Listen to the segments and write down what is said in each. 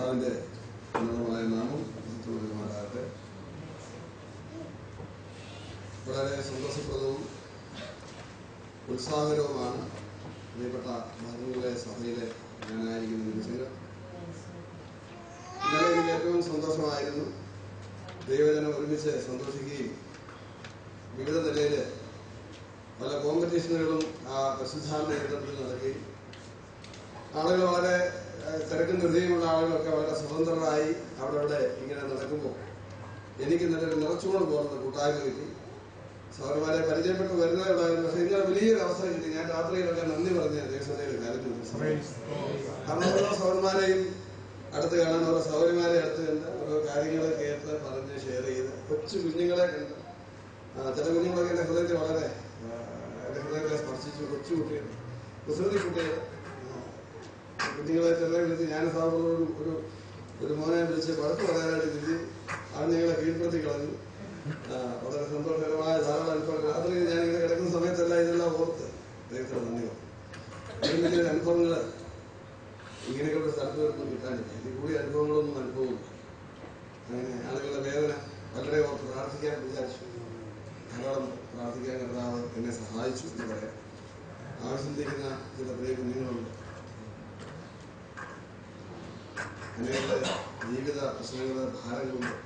കർത്താവിന്റെ ഉന്നതമായ നാമം മാറാകട്ടെ. വളരെ സന്തോഷപ്രദവും ഉത്സാഹകരവുമാണ് പ്രിയപ്പെട്ട ഭാഗങ്ങളിലെ സഭയിലെ ഞാനായിരിക്കുന്ന നിമിഷങ്ങൾ. ഇന്നലെ എനിക്ക് ഏറ്റവും സന്തോഷമായിരുന്നു. ദൈവജനം ഒരുമിച്ച് സന്തോഷിക്കുകയും വിവിധ നിലയിൽ പല കോമ്പറ്റീഷനുകളും ആ പ്രസിദ്ധാരണ കേന്ദ്രത്തിൽ നടക്കുകയും ആളുകൾ വളരെ തിരക്കും ഹൃദയമുള്ള ആളുകളൊക്കെ വളരെ സ്വതന്ത്രരായി അവിടെ ഇങ്ങനെ നടക്കുമ്പോൾ എനിക്ക് നല്ലൊരു നിറച്ചുകൊണ്ട് പോകുന്ന കൂട്ടായ്മ കിട്ടി. സൗരന്മാരെ പരിചയപ്പെട്ട് വരുന്നവരുണ്ടായിരുന്നു. പക്ഷെ ഇങ്ങനെ വലിയൊരു അവസരം കിട്ടി. ഞാൻ രാത്രിയിലൊക്കെ നന്ദി പറഞ്ഞ ദേവസഭയിൽ കരുതി. കാരണം ഓരോ സൗരന്മാരെയും അടുത്ത് കാണാൻ, ഓരോ സൗരന്മാരെ അടുത്ത് കണ്ട് ഓരോ കാര്യങ്ങൾ കേട്ട് പറഞ്ഞ് ഷെയർ ചെയ്ത് കൊച്ചു കുഞ്ഞുങ്ങളെ കണ്ട് ചില കുഞ്ഞുങ്ങളൊക്കെ എന്റെ ഹൃദയത്തിൽ വളരെ എന്റെ ഹൃദയത്തെ സ്പർശിച്ചു. കൊച്ചു കുട്ടികൾ, കുസൃതി കുട്ടികൾ, കുഞ്ഞുങ്ങളെ ചെറിയ വിളിച്ച് ഞാൻ സാറിനോട് ഒരു മോനെ വിളിച്ച് വഴക്ക് പറയാനായിട്ട് തിരിച്ച് അവൻ ഞങ്ങളെ കീഴ്പ്പെടുത്തി കളഞ്ഞു. വളരെ സന്തോഷകരമായ ധാരാളം അനുഭവങ്ങൾ. രാത്രി ഞാനിങ്ങനെ കിടക്കുന്ന സമയത്തെല്ലാം ഇതെല്ലാം ഓർത്ത് ദൈവത്തിന് നന്ദി പറഞ്ഞു. ഇതിന് വലിയൊരു അനുഭവങ്ങൾ ഇങ്ങനെയൊക്കെ സ്ഥലത്ത് വരുമ്പോൾ കിട്ടാനില്ല. ഇതിൽ കൂടിയ അനുഭവങ്ങളൊന്നും അനുഭവമില്ല. അങ്ങനെ ആളുകളുടെ വേദന വളരെ ഓർത്ത് പ്രാർത്ഥിക്കാൻ വിചാരിച്ചു. ധാരാളം പ്രാർത്ഥിക്കാൻ കർത്താവ് എന്നെ സഹായിച്ചു എന്ന് പറയാം. ആവശ്യം ചെയ്യുന്ന ചില പ്രിയ കുഞ്ഞുങ്ങളുണ്ട്. അനേക ജീവിത പ്രശ്നങ്ങള്, ഭാരങ്ങളുണ്ട്.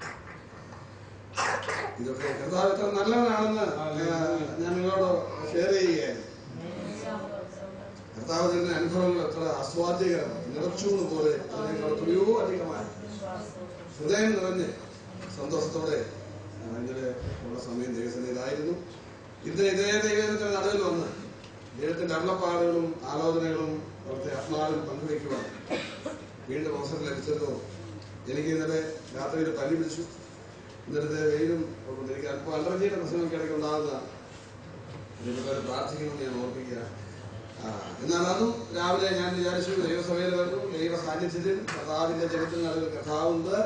ഇതൊക്കെ കർത്താവ് എത്ര നല്ലവനാണെന്ന് ഞാൻ നിങ്ങളോട് ഷെയർ ചെയ്യുകയായിരുന്നു. കർത്താവ് തരുന്ന അനുഭവങ്ങൾ എത്ര ആസ്വാദ്യകരമാണ്. നിറച്ചൂന്ന് പോലെ അതിനേക്കാൾ എത്രയോ അധികമായി ഹൃദയം നിറഞ്ഞ് സന്തോഷത്തോടെ ഇന്നലെ ഉള്ള സമയം ദൈവസന്നിധിയിലായിരുന്നു. ഇന്ന് ഇതേ ദൈവത്തിന്റെ നടുവിൽ വന്ന് ദൈവത്തിന്റെ അരുളപ്പാടുകളും ആലോചനകളും അവിടുത്തെ ആത്മാവിൽ പങ്കുവയ്ക്കുവാൻ വീണ്ടും അവസരം ലഭിച്ചല്ലോ. എനിക്ക് ഇന്നലെ രാത്രിയിൽ പനി പിടിച്ചു. ഇന്നലത്തെ വെയിലും എനിക്ക് അല്പം അലർജിയുടെ പ്രശ്നമൊക്കെ ഇടയ്ക്ക് ഉണ്ടാകുന്നതാണ്. ഇതിനൊക്കെ പ്രാർത്ഥിക്കണമെന്ന് ഞാൻ ഓർപ്പിക്കുക. എന്നാൽ അതും രാവിലെ ഞാൻ വിചാരിച്ചു ദൈവസഭയിൽ വന്നു. ദൈവ സാന്നിധ്യത്തിൽ കർത്താവിന്റെ ജനത്തിന് നടുവിൽ കർത്താവുണ്ട്.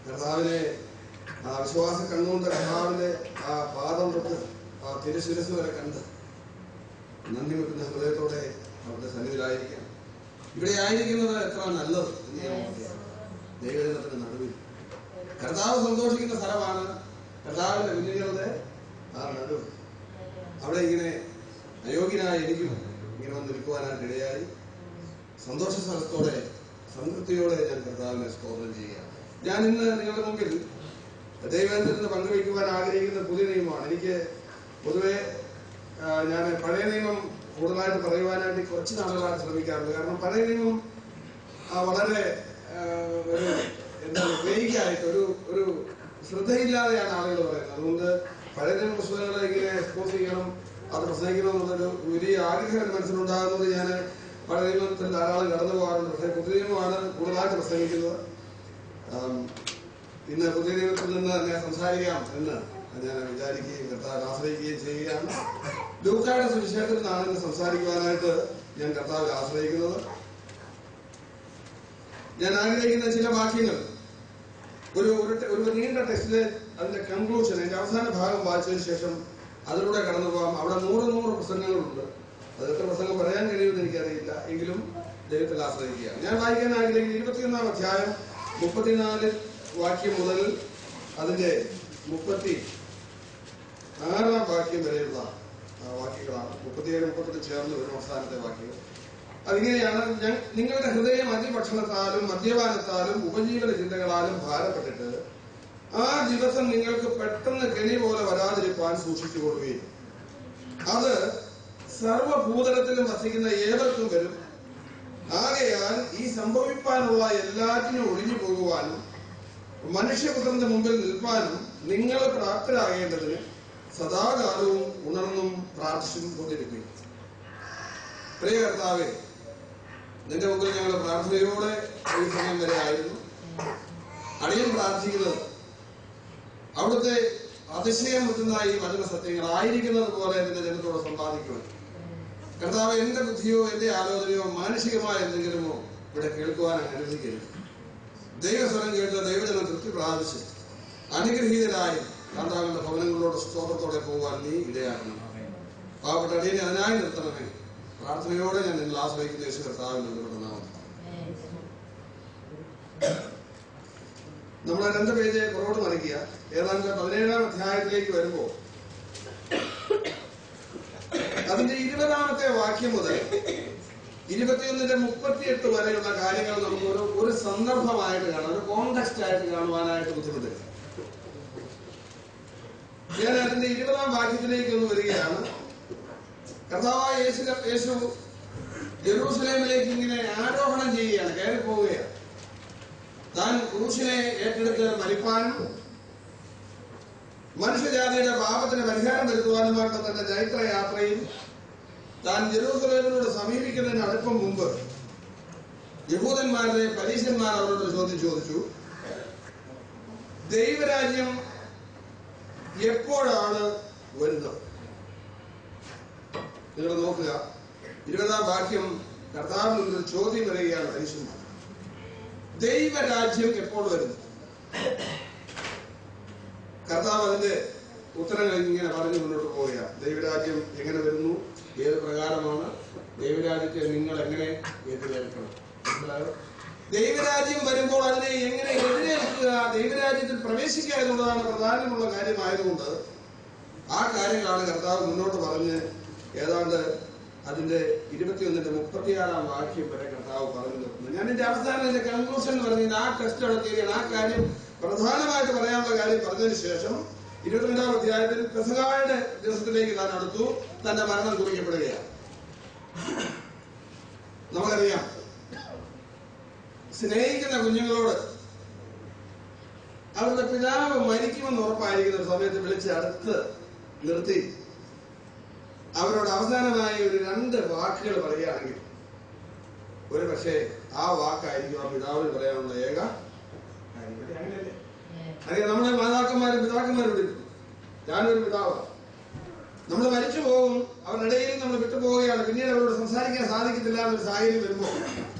കർത്താവിനെ വിശ്വാസ കണ്ണുകൊണ്ട് കർത്താവിന്റെ ആ പാദം തൊട്ട് ആ തിരുശിരസ് വരെ കണ്ട് നന്ദി വെക്കുന്ന ഹൃദയത്തോടെ അവിടുത്തെ സന്നിധിയിലായിരിക്കാം. ഇവിടെ ആയിരിക്കുന്നത് എത്ര നല്ലത് എന്ന് ഞാൻ ഓർക്കുകയാണ്. ദൈവജനത്തിന്റെ നടുവിൽ കർത്താവ് സന്തോഷിക്കുന്ന സ്ഥലമാണ് കർത്താവിന്റെ കുഞ്ഞുങ്ങളുടെ ആ നടുവ്. അവിടെ ഇങ്ങനെ അയോഗ്യനായ എനിക്കും ഇങ്ങനെ വന്ന് നിൽക്കുവാനായിട്ട് ഇടയായി. സന്തോഷ സ്ഥലത്തോടെ സംതൃപ്തിയോടെ ഞാൻ കർത്താവിനെ സ്തോത്രം ചെയ്യുക. ഞാൻ ഇന്ന് നിങ്ങളുടെ മുമ്പിൽ ദൈവജനത്തിന് പങ്കുവയ്ക്കുവാൻ ആഗ്രഹിക്കുന്ന പുതിയ നിയമമാണ്. എനിക്ക് പൊതുവെ ഞാൻ പഴയ നിയമം കൂടുതലായിട്ട് പറയുവാനായിട്ട് കുറച്ച് നാളുകളായിട്ട് ശ്രമിക്കാറുണ്ട്. കാരണം പഴയ നിയമം വളരെ എന്താണ് വേഗമായിട്ട് ഒരു ശ്രദ്ധയില്ലാതെയാണ് ആളുകൾ പറയുന്നത്. അതുകൊണ്ട് പഴയ നിയമ പുസ്തകങ്ങളെ ഇങ്ങനെ എക്സ്പോസ് ചെയ്യണം, അത് പ്രസംഗിക്കണം എന്നുള്ളൊരു വലിയ ആഗ്രഹം മനസ്സിലുണ്ടാകുന്നത് ഞാൻ പഴയ നിയമത്തിൽ ധാരാളം കടന്നു പോകാറുണ്ട്. പക്ഷേ പുതിയ നിയമമാണ് കൂടുതലായിട്ട് പ്രസംഗിക്കുന്നത്. ഇന്ന് പുതിയ നിയമത്തിൽ നിന്ന് തന്നെ സംസാരിക്കാം എന്ന് ഞാൻ വിചാരിക്കുകയും കർത്താവിനെ ആശ്രയിക്കുകയും ചെയ്യുകയാണ്. ലൂക്കായുടെ സുവിശേഷത്തിൽ നിന്നാണ് ഇന്ന് സംസാരിക്കുവാനായിട്ട് ഞാൻ കർത്താവിനെ ആശ്രയിക്കുന്നത്. ഞാൻ ആഗ്രഹിക്കുന്ന ചില വാക്യങ്ങൾ ഒരു നീണ്ട ടെക്സ്റ്റിലെ അതിന്റെ കൺക്ലൂഷൻ, അതിന്റെ അവസാന ഭാഗം വായിച്ചതിന് ശേഷം അതിലൂടെ കടന്നു പോകാം. അവിടെ 100 പ്രസംഗങ്ങളുണ്ട്. അത് എത്ര പ്രസംഗം പറയാൻ കഴിയുമെന്ന് എനിക്കറിയില്ല. എങ്കിലും ദൈവത്തിൽ ആശ്രയിക്കുകയാണ്. ഞാൻ വായിക്കാൻ ആഗ്രഹിക്കുന്ന 21-ാം അധ്യായം 34 വാക്യം മുതൽ അതിന്റെ 36-ാം വാക്യം വരെയുള്ള വാക്യങ്ങളാണ്. 37-38 ചേർന്ന് വരും അവസാനത്തെ വാക്യങ്ങൾ. അതിങ്ങനെയാണ്: നിങ്ങളുടെ ഹൃദയം അതിഭക്ഷണത്താലും മദ്യപാനത്താലും ഉപജീവന ചിന്തകളാലും ഭാരപ്പെട്ടിട്ട് ആ ദിവസം നിങ്ങൾക്ക് പെട്ടെന്ന് കെണി പോലെ വരാതിരിക്കാൻ സൂക്ഷിച്ചുകൊള്ളുകയും അത് സർവഭൂതലത്തിലും വസിക്കുന്ന ഏവർക്കും വരും. ആകയാൽ ഈ സംഭവിക്കാനുള്ള എല്ലാറ്റിനും ഒഴിഞ്ഞു പോകുവാനും മനുഷ്യപുത്രന്റെ മുമ്പിൽ നിൽപ്പാനും നിങ്ങൾ പ്രാപ്തരാകേണ്ടതിന് സദാകാലവും ഉണർന്നും പ്രാർത്ഥിച്ചും കൊണ്ടിരിക്കുകയും. പ്രിയ കർത്താവേ, നിന്റെ മുമ്പിൽ ഞങ്ങൾ പ്രാർത്ഥനയോടെ ഈ സമയം വരെ ആയിരുന്നു. അടിയൻ പ്രാർത്ഥിക്കുന്നത് അവിടുത്തെ അതിശയം വെക്കുന്ന ഈ വചന സത്യങ്ങൾ ആയിരിക്കുന്നത് പോലെ നിന്റെ ജനത്തോട് സമ്പാദിക്കുവാൻ. കർത്താവ്, എന്റെ ബുദ്ധിയോ എന്റെ ആലോചനയോ മാനുഷികമായ എന്തെങ്കിലുമോ ഇവിടെ കേൾക്കുവാൻ അനുവദിക്കരുത്. ദൈവസ്വരം കേട്ട് ദൈവജനം തൃപ്തി പ്രാപിച്ച് അനുഗ്രഹീതരായി കർത്താവിന്റെ ഭവനങ്ങളോട് സ്തോത്രത്തോടെ പോകാൻ നീ ഇടയാക്കണം. പാവപ്പെട്ട അടിയനെ അതിനായി നിർത്തണമേ. പ്രാർത്ഥനയോടെ ഞാൻ നിങ്ങൾ ആശ്രയിക്കുന്ന യേശു കർത്താവിന്റെ നാമത്തിൽ. നമ്മൾ 2 പേജ് പുറകോട്ട് മറിക്കുക. ഏതാണ്ട് 17-ാം അധ്യായത്തിലേക്ക് വരുമ്പോൾ അതിന്റെ 20-ാമത്തെ വാക്യം മുതൽ 21-ന്റെ 38 വരെയുള്ള കാര്യങ്ങൾ നമുക്ക് ഒരു സന്ദർഭമായിട്ട് കാണാം, ഒരു കോണ്ടെക്സ്റ്റ് ആയിട്ട് കാണുവാനായിട്ട് ബുദ്ധിമുട്ടില്ല. ഞാൻ അതിന്റെ 20-ാം വാക്യത്തിലേക്ക് ഒന്ന് വരികയാണ്. കർത്താവായ യേശു ജെറൂസലേമിലേക്ക് ഇങ്ങനെ ആരോഹണം ചെയ്യുകയാണ്, കയറി പോവുകയാണ്. താൻ ക്രൂശിനെ ഏറ്റെടുത്ത് മരിപ്പാനും മനുഷ്യജാതിയുടെ പാപത്തിന് പരിഹാരം വരുത്തുവാനുമായിട്ടുള്ള തന്റെ ചൈത്രയാത്രയിൽ താൻ ജെറൂസലേമിനോട് സമീപിക്കുന്നതിന് അടുപ്പം മുമ്പ് യഹൂദന്മാരുടെ പരീശന്മാർ അവരോട് ചോദ്യം ചോദിച്ചു, ദൈവരാജ്യം എപ്പോഴാണ് വരുന്നത്? നിങ്ങൾ നോക്കുക, 20-ാം വാക്യം കർത്താവിൽ ഒരു ചോദ്യം വരികയാണ്. പരീശന്മാർ, ദൈവരാജ്യം എപ്പോൾ വരുന്നു? കർത്താവ് അതിന്റെ ഉത്തരങ്ങൾ ഇങ്ങനെ പറഞ്ഞു മുന്നോട്ട് പോവുകയാണ്. ദൈവരാജ്യം എങ്ങനെ വരുന്നു, ഏത് പ്രകാരമാണ്, ദൈവരാജ്യത്തെ നിങ്ങൾ എങ്ങനെ എതിരേൽക്കണം? ദൈവരാജ്യം വരുമ്പോൾ അതിനെ എങ്ങനെ എതിരേൽക്കുക, ദൈവരാജ്യത്തിൽ പ്രവേശിക്കുക എന്നുള്ളതാണ് പ്രധാനമുള്ള കാര്യമായതുകൊണ്ട് ആ കാര്യങ്ങളാണ് കർത്താവ് മുന്നോട്ട് പറഞ്ഞ് ഏതാണ്ട് അതിന്റെ 21-ന്റെ 36-ാം വാക്യം വരെ കർത്താവ് പറഞ്ഞു നിർത്തുന്നത്. ഞാൻ ഇതിന്റെ അവസാനം ഇതിന്റെ കൺക്ലൂഷൻ എന്ന് പറഞ്ഞാൽ ആ ടെസ്റ്റ് നടത്തുകയാണ്. ആ കാര്യം പ്രധാനമായിട്ട് പറയാനുള്ള കാര്യം പറഞ്ഞതിന് ശേഷം 22-ാം അധ്യായത്തിൽ പെസഹായുടെ ദിവസത്തിലേക്ക് താൻ അടുത്തു, തന്റെ മരണം കുറിക്കപ്പെടുകയാണ്. നമുക്കറിയാം, സ്നേഹിക്കുന്ന കുഞ്ഞുങ്ങളോട് അവരുടെ പിതാവ് മരിക്കുമെന്ന് ഉറപ്പായിരിക്കുന്ന സമയത്ത് വിളിച്ച് അടുത്ത് നിർത്തി അവരോട് അവസാനമായി ഒരു 2 വാക്കുകൾ പറയുകയാണെങ്കിൽ ഒരു പക്ഷേ ആ വാക്കായിരിക്കും ആ പിതാവിന് പറയാനുള്ള ഏക കാര്യം. അങ്ങനെയല്ലേ? അറിയാം, നമ്മുടെ മാതാക്കന്മാരും പിതാക്കന്മാരും ഞാനൊരു പിതാവാണ്. നമ്മൾ മരിച്ചു പോകും, അവരുടെ ഇടയിൽ നമ്മൾ വിട്ടുപോവുകയാണ്, പിന്നീട് അവരോട് സംസാരിക്കാൻ സാധിക്കത്തില്ല എന്നൊരു സാഹചര്യം വരുമ്പോൾ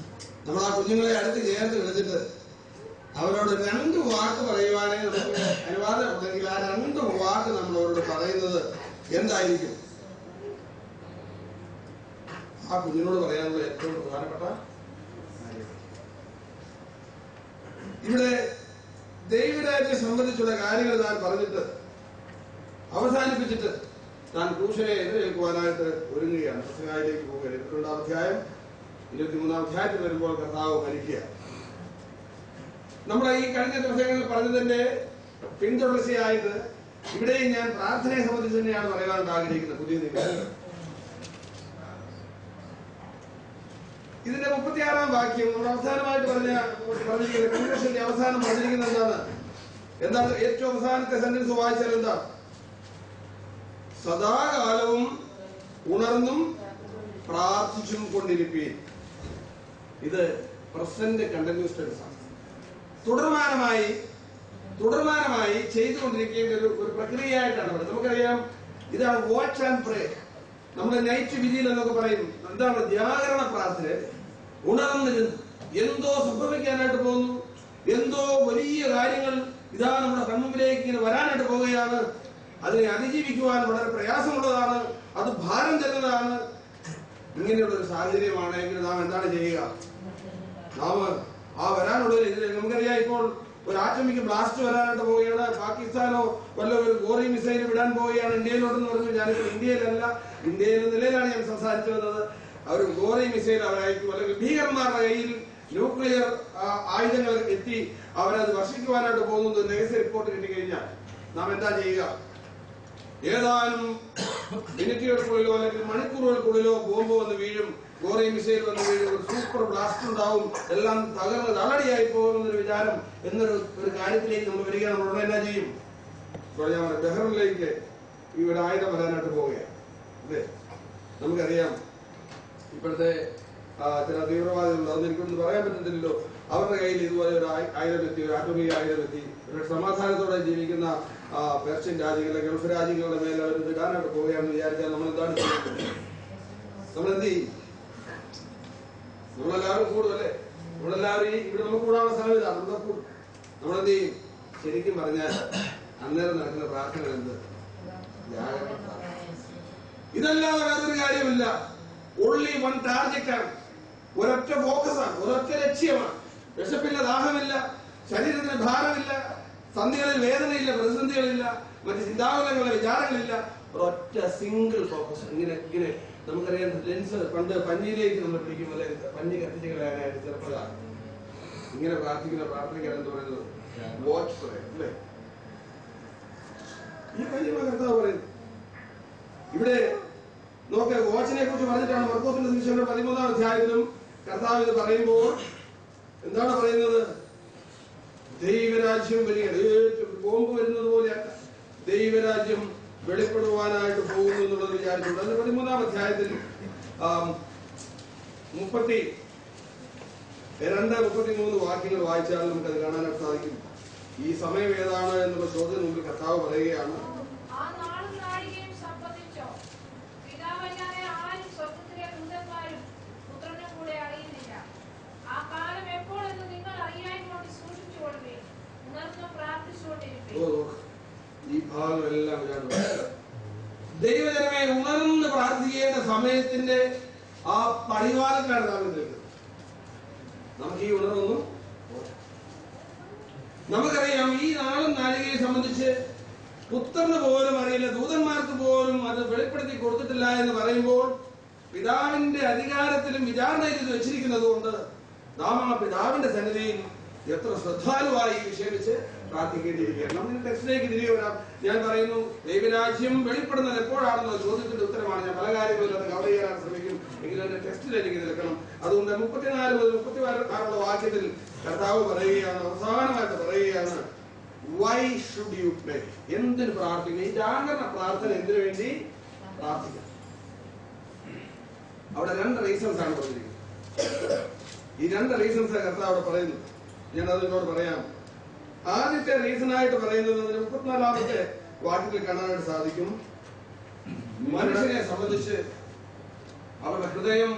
നമ്മൾ ആ കുഞ്ഞുങ്ങളെ അടുത്ത് ചേർത്ത് വിളിച്ചിട്ട് അവരോട് 2 വാക്ക് പറയുവാനേ നമുക്ക് അനുവാദം ഉണ്ടെങ്കിൽ ആ 2 വാക്ക് നമ്മൾ അവരോട് പറയുന്നത് എന്തായിരിക്കും? ആ കുഞ്ഞിനോട് പറയാനുള്ള ഏറ്റവും പ്രധാനപ്പെട്ട കാര്യം ഇവിടെ ദൈവരാജ്യത്തെ സംബന്ധിച്ചുള്ള കാര്യങ്ങൾ താൻ പറഞ്ഞിട്ട് അവസാനിപ്പിച്ചിട്ട് താൻ ക്രൂശിനെ എതിരേൽക്കുവാനായിട്ട് ഒരുങ്ങുകയാണ്. പെസഹായിലേക്ക് പോവുകയാണ്. 22-ാം അധ്യായം 23-ാം അധ്യായത്തിൽ വരുമ്പോൾ കർത്താവ് മരിക്കുക. നമ്മുടെ ഈ കഴിഞ്ഞ ദിവസങ്ങളിൽ പറഞ്ഞതിന്റെ പിന്തുടർച്ചയായിട്ട് ഇവിടെയും ഞാൻ പ്രാർത്ഥനയെ സംബന്ധിച്ച് തന്നെയാണ് പറയാനായിട്ട് ആഗ്രഹിക്കുന്നത്. പുതിയ നിയമം ഇതിന്റെ 36-ാം വാക്യം നമ്മൾ അവസാനമായിട്ട് പറഞ്ഞിരിക്കുന്നത് കൺവെൻഷന്റെ അവസാനം പറഞ്ഞിരിക്കുന്നത് എന്താണ്? ഏറ്റവും അവസാനത്തെ സെന്റൻസ് വായിച്ചാൽ എന്താ? സദാകാലവും ഉണർന്നും പ്രാർത്ഥിച്ചും കൊണ്ടിരിപ്പീൻ. ഇത് പ്രസന്റ് കണ്ടിന്യൂസ് ടെൻസ് ആണ്. തുടർമാനമായി ചെയ്തുകൊണ്ടിരിക്കേണ്ട ഒരു പ്രക്രിയയായിട്ടാണ് ഇവിടെ. നമുക്കറിയാം, ഇതാണ് വാച്ച് ആൻഡ് പ്രേ. നമ്മുടെ നൈറ്റ് വിധിയിൽ എന്നൊക്കെ പറയും. എന്താണ്? ജാഗരണ പ്രാർത്ഥന. ഉണർന്നിരുന്ന് എന്തോ സംഭവിക്കാനായിട്ട് പോകുന്നു, എന്തോ വലിയ കാര്യങ്ങൾ ഇതാ നമ്മുടെ കൺമുമ്പിലേക്ക് ഇങ്ങനെ വരാനായിട്ട് പോവുകയാണ്. അതിനെ അതിജീവിക്കുവാൻ വളരെ പ്രയാസമുള്ളതാണ്, അത് ഭാരം തരുന്നതാണ്. ഇങ്ങനെയുള്ള ഒരു സാഹചര്യമാണെങ്കിൽ നാം എന്താണ് ചെയ്യുക? നാം ആ വരാനുള്ളത് നമുക്കറിയാം. ഇപ്പോൾ ഒരു ആറ്റമിക് ബ്ലാസ്റ്റ് വരാനായിട്ട് പോവുകയാണ്. പാകിസ്ഥാനോ വല്ല ഒരു ഗോറി മിസൈൽ വിടാൻ പോവുകയാണ് ഇന്ത്യയിലോട്ടെന്ന് പറഞ്ഞു. ഞാനിപ്പോൾ ഇന്ത്യയിലല്ല, ഇന്ത്യയിലെ നിലയിലാണ് ഞാൻ സംസാരിച്ചു വന്നത്. അവർ ഗോറി മിസൈൽ അവരയക്കും, അല്ലെങ്കിൽ ഭീകരന്മാരുടെ കയ്യിൽ ന്യൂക്ലിയർ ആയുധങ്ങൾ എത്തി അവരത് വർഷിക്കുവാനായിട്ട് പോകുന്നത് രഹസ്യ റിപ്പോർട്ട് കിട്ടിക്കഴിഞ്ഞാൽ നാം എന്താ ചെയ്യുക? ഏതാനും മിനിറ്റുകൾക്കുള്ളിലോ അല്ലെങ്കിൽ മണിക്കൂറുകൾക്കുള്ളിലോ ബോംബ് വന്ന് വീഴും, ഗോറി മിസൈൽ വന്ന് വീഴും, ഒരു സൂപ്പർ ബ്ലാസ്റ്റ് ഉണ്ടാവും, എല്ലാം തകർന്ന് തളടിയായി പോകുമെന്നൊരു വിചാരം എന്നൊരു കാര്യത്തിലേക്ക് നമ്മൾ വരികയാണ്. നമ്മൾ ഉടനെ എന്നാ ചെയ്യും? ഞാൻ ബഹ്റിനിലേക്ക് ഇവിടെ ആയുധം വരാനായിട്ട് പോവുകയാണ്. അല്ലേ? നമുക്കറിയാം ഇപ്പോഴത്തെ ചില തീവ്രവാദികൾ, അതൊന്നും എനിക്കൊന്നും പറയാൻ പറ്റത്തില്ലല്ലോ, അവരുടെ കയ്യിൽ ഇതുപോലെ ഒരു ആയുധമെത്തി, ഒരു ആറ്റോമിക ആയുധമെത്തി, ഒരു സമാധാനത്തോടെ ജീവിക്കുന്ന പേർഷ്യൻ രാജ്യങ്ങളിലെ ഗൾഫ് രാജ്യങ്ങളുടെ മേലെ അവർ ഇടാനായിട്ട് പോവുകയാണെന്ന് വിചാരിച്ചാൽ നമ്മൾ എന്താണ് ചെയ്യുന്നത്? നമ്മൾ എന്ത് ചെയ്യും? നമ്മളെല്ലാവരും കൂടുമല്ലേ? നമ്മളെല്ലാവരും ഇവിടെ നമുക്ക് കൂടാനുള്ള സ്ഥലം ഇതാണ്, നമ്മളെന്ത് ചെയ്യും? ശരിക്കും പറഞ്ഞാൽ അന്നേരം നടക്കുന്ന പ്രാർത്ഥന എന്ത്? ഇതല്ലാതെ വേറൊരു കാര്യമില്ല. ഓൺലി വൺ ടാർഗറ്റാണ്, ഒരൊറ്റ ഫോക്കസാണ്, ഒരൊറ്റ ലക്ഷ്യമാണ്. വിശപ്പില്ല, ദാഹമില്ല, ശരീരത്തിന് ഭാരമില്ല, സന്ധികളിൽ വേദനയില്ല, പ്രതിസന്ധികളില്ല, മറ്റ് ചിന്താകുലങ്ങളില്ല, വിചാരങ്ങളില്ല. ഒരൊറ്റ സിംഗിൾ ഫോക്കസ്. ഇങ്ങനെ നമുക്കറിയാം, ലെൻസ് പണ്ട് പഞ്ഞിയിലേക്ക് നമ്മൾ പിടിക്കും, അല്ലെ, പഞ്ഞി കത്തിച്ച് കളയാനായിട്ട് ചെറുപ്പകാലം ഇങ്ങനെ പ്രാർത്ഥിക്കുന്ന പ്രാർത്ഥനയ്ക്കാണ് എന്ന് പറയുന്നത് വാച്ച് പ്രയർ, അല്ലേ? ഈ കാര്യമാണ് കർത്താവ് പറയുന്നത്. ഇവിടെ നോക്ക്, വാച്ചിനെ കുറിച്ച് പറഞ്ഞിട്ടാണ് മർക്കോസിന്റെ സുവിശേഷം 13-ാം അധ്യായത്തിലും കർത്താവ് ഇത് പറയുമ്പോൾ എന്താണ് പറയുന്നത്? ദൈവരാജ്യം വലിയ ബോംബ് വരുന്നത് പോലെയല്ല, ദൈവരാജ്യം വെളിപ്പെടുവാനായിട്ട് പോകുന്നു എന്നുള്ളത് വിചാരിച്ചുകൊണ്ട്. അത് 13-ാം അധ്യായത്തിൽ 32-33 വാക്യങ്ങൾ വായിച്ചാൽ നമുക്കത് കാണാനായിട്ട് സാധിക്കും. ഈ സമയം ഏതാണ് എന്നുള്ള ചോദ്യം മുമ്പിൽ കർത്താവ് പറയുകയാണ്. ഈ ഭാഗങ്ങളെല്ലാം ദൈവജനമേ, ഉണർന്ന് പ്രാർത്ഥിക്കേണ്ട സമയത്തിന്റെ ആ പടിവാദത്തിലാണ് നാം നിൽക്കുന്നത്. നമുക്ക് ഈ ഉണർവൊന്നും, നമുക്കറിയാം, ഈ നാളും നാഴികയെ സംബന്ധിച്ച് പുത്രന് പോലും അറിയില്ല, ദൂതന്മാർക്ക് പോലും അത് വെളിപ്പെടുത്തി കൊടുത്തിട്ടില്ല എന്ന് പറയുമ്പോൾ പിതാവിന്റെ അധികാരത്തിലും വിചാരണയിൽ വെച്ചിരിക്കുന്നത് കൊണ്ട് നാം ആ പിതാവിന്റെ സന്നിധിയിൽ എത്ര ശ്രദ്ധാലുവായി ഈ വിഷയം വെച്ച് പ്രാർത്ഥിക്കേണ്ടിയിരിക്കുകയാണ്. നമ്മൾ ടെക്സ്റ്റിലേക്ക് തിരികെ വരാം. ഞാൻ പറയുന്നു, ദൈവരാജ്യം വെളിപ്പെടുന്നത് എപ്പോഴാണെന്നുള്ള ചോദ്യത്തിന്റെ ഉത്തരമാണ്. ഞാൻ പല കാര്യങ്ങളും അത് കവർ ചെയ്യാൻ ശ്രമിക്കും, എങ്കിലും എന്റെ ടെക്സ്റ്റിലേക്ക് നിൽക്കണം. അതുകൊണ്ട് 34 മുതൽ 36 വാക്യത്തിൽ കർത്താവ് പറയുകയാണ്, അവസാനമായിട്ട് പറയുകയാണ്, വൈ ഷുഡ് യു പ്രേ? എന്തിന് പ്രാർത്ഥിക്കണം? ഈ ജാഗരണ പ്രാർത്ഥന എന്തിനു വേണ്ടി പ്രാർത്ഥിക്കണം? അവിടെ 2 റീസൺസ് ആണ് പറഞ്ഞിരിക്കുന്നത്. ഈ 2 റീസൺസ് കർത്താവ് അവിടെ പറയുന്നു. ഞാൻ അതിനോട് പറയാം. ആദ്യത്തെ റീസൺ ആയിട്ട് പറയുന്നത് 34-ാമത്തെ വാക്യത്തിൽ കാണാനായിട്ട് സാധിക്കും. മനുഷ്യനെ സംബന്ധിച്ച് അവരുടെ ഹൃദയം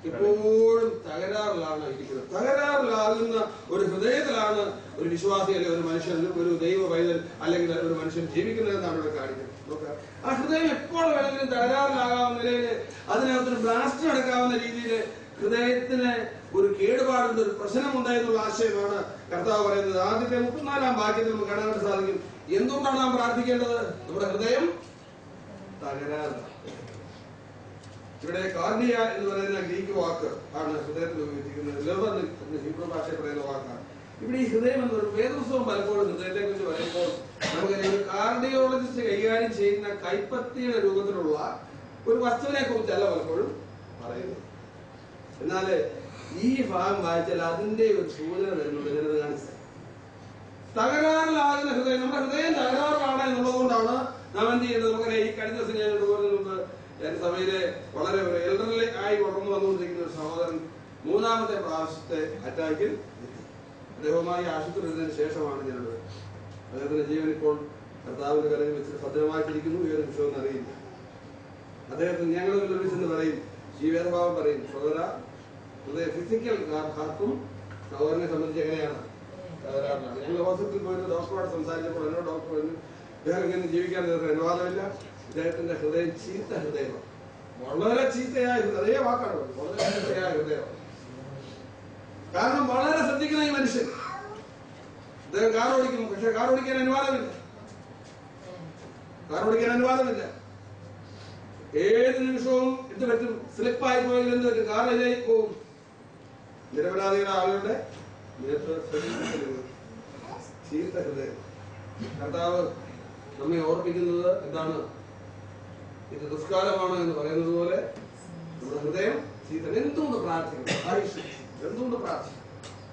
എപ്പോഴും തകരാറിലാണ് ഇരിക്കുന്നത്. തകരാറിലാകുന്ന ഒരു ഹൃദയത്തിലാണ് ഒരു വിശ്വാസി അല്ലെങ്കിൽ ഒരു മനുഷ്യൻ, ഒരു ദൈവ പൈതൽ അല്ലെങ്കിൽ ഒരു മനുഷ്യൻ ജീവിക്കുന്നതെന്നാണ് ഇവിടെ കാണിക്കുന്നത്. നോക്കുക, ആ ഹൃദയം എപ്പോൾ വേണമെങ്കിലും തകരാറിലാകാവുന്ന നിലയിൽ, അതിനകത്തൊരു ബ്ലാസ്റ്റ് നടക്കാവുന്ന രീതിയിൽ ഹൃദയത്തിന് ഒരു കേടുപാടുണ്ട്, ഒരു പ്രശ്നമുണ്ടായെന്നുള്ള ആശയമാണ് കർത്താവ് പറയുന്നത്. ആദ്യത്തെ 34-ാം വാക്യത്തിൽ നമുക്ക് കാണാനായിട്ട് സാധിക്കും. എന്തുകൊണ്ടാണ് നാം പ്രാർത്ഥിക്കേണ്ടത്? നമ്മുടെ ഹൃദയം തകരാറിലാണ്. ഇവിടെ കാർഡിയ എന്ന് പറയുന്ന ഗ്രീക്ക് വാക്ക് ആണ് ഹൃദയത്തിൽ ഉപയോഗിച്ചിരിക്കുന്നത്. ലെവർ എന്ന് ഹീബ്രു ഭാഷയിൽ പറയുന്ന വാക്കാണ്. ഇവിടെ ഈ ഹൃദയം എന്ന് ഒരു വേദപുസ്തകം പലപ്പോഴും ഹൃദയത്തെ കുറിച്ച് പറയുമ്പോൾ നമുക്കറിയാം, കാർഡിയോളജിസ്റ്റ് കൈകാര്യം ചെയ്യുന്ന കൈപ്പത്തിയുടെ രൂപത്തിലുള്ള ഒരു വസ്തുവിനെ കുറിച്ചല്ല പലപ്പോഴും പറയുന്നത്. എന്നാൽ ഈ ഭാഗം വായിച്ചാൽ അതിന്റെ ഒരു സൂചന വരുന്നുണ്ട്. ഞാനത് കാണിച്ചത്, തകരാറിലാകുന്ന ഹൃദയം, നമ്മുടെ ഹൃദയം തകരാറിലാണ് എന്നുള്ളതുകൊണ്ടാണ് നാം എന്ത് ചെയ്യുന്നത്? നമുക്കറിയാം, ഈ കഴിഞ്ഞ ദിവസം ഞാൻ ഇതുപോലെ എന്റെ സഭയിലെ വളരെ എൽഡർലി ആയി വളർന്നു വന്നുകൊണ്ടിരിക്കുന്ന ഒരു സഹോദരൻ 3-ാമത്തെ പ്രാവശ്യത്തെ അറ്റാക്കിൽ എത്തി. അദ്ദേഹവുമായി ആശുപത്രി ഇരുന്നതിന് ശേഷമാണ് ഞാനത്. അദ്ദേഹത്തിന്റെ ജീവൻ ഇപ്പോൾ കർത്താവിന്റെ കരയിൽ വെച്ച് ഭദ്രമായിട്ടിരിക്കുന്നു. ഈ ഒരു വിഷയം അറിയില്ല. അദ്ദേഹത്തിന് ഞങ്ങൾ വിളിച്ചെന്ന് പറയും, ഈ വേദഭാവം പറയും, സഹോദര, ഹൃദയ ഫിസിക്കൽ ഹാർട്ടും സഹോദരനെ സംബന്ധിച്ച് എങ്ങനെയാണ് തകരാറിലാണ്. ഞങ്ങൾ ഹോസ്പിറ്റലിൽ പോയിട്ട് ഡോക്ടറോട് സംസാരിച്ചപ്പോൾ എന്നോട് ഡോക്ടർ പറഞ്ഞു, ഇദ്ദേഹം ഇങ്ങനെ ജീവിക്കാൻ അനുവാദമില്ല, ഇദ്ദേഹത്തിന്റെ ഹൃദയം ചീത്ത ഹൃദയമാണ്, വളരെ ചീത്തയായ അതേ വാക്കാണ്, വളരെ ചീത്തയായ ഹൃദയമാണ്. കാരണം വളരെ ശ്രദ്ധിക്കുന്ന ഈ മനുഷ്യൻ, അദ്ദേഹം കാർ ഓടിക്കുന്നു, പക്ഷെ കാർ ഓടിക്കാൻ അനുവാദമില്ല. ഏത് നിമിഷവും എന്ത് പറ്റും? സ്ലിപ്പായി പോയെങ്കിൽ എന്ത് പറ്റും? കാറിലേക്ക് പോകും. നിരപരാധികളുടെ ആളുകളുടെ ചീത്ത ഹൃദയം. കർത്താവ് നമ്മെ ഓർപ്പിക്കുന്നത് എന്താണ്? ഇത് ദുഷ്കാലമാണ് എന്ന് പറയുന്നത് പോലെ നമ്മുടെ ഹൃദയം ചീത്ത. എന്തുകൊണ്ട് പ്രാർത്ഥിക്കണം? എന്തുകൊണ്ട് പ്രാർത്ഥിക്കണം?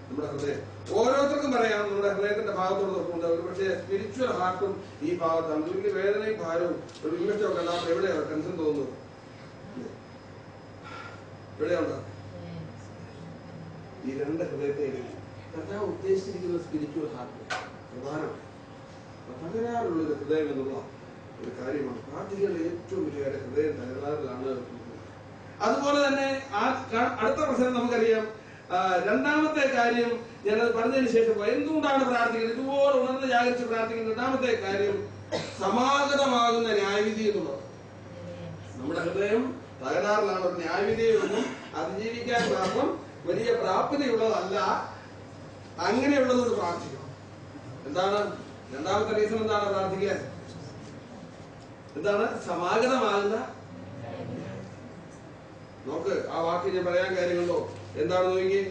നമ്മുടെ ഹൃദയം ഓരോരുത്തർക്കും പറയാം, നമ്മുടെ ഹൃദയത്തിന്റെ ഭാഗത്തോട് നോക്കുന്നുണ്ട്. ഒരു പക്ഷേ സ്പിരിച്വൽ ഹാർട്ടും ഈ ഭാഗത്താണ്. ഒരു വേദനയും ഭാരവും ഒരു നിമിഷമൊക്കെ എല്ലാം എവിടെയാണ് ടെൻഷൻ തോന്നുന്നത്? എവിടെയുണ്ട്? ഈ 2 ഹൃദയത്തെ കർത്താവ് ഉദ്ദേശിച്ചിരിക്കുന്ന സ്പിരിച്വൽ ഹാർട്ട് പ്രധാനമാണ്. തകരാറുള്ളൊരു ഹൃദയം എന്നുള്ള ഒരു കാര്യമാണ്. പ്രാർത്ഥിക്കേണ്ട ഏറ്റവും വലിയ കാര്യം ഹൃദയം തകരാറിലാണ്. അതുപോലെ തന്നെ അടുത്ത പ്രശ്നം നമുക്കറിയാം. 2-ാമത്തെ കാര്യം ഞാനത് പറഞ്ഞതിന് ശേഷം എന്തുകൊണ്ടാണ് പ്രാർത്ഥിക്കുന്നത്? ഇതുപോലെ ഉണർന്ന് ജാഗരിച്ച് പ്രാർത്ഥിക്കുന്നത്. 2-ാമത്തെ കാര്യം സമാഗതമാകുന്ന ന്യായവിധി എന്നുള്ളത്. നമ്മുടെ ഹൃദയം തകരാറിലാണ്. ഒരു ന്യായവിധിയൊന്നും അതിജീവിക്കാൻ മാത്രം വലിയ പ്രാപ്തിയുള്ളതല്ല അങ്ങനെയുള്ളതോട് പ്രാർത്ഥിക്കണം. എന്താണ് രണ്ടാമത്തെ റീസൺ? എന്താണ് പ്രാർത്ഥിക്കാൻ? എന്താണ്? സമാഗതമാകുന്ന. നോക്ക്, ആ വാക്ക് ഞാൻ പറയാൻ കാര്യമുണ്ടോ? എന്താണെന്ന് നോക്കി.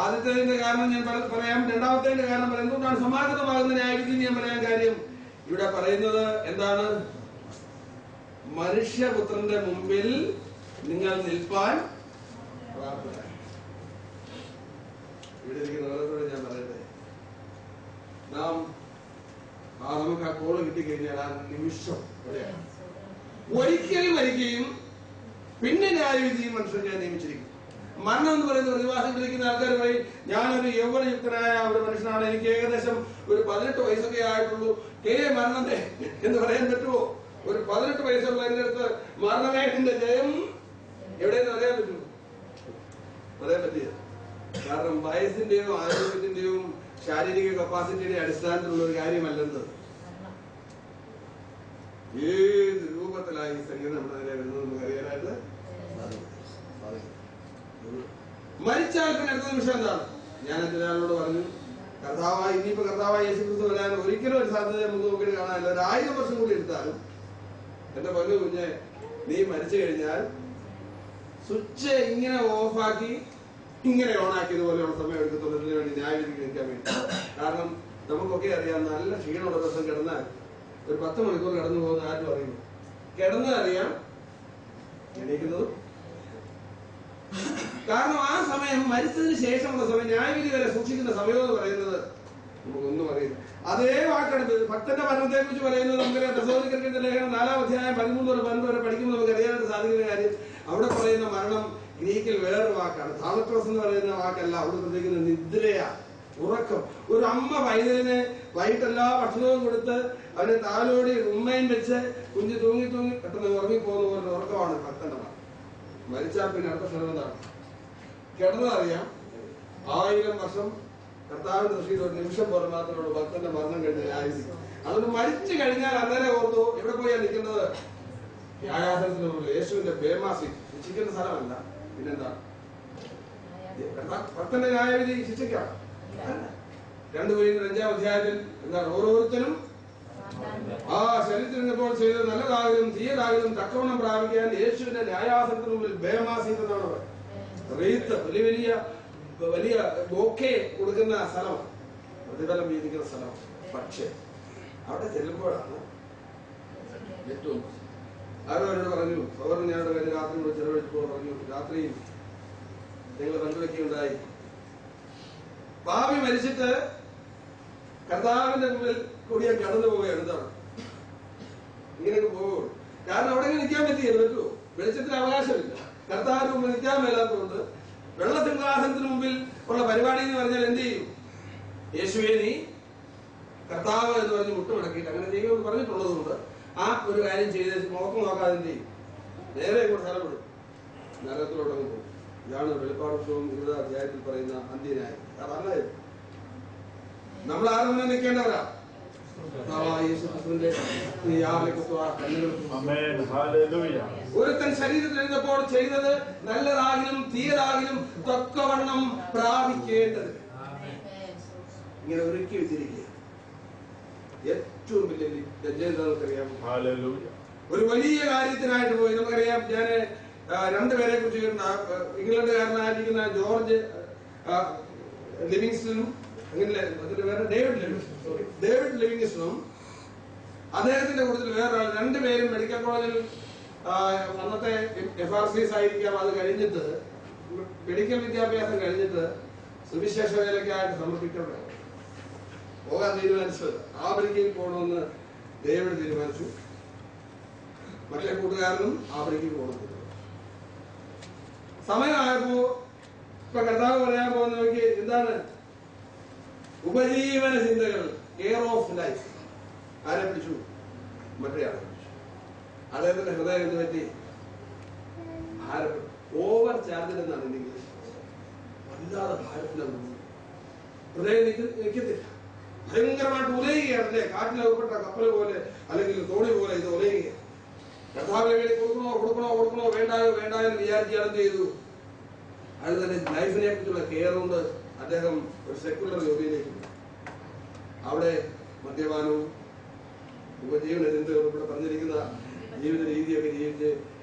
ആദ്യത്തേതിന്റെ കാരണം ഞാൻ പറയാം, രണ്ടാമത്തേതിന്റെ കാരണം പറയാം. എന്തുകൊണ്ടാണ് സമാഗതമാകുന്ന ന്യായവിധി ഞാൻ പറയാൻ കാര്യം? ഇവിടെ പറയുന്നത് എന്താണ്? മനുഷ്യപുത്രന്റെ മുമ്പിൽ നിങ്ങൾ നിൽപ്പാൻ പ്രാപ്തരായി. ഇവിടെ ഇരിക്കുന്ന ഓരോരുത്തരോട് ഞാൻ പറയട്ടെ, നാം നമുക്ക് ആ കോള് കിട്ടിക്കഴിഞ്ഞാൽ ആ നിമിഷം ഒരിക്കൽ മരിക്കുകയും പിന്നെ ന്യായവിധിയും മനുഷ്യൻ ഞാൻ നിയമിച്ചിരിക്കും. മരണം എന്ന് പറയുന്ന പ്രതിഭാസത്തിലിരിക്കുന്ന ആൾക്കാർ പറയും, ഞാനൊരു യൗവനയുക്തനായ ഒരു മനുഷ്യനാണ്, എനിക്ക് ഏകദേശം ഒരു 18 വയസ്സൊക്കെ ആയിട്ടുള്ളൂ, മരണത്തെ എന്ന് പറയാൻ പറ്റുമോ? ഒരു 18 വയസ്സുള്ള എന്റെ അടുത്ത് മരണമേഖന്റെ ജയം എവിടെയെന്ന് പറയാൻ പറ്റുമോ? പറയാൻ പറ്റിയ. കാരണം വയസ്സിന്റെയും ആരോഗ്യത്തിന്റെയും ശാരീരിക കപ്പാസിറ്റിയുടെ അടിസ്ഥാനത്തിലുള്ള ഒരു കാര്യമല്ലെന്ന്. ഏത് രൂപത്തിലായി സംഗീതം നമ്മുടെ നില വരുന്നത് നമുക്ക് അറിയാനായിട്ട് മരിച്ചാൽ പിന്നെ അടുത്ത നിമിഷം എന്താണ്? ഞാൻ എന്റെ ഒരാളോട് പറഞ്ഞു, കർത്താവായി ഇനിയിപ്പോ കർത്താവായി യേശുക്രിസ്തു വരാൻ ഒരിക്കലും ഒരു സാധ്യത നമുക്ക് നോക്കിയിട്ട് കാണാനില്ല. ഒരു 1000 വർഷം കൂടി എടുത്താലും എന്റെ പൊന്നു കുഞ്ഞെ, നീ മരിച്ചു കഴിഞ്ഞാൽ സ്വിച്ച് ഇങ്ങനെ ഓഫാക്കി ഇങ്ങനെ ഓണാക്കിയതുപോലെയുള്ള സമയം എടുക്കത്തുള്ളതിന് വേണ്ടി ന്യായവിധിക്ക് നിൽക്കാൻ വേണ്ടി. കാരണം നമുക്കൊക്കെ അറിയാം, നല്ല ക്ഷീണമുള്ള ദിവസം കിടന്നാൽ ഒരു 10 മണിക്കൂർ കടന്നു പോകുന്ന ആരും അറിയുന്നു. കിടന്നറിയാം, എണീക്കുന്നത്. കാരണം ആ സമയം മരിച്ചതിന് ശേഷമുള്ള സമയം, ന്യായവിധി വരെ സൂക്ഷിക്കുന്ന സമയം എന്ന് പറയുന്നത് നമുക്കൊന്നും അറിയില്ല. അതേ വാക്കെടുത്ത് ഭക്തന്റെ മരണത്തെ കുറിച്ച് പറയുന്നത് നമുക്കറിയാം. തെസ്സലോനിക്കർക്കെഴുതിയ ലേഖനം 4-ാം അധ്യായം 13 മുതൽ 15 വരെ പഠിക്കുമ്പോൾ നമുക്ക് അറിയാനായിട്ട് സാധിക്കുന്ന കാര്യം, അവിടെ പറയുന്ന മരണം ഗ്രീക്കിൽ വേറൊരു വാക്കാണ്. താളക്രോസ് എന്ന് പറയുന്ന വാക്കല്ല, അവിടെ ശ്രദ്ധിക്കുന്ന നിദ്രയാ, ഉറക്കം. ഒരു അമ്മ പൈതലിന് വൈകിട്ടെല്ലാ ഭക്ഷണവും കൊടുത്ത് അവനെ താലോടി ഉമ്മയും വെച്ച് കുഞ്ഞ് തൂങ്ങി തൂങ്ങി പെട്ടെന്ന് ഉറങ്ങിപ്പോകുന്ന പോലെ ഉറക്കമാണ് ഭക്തന്റെ മരണം. മരിച്ചാൽ പിന്നെ അടുത്ത സ്ഥലം എന്താണ്? കിടന്നറിയാം. 1000 വർഷം കർത്താവിന്റെ ദൃഷ്ടിയിൽ ഒരു നിമിഷം പോലെ മാത്രമേ ഭക്തന്റെ മരണം കഴിഞ്ഞ ആയിരിക്കും. അതുകൊണ്ട് മരിച്ചു കഴിഞ്ഞാൽ അന്നേരം ഓർത്തു എവിടെ പോയാൽ നിൽക്കുന്നത്? ന്യായാസനത്തിന് മുമ്പിൽ, യേശുവിന്റെ ബേമാസി. ശിക്ഷിക്കുന്ന സ്ഥലമല്ല, പിന്നെന്താ? ഭക്തന്റെ ന്യായവിധി ശിക്ഷിക്കാം. 2 Corinthians 5-ാം അധ്യായത്തിൽ എന്താണ്? ഓരോരുത്തരും ആ ശരീരത്തിനിപ്പോൾ ചെയ്ത് നല്ലതാകലും തീയതാകലും തക്കവണ്ണം പ്രാപിക്കാൻ യേശുവിന്റെ ന്യായാസനത്തിന് മുമ്പിൽ ബേമാസി എന്നാണ് റീത്ത്, വലിയ വലിയ വലിയ ബൊക്കെ കൊടുക്കുന്ന സ്ഥലമാണ്, പ്രതിഫലം വീതിക്കുന്ന സ്ഥലമാണ്. പക്ഷെ അവിടെ ചെല്ലുമ്പോഴാണ് ഏറ്റവും ആരോട് പറഞ്ഞു, സഹോദരൻ ഞാനോട് കഴിഞ്ഞ രാത്രി കൂടെ ചെലവഴിച്ചപ്പോൾ പറഞ്ഞു, രാത്രിയിൽ നിങ്ങൾ പങ്കുവയ്ക്കുകയുണ്ടായി, ഭാവി മരിച്ചിട്ട് കർത്താവിന്റെ മുമ്പിൽ കൂടി ഞാൻ കടന്നു പോവുകയാണ്. എന്താണ് ഇങ്ങനെയൊക്കെ പോകുള്ളൂ. കാരണം അവിടെ നിൽക്കാൻ പറ്റുമോ? വെളിച്ചത്തിന് അവകാശമില്ല. കർത്താവിന് മുമ്പിൽ നിൽക്കാൻ മേലാത്തതുകൊണ്ട് വെള്ളസിംഹാസനത്തിന് മുമ്പിൽ ഉള്ള പരിപാടി എന്ന് പറഞ്ഞാൽ എന്ത് ചെയ്യും? യേശുവേ നീ കർത്താവ് എന്ന് പറഞ്ഞ് മുട്ടുമടക്കിയിട്ട് അങ്ങനെ ചെയ്യുമെന്ന് പറഞ്ഞിട്ടുള്ളത് കൊണ്ട് ആ ഒരു കാര്യം ചെയ്ത് മുഖത്ത് നോക്കാതെ എന്ത് ചെയ്യും? നേരെ കൂടെ സ്ഥലപ്പെടും, നരകത്തിലോട്ടങ്ങ് പോകും. ഇതാണ് വെളിപ്പാട് പുസ്തകം 20-ാം അധ്യായത്തിൽ പറയുന്ന അന്ത്യന്യായം. പറഞ്ഞത് നമ്മൾ ആരും നിൽക്കേണ്ടവരാ. ഒരുത്തൻ ശരീരത്തിൽ ഇരുന്നപ്പോൾ ചെയ്തത് നല്ലതാകിലും തീയതാകിലും തക്കവണ്ണം പ്രാപിക്കേണ്ടത് ഇങ്ങനെ ഒരുക്കി വെച്ചിരിക്കുക. ഏറ്റവും വലിയ നമുക്കറിയാം, ഒരു വലിയ കാര്യത്തിനായിട്ട് പോയി. നമുക്കറിയാം, ഞാൻ 2 പേരെ കുറിച്ച് ഇംഗ്ലണ്ടുകാരനായിരിക്കുന്ന ജോർജ് ലിവിങ്സ്റ്റണും ഡേവിഡ് ലിവിങ്സ്റ്റണും അദ്ദേഹത്തിന്റെ കൂട്ടത്തിൽ വേറൊരാൾ, 2 പേരും മെഡിക്കൽ കോളേജിൽ അന്നത്തെ FRCs ആയിരിക്കാം. അത് കഴിഞ്ഞിട്ട് മെഡിക്കൽ വിദ്യാഭ്യാസം കഴിഞ്ഞിട്ട് സുവിശേഷ വേലയ്ക്കായിട്ട് സമർപ്പിക്കപ്പെട്ടു പോകാൻ തീരുമാനിച്ചത്. ആഫ്രിക്കയിൽ പോകണമെന്ന് ഡേവിഡ് തീരുമാനിച്ചു. മറ്റേ കൂട്ടുകാരനും ആഫ്രിക്കയിൽ പോകണം. സമയമായപ്പോ ഇപ്പൊ കർത്താവ് പറയാൻ പോകുന്ന നോക്കി, എന്താണ്? ഉപജീവന ചിന്തകൾ, കെയർ ഓഫ് ലൈഫ്. ആരെ പിടിച്ചു? മറ്റേ ആളെ പിടിച്ചു. അദ്ദേഹത്തിന്റെ ഹൃദയം എന്ത് പറ്റി? ഓവർ ചാർജ് എന്നാണ് ഇംഗ്ലീഷ്. വല്ലാതെ ഭാരത്തിലാണ് ഹൃദയം നിൽക്കത്തില്ല. ഭയങ്കരമായിട്ട് ഉലയുകയാണ് അല്ലേ? കാറ്റിലകപ്പെട്ട കപ്പൽ പോലെ അല്ലെങ്കിൽ തോണി പോലെ ഇത് ഉലയുക. കർത്താവിനെ വേണ്ടി കൊടുക്കണോ വേണ്ടായോ എന്ന് വിചാരിച്ചാൽ എന്ത് ചെയ്തു? അത് തന്നെ ലൈഫിനെ കുറിച്ചുള്ള കെയർ കൊണ്ട് അദ്ദേഹം ഒരു സെക്കുലർ ജോലിയിലേക്ക് പോയി. അവിടെ മദ്യപാനവും ഉപജീവന ചിന്തകളും ഇവിടെ പറഞ്ഞിരിക്കുന്ന ജീവിത രീതിയൊക്കെ ജീവിച്ച്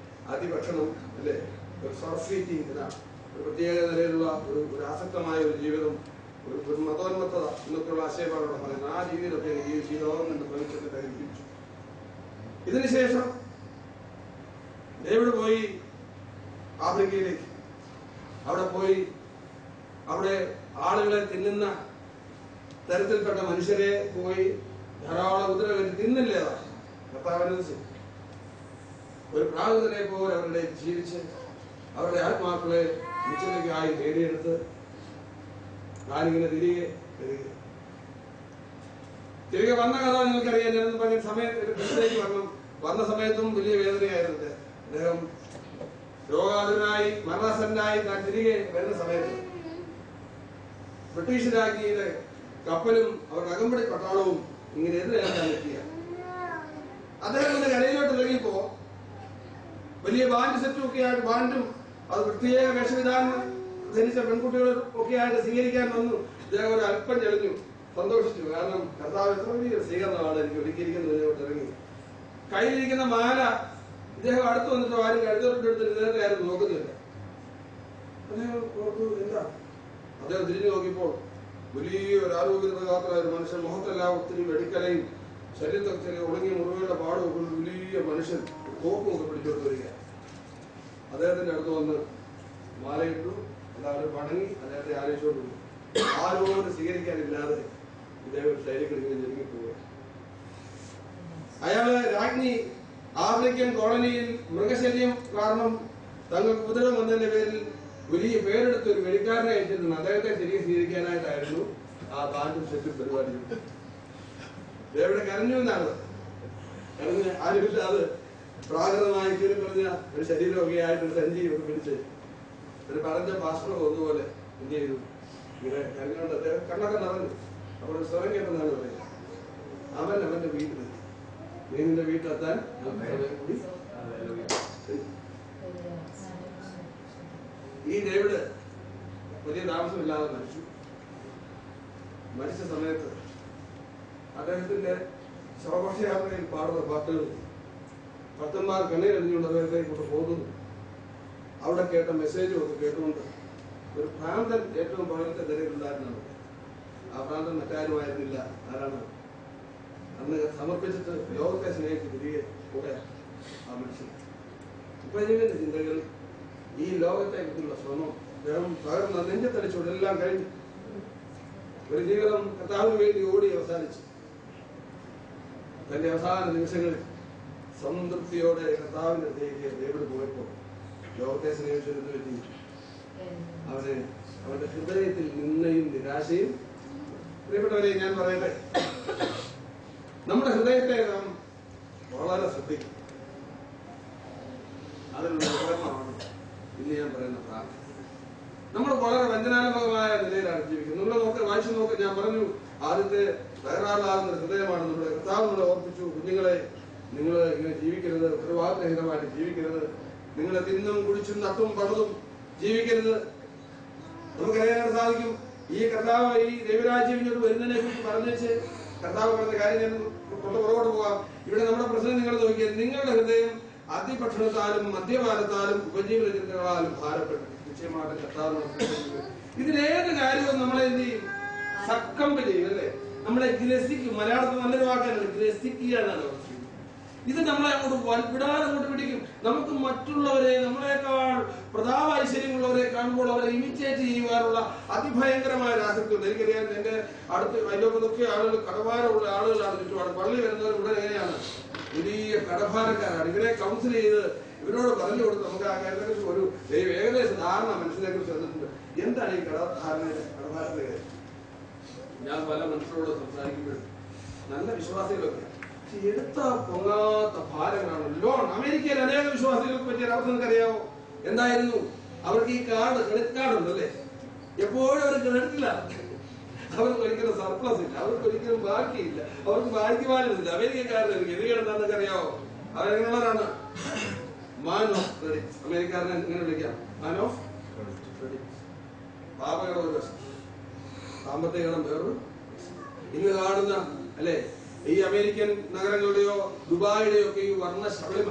അതിഭക്ഷണം അല്ലേ, ഒരു സർഫീറ്റിംഗ്, ഇതാണ് ഒരു പ്രത്യേക നിലയിലുള്ള ഒരു ആസക്തമായ ഒരു ജീവിതം, ഒരു മതോന്മത്തത എന്നൊക്കെയുള്ള ആശയപാടുകൾ പറയുന്നത്. ആ രീതിയിലൊക്കെ ഈ ലോകം നിന്ന് ഭവിച്ചിട്ട് ജീവിച്ചു. ഇതിനുശേഷം ഡേവിഡ് പോയി ആഫ്രിക്കയിലേക്ക്. അവിടെ പോയി അവിടെ ആളുകളെ തിന്നുന്ന തരത്തിൽപ്പെട്ട മനുഷ്യരെ പോയി ധാരാളം ഉപദ്രവം തിന്നില്ലേതാ കർത്താവിനെ ഒരു പ്രാകൃതനെ പോലെ അവരുടെ ജീവിച്ച് അവരുടെ ആത്മാക്കളെ നിശ്ചിതയ്ക്കായി നേടിയെടുത്ത് ഞാനിങ്ങനെ തിരികെ വന്ന കഥ നിങ്ങൾക്കറിയാം. ഞാൻ പറഞ്ഞ സമയത്ത് വന്ന സമയത്തും വലിയ വേദനയായിരുന്നു. അദ്ദേഹം രോഗാതുരനായി മരണാസന്നായി താൻ തിരികെ വരുന്ന സമയത്ത് ബ്രിട്ടീഷുകാരുടെ കപ്പലും അവരുടെ അകമ്പടി പട്ടാളവും ഇങ്ങനെ എതിരേൽക്കാൻ എത്തിയ അദ്ദേഹം ഇങ്ങനെ കരയിലോട്ട് ഇറങ്ങിയപ്പോ വലിയ ബാൻഡ് സെറ്റും ഒക്കെ ആയിട്ട്, ബാൻഡും അത് പ്രത്യേക വേഷവിധാനം ധരിച്ച പെൺകുട്ടികളും ഒക്കെ ആയിട്ട് സ്വീകരിക്കാൻ വന്നു. ഇദ്ദേഹം ഒരു അല്പം ചെളിഞ്ഞു, സന്തോഷിച്ചു. കാരണം കർത്താവ് എത്ര വലിയ സ്വീകരണമാണ് എനിക്ക് ഒരുക്കിയിരിക്കുന്നതിനോട്ട് ഇറങ്ങി. കയ്യിലിരിക്കുന്ന മാല ഇദ്ദേഹം അടുത്ത് വന്നിട്ട് ആരും കഴുതോട്ടെടുത്തിട്ട് ഇദ്ദേഹത്തെ ആരും നോക്കുന്നില്ല. അദ്ദേഹം ഓർത്തു എന്താ. അദ്ദേഹം തിരിഞ്ഞു നോക്കിയപ്പോൾ വലിയ ഒരു ആരോഗ്യപ്രകാരമായ ഒരു മനുഷ്യൻ, മുഖത്തെല്ലാം ഒത്തിരി വെടിക്കലയും ശരീരത്തൊക്കെ ചെറിയ ഉണങ്ങിയ മുറിവുകളുടെ പാടും ഒക്കെ വലിയ മനുഷ്യൻ തോക്കും ഒക്കെ പിടിച്ചോട്ട് വരിക. അദ്ദേഹത്തിന്റെ അടുത്ത് വന്ന് മാലയിട്ടു. എല്ലാവരും വണങ്ങി അദ്ദേഹത്തെ ആലോചിച്ചോണ്ട് ആരോട് സ്വീകരിക്കാനില്ലാതെ ഇദ്ദേഹം ശൈലികളിങ്ങനെ ഞെരുങ്ങിപ്പോവുക. അയാള് രാജ്ഞി ആഫ്രിക്കൻ കോളനിയിൽ മൃഗശല്യം കാരണം തങ്ങൾക്ക് ഉപദ്രവം വന്നതിന്റെ പേരിൽ വലിയ പേരെടുത്ത് ഒരു വെടിക്കാരനെ അയച്ചിരുന്നു. അദ്ദേഹത്തെ തിരികെ സ്വീകരിക്കാനായിട്ടായിരുന്നു ആ ബാൻഡും സെറ്റും പരിപാടി. ഇവിടെ കരഞ്ഞു എന്നാണ്. കരഞ്ഞ് ആരുമില്ലാതെ പ്രാകൃതമായി കീറി പറഞ്ഞ ഒരു ശരീരമൊക്കെ ആയിട്ട് ഒരു സഞ്ചിയൊക്കെ പിടിച്ച് ഒരു പറഞ്ഞ പാസ്റ്റർ ഒന്നുപോലെ എന്ത് ചെയ്തു, ഇങ്ങനെ കരഞ്ഞുകൊണ്ട് അദ്ദേഹം കണ്ണൊക്കെ നിറഞ്ഞു. അപ്പോൾ ഒരു സ്വരം കേട്ടെന്നാണ് പറയുന്നത്, അവന്റെ വീട്ടിൽ നീ നിന്റെ വീട്ടിലെത്താൻ കൂടി. ഈ ഡേവിഡ് വലിയ താമസമില്ലാതെ മരിച്ച സമയത്ത് അദ്ദേഹത്തിന്റെ ശവഘോഷയാത്രയിൽ പാടുന്ന പാട്ടുകൾ ഭക്തന്മാർ കണ്ണീരറിഞ്ഞുകൊണ്ട് അദ്ദേഹത്തെ കൊണ്ട് പോകുന്നു. അവിടെ കേട്ട മെസ്സേജും ഒക്കെ കേട്ടുകൊണ്ട് ഒരു ഭ്രാന്തൻ ഏറ്റവും പകലത്തെ നിലയിലുണ്ടായിരുന്നത്. ആ ഭ്രാന്തൻ മറ്റാരുമായിരുന്നില്ല. ആരാണ്? അന്ന് സമർപ്പിച്ചിട്ട് ലോകത്തെ സ്നേഹിച്ച് തിരികെ കൂടെ ആ മനുഷ്യൻ. ഉപജീവന ചിന്തകൾ, ഈ ലോകത്തെ കുറിച്ചുള്ള ശ്രമം, അദ്ദേഹം പകർന്ന നെഞ്ചത്തടിച്ചോടെല്ലാം കഴിഞ്ഞു. ഒരു ജീവിതം കർത്താവിന് വേണ്ടി ഓടി അവസാനിച്ചു. തന്റെ അവസാന നിമിഷങ്ങളിൽ സംതൃപ്തിയോടെ കർത്താവിന്റെ അടുത്തേക്ക് ഡേവിഡ് പോയപ്പോൾ ലോകത്തെ സ്നേഹിച്ചെന്ന് പറ്റി അവന്റെ ഹൃദയത്തിൽ നിന്നയും നിരാശയും. പ്രിയപ്പെട്ടവരെ, ഞാൻ പറയട്ടെ, നമ്മുടെ ഹൃദയത്തെ നാം വളരെ ശ്രദ്ധിക്കും. അതിനുള്ള ഉപകരണമാണ് ഇന്ന് ഞാൻ പറയുന്ന പ്രാർത്ഥന. നമ്മൾ വളരെ വഞ്ചനാത്മകമായ നിലയിലാണ് ജീവിക്കുന്നത്. നിങ്ങൾ വായിച്ചു നോക്ക്. ഞാൻ പറഞ്ഞു, ആദ്യത്തെ തകരാറിലാകുന്ന ഹൃദയമാണ് നമ്മുടെ. കർത്താവ് നമ്മളെ ഓർപ്പിച്ചു, കുഞ്ഞുങ്ങളെ നിങ്ങൾ ഇങ്ങനെ ജീവിക്കരുത്, ഉത്തരവാദിത്തരഹിതമായിട്ട് ജീവിക്കരുത്, നിങ്ങളെ തിന്നും കുടിച്ചും നട്ടും പണതും ജീവിക്കരുത്. നമുക്ക് അറിയാനായിട്ട് സാധിക്കും. ഈ കർത്താവ് ഈ ദൈവരാജ്യം ഇങ്ങോട്ട് വരുന്നതിനെ കുറിച്ച് പറഞ്ഞേച്ച് കർത്താവ് പറഞ്ഞ കാര്യം ഞാൻ പുറകോട്ട് പോകാം. ഇവിടെ നമ്മുടെ പ്രശ്നം നിങ്ങൾ നോക്കിയാൽ നിങ്ങളുടെ ഹൃദയം അതിഭക്ഷണത്താലും മദ്യപാനത്താലും ഉപജീവന ചിന്തകളാലും ഭാരപ്പെട്ടു. നിശ്ചയമായിട്ട് കർത്താവ് ഇതിലേത് കാര്യവും നമ്മളെ എന്ത് ചെയ്യും? സക്കമ്പ് ചെയ്യും, അല്ലേ? നമ്മളെ ഗ്രസിക്കും. മലയാളത്തിൽ നല്ലൊരു വാക്കാണ് ഗ്രസിക്കുക എന്നാണ്. ഇത് നമ്മളെ അങ്ങോട്ട് വിടാതെ അങ്ങോട്ട് പിടിക്കും. നമുക്ക് മറ്റുള്ളവരെ, നമ്മളെക്കാൾ പ്രതാപ ഐശ്വര്യമുള്ളവരെ കാണുമ്പോൾ അവരെ ഇമിറ്റേറ്റ് ചെയ്യുവാനുള്ള അതിഭയങ്കരമായ ആസക്തിയുണ്ട്. എനിക്കറിയാം, എന്റെ അടുത്ത് അയലോകത്തൊക്കെ ആളുകൾ കടഭാരമുള്ള ആളുകളാണ് ചുറ്റുപാട്. പള്ളി വരുന്നവർ ഇവിടെ എങ്ങനെയാണ്? വലിയ കടഭാരക്കാരാണ്. ഇവരെ കൗൺസിൽ ചെയ്ത് ഇവരോട് പറഞ്ഞു കൊടുത്ത് നമുക്ക് ആ കാര്യത്തെക്കുറിച്ച് ഒരു ഏകദേശ ധാരണ മനസ്സിനെ കുറിച്ച് തന്നിട്ടുണ്ട്. എന്താണ് ഈ കടഭാരത്തിന്റെ കാര്യം? ഞാൻ പല മനുഷ്യരോട് സംസാരിക്കുമ്പോഴും നല്ല വിശ്വാസികളൊക്കെ എടുത്ത പൊങ്ങാത്ത ഭാരങ്ങളാണ് ലോൺ. അമേരിക്കയിൽ അനേക വിശ്വാസികൾക്ക് പറ്റിയ അവസ്ഥ നിങ്ങൾക്കറിയാവോ? എന്തായിരുന്നു? അവർക്ക് ഈ ക്രെഡിറ്റ് കാർഡ് ഉണ്ടല്ലേ, എപ്പോഴും അവർ ക്രെഡിറ്റിലാണ്. അവർക്ക് ഒരിക്കലും സർപ്ലസ് ഇല്ല, അവർക്ക് ഒരിക്കലും ബാക്കിയില്ല, അവർക്ക് ബാക്കിവാനമില്ല. അമേരിക്കക്കാരുടെ ഗതികേടെന്താണെന്നൊക്കെ അറിയാവോ? അവരെങ്ങനെയുള്ളവരാണ്? Man of credit. അമേരിക്കാരനെ എങ്ങനെ വിളിക്കാം? Man of credit. പാപയുടെ ഒരു വശം. സാമ്പത്തിക കടം വേറൊരു. ഇന്ന് കാണുന്ന അല്ലെ ഈ അമേരിക്കൻ നഗരങ്ങളുടെയോ ദുബായിയുടെയോ ഒക്കെ ഈ വർണ്ണ ശബളിമ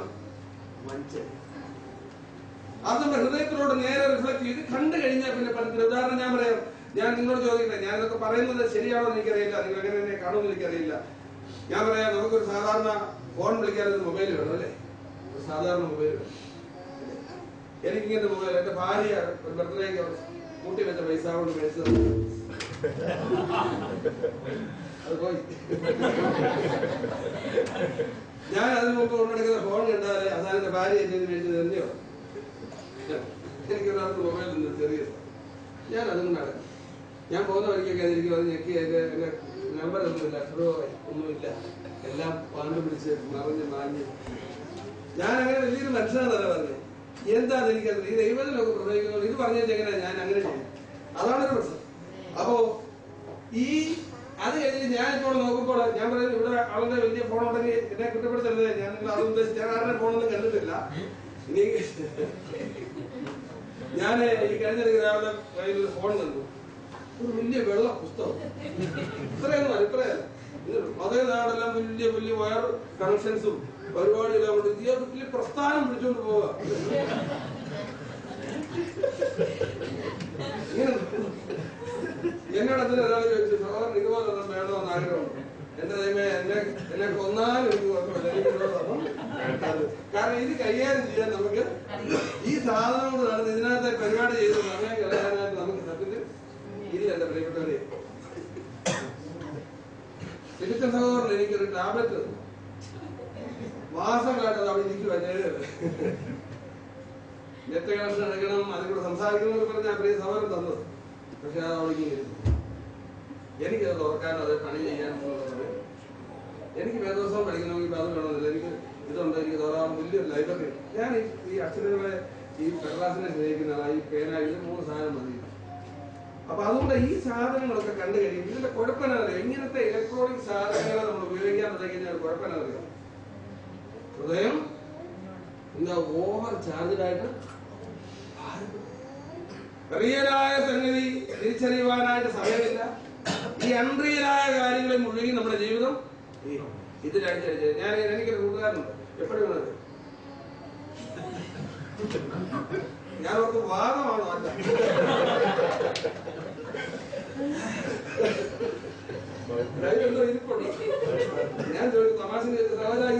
മനുഷ്യൻ അത് നമ്മുടെ ഹൃദയത്തിലോട് നേരെ റിഫ്ലക്ട് ചെയ്ത് കണ്ടു കഴിഞ്ഞാൽ പിന്നെ പലത്തിന് ഉദാഹരണം ഞാൻ പറയാം. ഞാൻ നിങ്ങളോട് ചോദിക്കട്ടെ, ഞാനിതൊക്കെ പറയുന്നത് ശരിയാണോ എന്ന് എനിക്കറിയില്ല, നിങ്ങൾ എങ്ങനെ എന്നെ കാണുമെന്ന് എനിക്കറിയില്ല. ഞാൻ പറയാം, നമുക്കൊരു സാധാരണ ഫോൺ വിളിക്കാനൊരു മൊബൈൽ വേണം അല്ലേ? ഒരു സാധാരണ മൊബൈൽ വേണം. എനിക്കിങ്ങനത്തെ മൊബൈൽ എന്റെ ഭാര്യ ബർത്ത്ഡേക്ക് കൂട്ടി വെച്ച പൈസ കൊണ്ട് മേടിച്ചത് അത് പോയി. ഞാൻ അതിന് മുമ്പ് കൊണ്ടെടുക്കുന്ന ഫോൺ കണ്ടാല് അതാണ് എന്റെ ഭാര്യ എന്റെ മേടിച്ചത് തന്നെയോ. എനിക്കൊരാൾക്ക് മൊബൈൽ ഉണ്ട് ചെറിയ, ഞാൻ അതും നടക്കും. ഞാൻ പോകുന്ന വഴിക്കൊക്കെ അതിരിക്കും, അത് ഞെക്കി അതിന്റെ എന്റെ നമ്പർ ഒന്നുമില്ല, ഒന്നുമില്ല, എല്ലാം പാണ്ട് പിടിച്ച് മറിഞ്ഞ് മാഞ്ഞ്. ഞാൻ അങ്ങനെ വലിയൊരു മനുഷ്യനാണെന്നല്ല പറഞ്ഞത്. എന്താണെന്ന് എനിക്കത് ഈ ദൈവത്തിലൊക്കെ പ്രസംഗിക്കുന്നത് ഇത് പറഞ്ഞാൽ എങ്ങനെയാ ഞാൻ അങ്ങനെ ചെയ്യും, അതാണൊരു പ്രശ്നം. അപ്പോ ഈ അത് കഴിഞ്ഞ് ഞാനിപ്പോൾ നോക്കുമ്പോൾ ഞാൻ പറയുന്നത് ഇവിടെ അവന്റെ വലിയ ഫോൺ ഉണ്ടെങ്കിൽ എന്നെ കുറ്റപ്പെടുത്തരുത്. ഞാൻ അത് ഉദ്ദേശിച്ച ആരുടെ ഫോണൊന്നും കണ്ടിട്ടില്ല. ഇനി ഞാൻ ഈ കഴിഞ്ഞ രാവിലെ കയ്യിൽ ഫോൺ കണ്ടു, ഒരു വലിയ വെള്ള പുസ്തകം. ഇത്രയൊന്നും ഇത്രയല്ല, അതേ നാടെല്ലാം വലിയ വലിയ വയർ കണക്ഷൻസും പരിപാടിയെല്ലാം കൊണ്ട് വലിയ പ്രസ്ഥാനം പിടിച്ചോണ്ട് പോവുക. ഇങ്ങനെ എന്നോട് അതിന് ഒരാൾ ചോദിച്ചു, സഹോദരൻ ഇതുപോലൊന്നും വേണമെന്ന് ആഗ്രഹമുണ്ട്. എന്റെ ദൈവമേ, എന്നെ കൊന്നാലും എനിക്ക് കുഴപ്പമില്ല. കാരണം ഇത് കൈകാര്യം ചെയ്യാൻ നമുക്ക് ഈ സാധനം കൊണ്ട് നടന്ന് ഇതിനകത്തെ പരിപാടി ചെയ്ത് സമയം കളയാനായിട്ട് നമുക്ക് സത്യത്തിൽ ഇല്ല. എന്റെ പ്രിയപ്പെട്ടവരെ, തിരിച്ച സഹോദരൻ എനിക്കൊരു ടാബ്ലറ്റ് മാസങ്ങളായിട്ട് അവിടെ ഇരിക്കുക. നെറ്റ് കണക്ഷൻ എടുക്കണം, അതിൽ കൂടെ സംസാരിക്കണമെന്ന് പറഞ്ഞാൽ പ്രിയ സഹോദരൻ തന്നത്. പക്ഷെ അത് അവിടെ ഇങ്ങനെ ഇരുന്നു. എനിക്കത് തുറക്കാനോ അത് പണി ചെയ്യാനോ എനിക്ക് വേദോത്സവം പഠിക്കണമെങ്കിൽ അത് വേണമെന്നില്ല. എനിക്ക് ഇതുണ്ട്, എനിക്ക് തുറക്കാൻ വലിയൊരു ലൈബ്രറി. ഞാൻ ഈ അക്ഷരങ്ങളെ ഈ കടലാസിനെ സ്നേഹിക്കുന്ന ഈ പേന, ഇത് 3 സാധനം മതി. അപ്പൊ അതുകൊണ്ട് ഈ സാധനങ്ങളൊക്കെ കണ്ടു കഴിയും. ഇതിന്റെ കുഴപ്പമെന്നറിയാം, ഇങ്ങനത്തെ ഇലക്ട്രോണിക് സാധനങ്ങളെ നമ്മൾ ഉപയോഗിക്കാൻ തുടങ്ങിയ കുഴപ്പമെന്നറിയാം, ഹൃദയം എന്താ ഓവർ ചാർജായിട്ട് റിയലായ സംഗതി തിരിച്ചറിയുവാനായിട്ട് സമയമില്ല. ഈ അൺറിയലായ കാര്യങ്ങളിൽ മുഴുകി നമ്മുടെ ജീവിതം ഇതിലടിച്ചടിച്ച്. എനിക്കൊരു കൂട്ടുകാരനുണ്ട്, എപ്പോഴും ഞാൻ ഓർക്ക് വാദമാണോ അല്ല, ഇരിപ്പുണ്ട്. ഞാൻ ചോദിച്ചു, തമാശ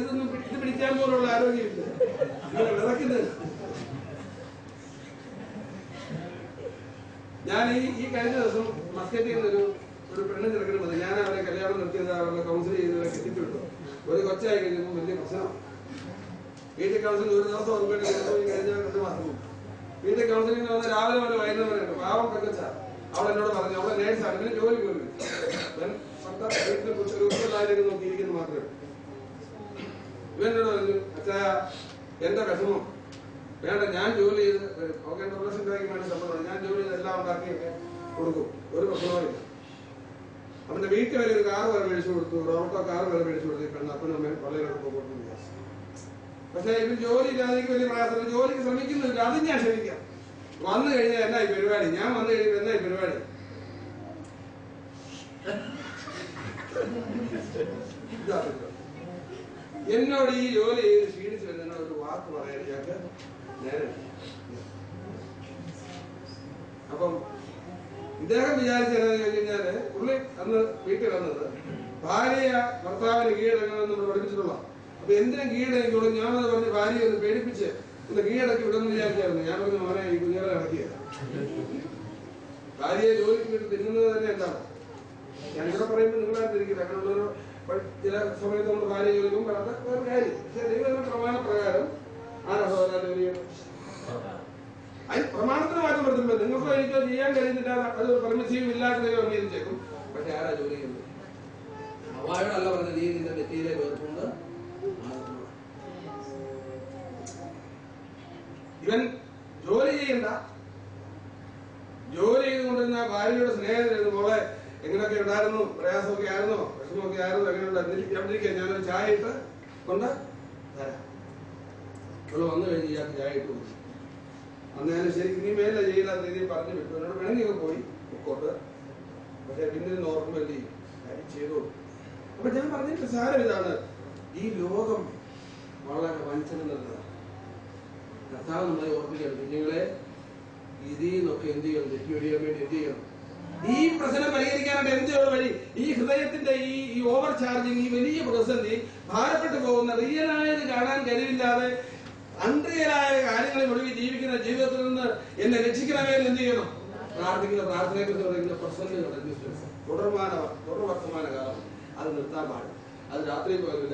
ഇതൊന്നും ഇത് പിടിക്കാൻ പോലുള്ള ആരോഗ്യമില്ല, ഇങ്ങനെ വിറക്കുന്നത്. ഞാൻ ഈ കഴിഞ്ഞ ദിവസം മസ്കറ്റിൽ നിന്നൊരു പെണ്ണ് ചെറുക്കനും മതി. ഞാൻ അവരെ കല്യാണം നിർത്തിയത്, അവരുടെ കൗൺസിൽ ചെയ്തവരെ കെട്ടിച്ചുവിട്ടു. ഒരു കൊച്ചായി കഴിഞ്ഞപ്പോൾ വലിയ പ്രശ്നം. വീട്ടിൽ കൗൺസിലിംഗ് ഒരു ദിവസം അതുപോലെ കഴിഞ്ഞ 2 മാസം മുമ്പ് വീട്ടിൽ കൗൺസിലിംഗിന് വന്ന് രാവിലെ വരെ വൈകുന്നേരം വരെ പാവം പെങ്കച്ച അവൾ എന്നോട് പറഞ്ഞു, അവളെ നേഴ്സാണ്, പിന്നെ ജോലി പോലും വീട്ടിനെ കുറിച്ച് ഒരു ഉത്തരവാദിത്തം നോക്കിയിരിക്കുന്നു മാത്രമേ. ഇവനോട് പറഞ്ഞു, അച്ഛാ എന്റെ വിഷമം വേണ്ട, ഞാൻ ജോലി ചെയ്ത് അവർക്ക് 2 ലക്ഷം രൂപയ്ക്ക് വേണ്ടി ശമ്പളമാണ്, ഞാൻ ജോലി ചെയ്ത് എല്ലാം ഉണ്ടാക്കിയൊക്കെ കൊടുക്കും, ഒരു പ്രശ്നവുമില്ല. അവന്റെ വീട്ടിൽ വരെ ഒരു കാർ വരെ മേടിച്ചു കൊടുത്തു, റോട്ടോ കാർ വരെ മേടിച്ചു കൊടുത്തു. പെണ്ണ് അപ്പനും അമ്മയും പള്ളിയിലൊക്കെ പോകണമെന്ന് വിചാരിച്ചു. പക്ഷെ ഇവർ ജോലി ഇല്ലാതെ എനിക്ക് വലിയ പ്രയാസം, ജോലിക്ക് ശ്രമിക്കുന്നില്ല, അതും ഞാൻ ക്ഷമിക്കാം. വന്നു കഴിഞ്ഞാൽ എന്നായി പരിപാടി, ഞാൻ വന്നു കഴിയുമ്പോൾ എന്നായി പരിപാടി. എന്നോട് ഈ ജോലി ചെയ്ത് ക്ഷീണിച്ചു വരുന്ന ഒരു വാക്ക് പറയാൻ ഞങ്ങൾക്ക് നേരെ. അപ്പം ഇദ്ദേഹം വിചാരിച്ചതെന്ന് ചോദിച്ചു കഴിഞ്ഞാല്, പുള്ളി അന്ന് വീട്ടിൽ വന്നത് ഭാര്യ ഭർത്താവിന് കീഴടങ്ങണമെന്ന് നമ്മൾ പഠിപ്പിച്ചിട്ടുള്ള. അപ്പൊ എന്തിനും കീഴടങ്ങിക്കോളൂ, ഞാനത് പറഞ്ഞ് ഭാര്യയെ ഒന്ന് പേടിപ്പിച്ച് ഒന്ന് കീഴടക്കി വിടുമെന്ന് വിചാരിച്ചായിരുന്നു. ഞാൻ പറഞ്ഞു, മോനെ ഈ കുഞ്ഞുങ്ങളെ ഇറക്കിയത് ഭാര്യയെ ജോലിക്ക് വീട്ടിൽ തിന്നുന്നത് തന്നെ എന്താണ്. ഞാനിവിടെ പറയുമ്പോൾ നിങ്ങളായിട്ടിരിക്കില്ല, അങ്ങനെയുള്ളൊരു ചില സമയത്ത് നമ്മൾ ഭാര്യ ജോലിക്കും പറയാത്ത വേറെ കാര്യം. പക്ഷെ ദൈവത്തിന്റെ പ്രമാണപ്രകാരം ആരാ സഹോദരൻ ജോലി ചെയ്യുന്നത്? അതിന് പ്രമാണത്തിന് മാറ്റം വരുത്തുമ്പോൾ നിങ്ങൾക്ക് എനിക്കോ ചെയ്യാൻ കഴിയുന്നില്ല, അത് പെർമിസീവ് ഇല്ലാത്ത ദൈവം അംഗീകരിച്ചേക്കും. പക്ഷെ ആരാ ജോലി ചെയ്യുന്നത്? അവയോടല്ല പറഞ്ഞ രീതിന്റെ നെറ്റിയിലെ വേർപ്പുണ്ട്. ഇവൻ ജോലി ചെയ്യണ്ട, ജോലി ചെയ്തുകൊണ്ടിരുന്ന ഭാര്യയുടെ സ്നേഹത്തിലായിരുന്നു. മോളെ എങ്ങനെയൊക്കെ ഉണ്ടായിരുന്നു, പ്രയാസമൊക്കെ ആയിരുന്നോ, വിഷമമൊക്കെ ആയിരുന്നു, എങ്ങനെയുണ്ടായിരുന്നു, ഞാനൊരു ചായ ഇട്ട് കൊണ്ട് തരാം. അവള് വന്നു കഴിഞ്ഞ് ഇയാൾക്ക് ചായ ഇട്ട് കൊടുത്തു. അന്ന് ഞാൻ ശരിക്കും നീ മേലെ ചെയ്യാത്ത രീതിയിൽ പറഞ്ഞു വിട്ടു. എന്നോട് വേണമെങ്കിൽ പോയി മുക്കോട്ട് പക്ഷെ പിന്നീട് ഓർക്കുമ്പോൾ എന്ത് ചെയ്യും? കാര്യം ചെയ്തോളൂ. അപ്പൊ ഞാൻ പറഞ്ഞിട്ട് സാരം ഇതാണ്, ഈ ലോകം വളരെ വഞ്ചന നല്ലതാണ്. കർത്താവ് നമ്മളെ ഓർമ്മിക്കണം, കുഞ്ഞുങ്ങളെ ഇതിൽ നിന്നൊക്കെ എന്ത് ചെയ്യണം? തെറ്റിയൊഴിയാൻ വേണ്ടി എന്ത് ചെയ്യണം? ഈ പ്രശ്നം പരിഹരിക്കാനായിട്ട് എന്താണ് വഴി? ഈ ഹൃദയത്തിന്റെ ഈ ഓവർ ചാർജിങ്, ഈ വലിയ പ്രതിസന്ധി, ഭാരപ്പെട്ടു പോകുന്ന റിയലായത് കാണാൻ കഴിവില്ലാതെ അൺറിയലായ കാര്യങ്ങളെ ഒടുങ്ങി ജീവിക്കുന്ന ജീവിതത്തിൽ നിന്ന് എന്നെ രക്ഷിക്കണമേ എന്ന് എന്ത് ചെയ്യണം? പ്രാർത്ഥിക്കുന്ന പ്രാർത്ഥനയെക്കുറിച്ച് പറയുന്ന പ്രസംഗങ്ങൾ തുടർവർത്തമാന കാലം അത് നിർത്താൻ പാടില്ല. അത് രാത്രി പോയാലും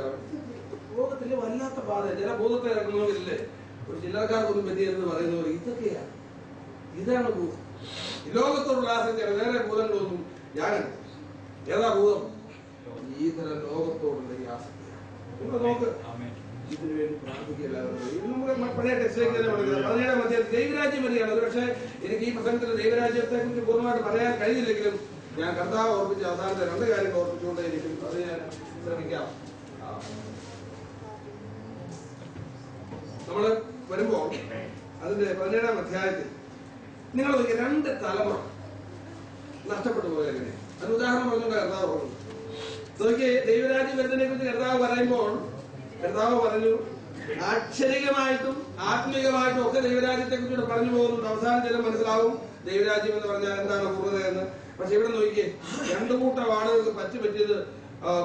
ലോകത്തിലെ വല്ലാത്ത ബാധ. ചില ഭൂതത്തെ ഇറങ്ങുന്നവരില്ലേ, ഒരു ചില്ലറക്കാർക്കൊന്നും പറ്റിയെന്ന് പറയുന്നവർ ഇതൊക്കെയാണ്. ഇതാണ് ഭൂതം. ഈ ലോകത്തോടുള്ള ആസക്തി. വേറെ ഭൂതങ്ങളൊന്നും ഞാൻ ഏതാ ഭൂതം? ഈ തരം ലോകത്തോടുള്ള ഈ ആസക്തിയാണ്. നിങ്ങൾ നോക്ക്, ഇതിനു വേണ്ടി പ്രാർത്ഥിക്കുക. പഴയ ടെക്സ്റ്റിലേക്ക് തന്നെ പറയുന്നത് 17-ാം അധ്യായത്തിൽ ദൈവരാജ്യം വരികയാണ്. ഒരു പക്ഷേ എനിക്ക് ഈ പ്രസംഗത്തിൽ ദൈവരാജ്യത്തെ കുറിച്ച് പൂർണ്ണമായിട്ട് പറയാൻ കഴിയില്ലെങ്കിലും ഞാൻ കർത്താവ് ഓർപ്പിച്ച അവസാനത്തെ 2 കാര്യങ്ങൾ ഓർപ്പിച്ചുകൊണ്ടേയിരിക്കും. അത് ഞാൻ ശ്രമിക്കാം. നമ്മള് വരുമ്പോ അതിന്റെ 17-ാം അധ്യായത്തിൽ നിങ്ങൾ 2 തലമുറ നഷ്ടപ്പെട്ടു പോയെങ്ങനെ? അത് ഉദാഹരണം പറഞ്ഞുകൊണ്ട് കർത്താവ് പറഞ്ഞു. നോക്കിയേ, ദൈവരാജ്യം വരുന്നതിനെ കുറിച്ച് കർത്താവ് പറയുമ്പോൾ കർത്താവ് പറഞ്ഞു, ആക്ഷരികമായിട്ടും ആത്മീകമായിട്ടും ഒക്കെ ദൈവരാജ്യത്തെ കുറിച്ച് പറഞ്ഞു പോകുന്നുണ്ട്. അവസാനം ചില മനസ്സിലാവും ദൈവരാജ്യം എന്ന് പറഞ്ഞാൽ എന്താണ് പൂർണ്ണതയെന്ന്. പക്ഷെ ഇവിടെ നോക്കിയേ, 2 കൂട്ടം ആളുകൾക്ക് പറ്റിയത്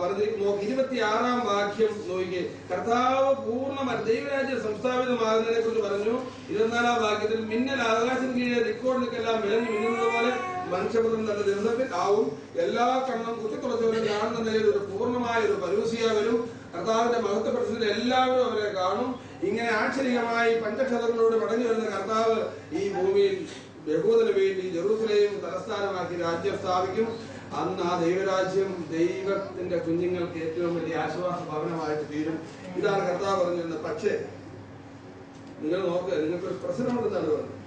പറഞ്ഞു. 26-ാം വാക്യം നോക്കിയേ, കർത്താവ് പൂർണ്ണമായി ദൈവരാജ്യം സംസ്ഥാപിതമാകുന്നതിനെ കുറിച്ച് പറഞ്ഞു. 24-ാം വാക്യത്തിൽ മിന്നൽ ആകാശം കീഴെ ദിക്കോടിനെല്ലാം വിളഞ്ഞു മിന്നുന്നത് പോലെ മനുഷ്യപുത്രൻ തന്റെ ദിവസത്തിൽ ആവും. എല്ലാ കണ്ണും കുത്തിത്തുളച്ചവരും കാണുന്ന നിലയിൽ ഒരു പൂർണ്ണമായ ഒരു പരൂസിയ വരും. കർത്താവിന്റെ മഹത്വപ്രശ്നത്തിൽ എല്ലാവരും അവരെ കാണും. ഇങ്ങനെ ആക്ഷരികമായി പഞ്ചക്ഷതങ്ങളോട് മടങ്ങി വരുന്ന കർത്താവ് ഈ ഭൂമിയിൽ യഹൂദന് വേണ്ടി ജെറൂസലേം തലസ്ഥാനമാക്കി രാജ്യം സ്ഥാപിക്കും. അന്ന് ആ ദൈവരാജ്യം ദൈവത്തിന്റെ കുഞ്ഞുങ്ങൾക്ക് ഏറ്റവും വലിയ ആശ്വാസ ഭവനമായിട്ട് തീരും. ഇതാണ് കർത്താവ് പറഞ്ഞിരുന്നത്. പക്ഷേ നിങ്ങൾ നോക്ക്, നിങ്ങൾക്കൊരു പ്രശ്നമുണ്ടെന്നാണ് പറഞ്ഞത്.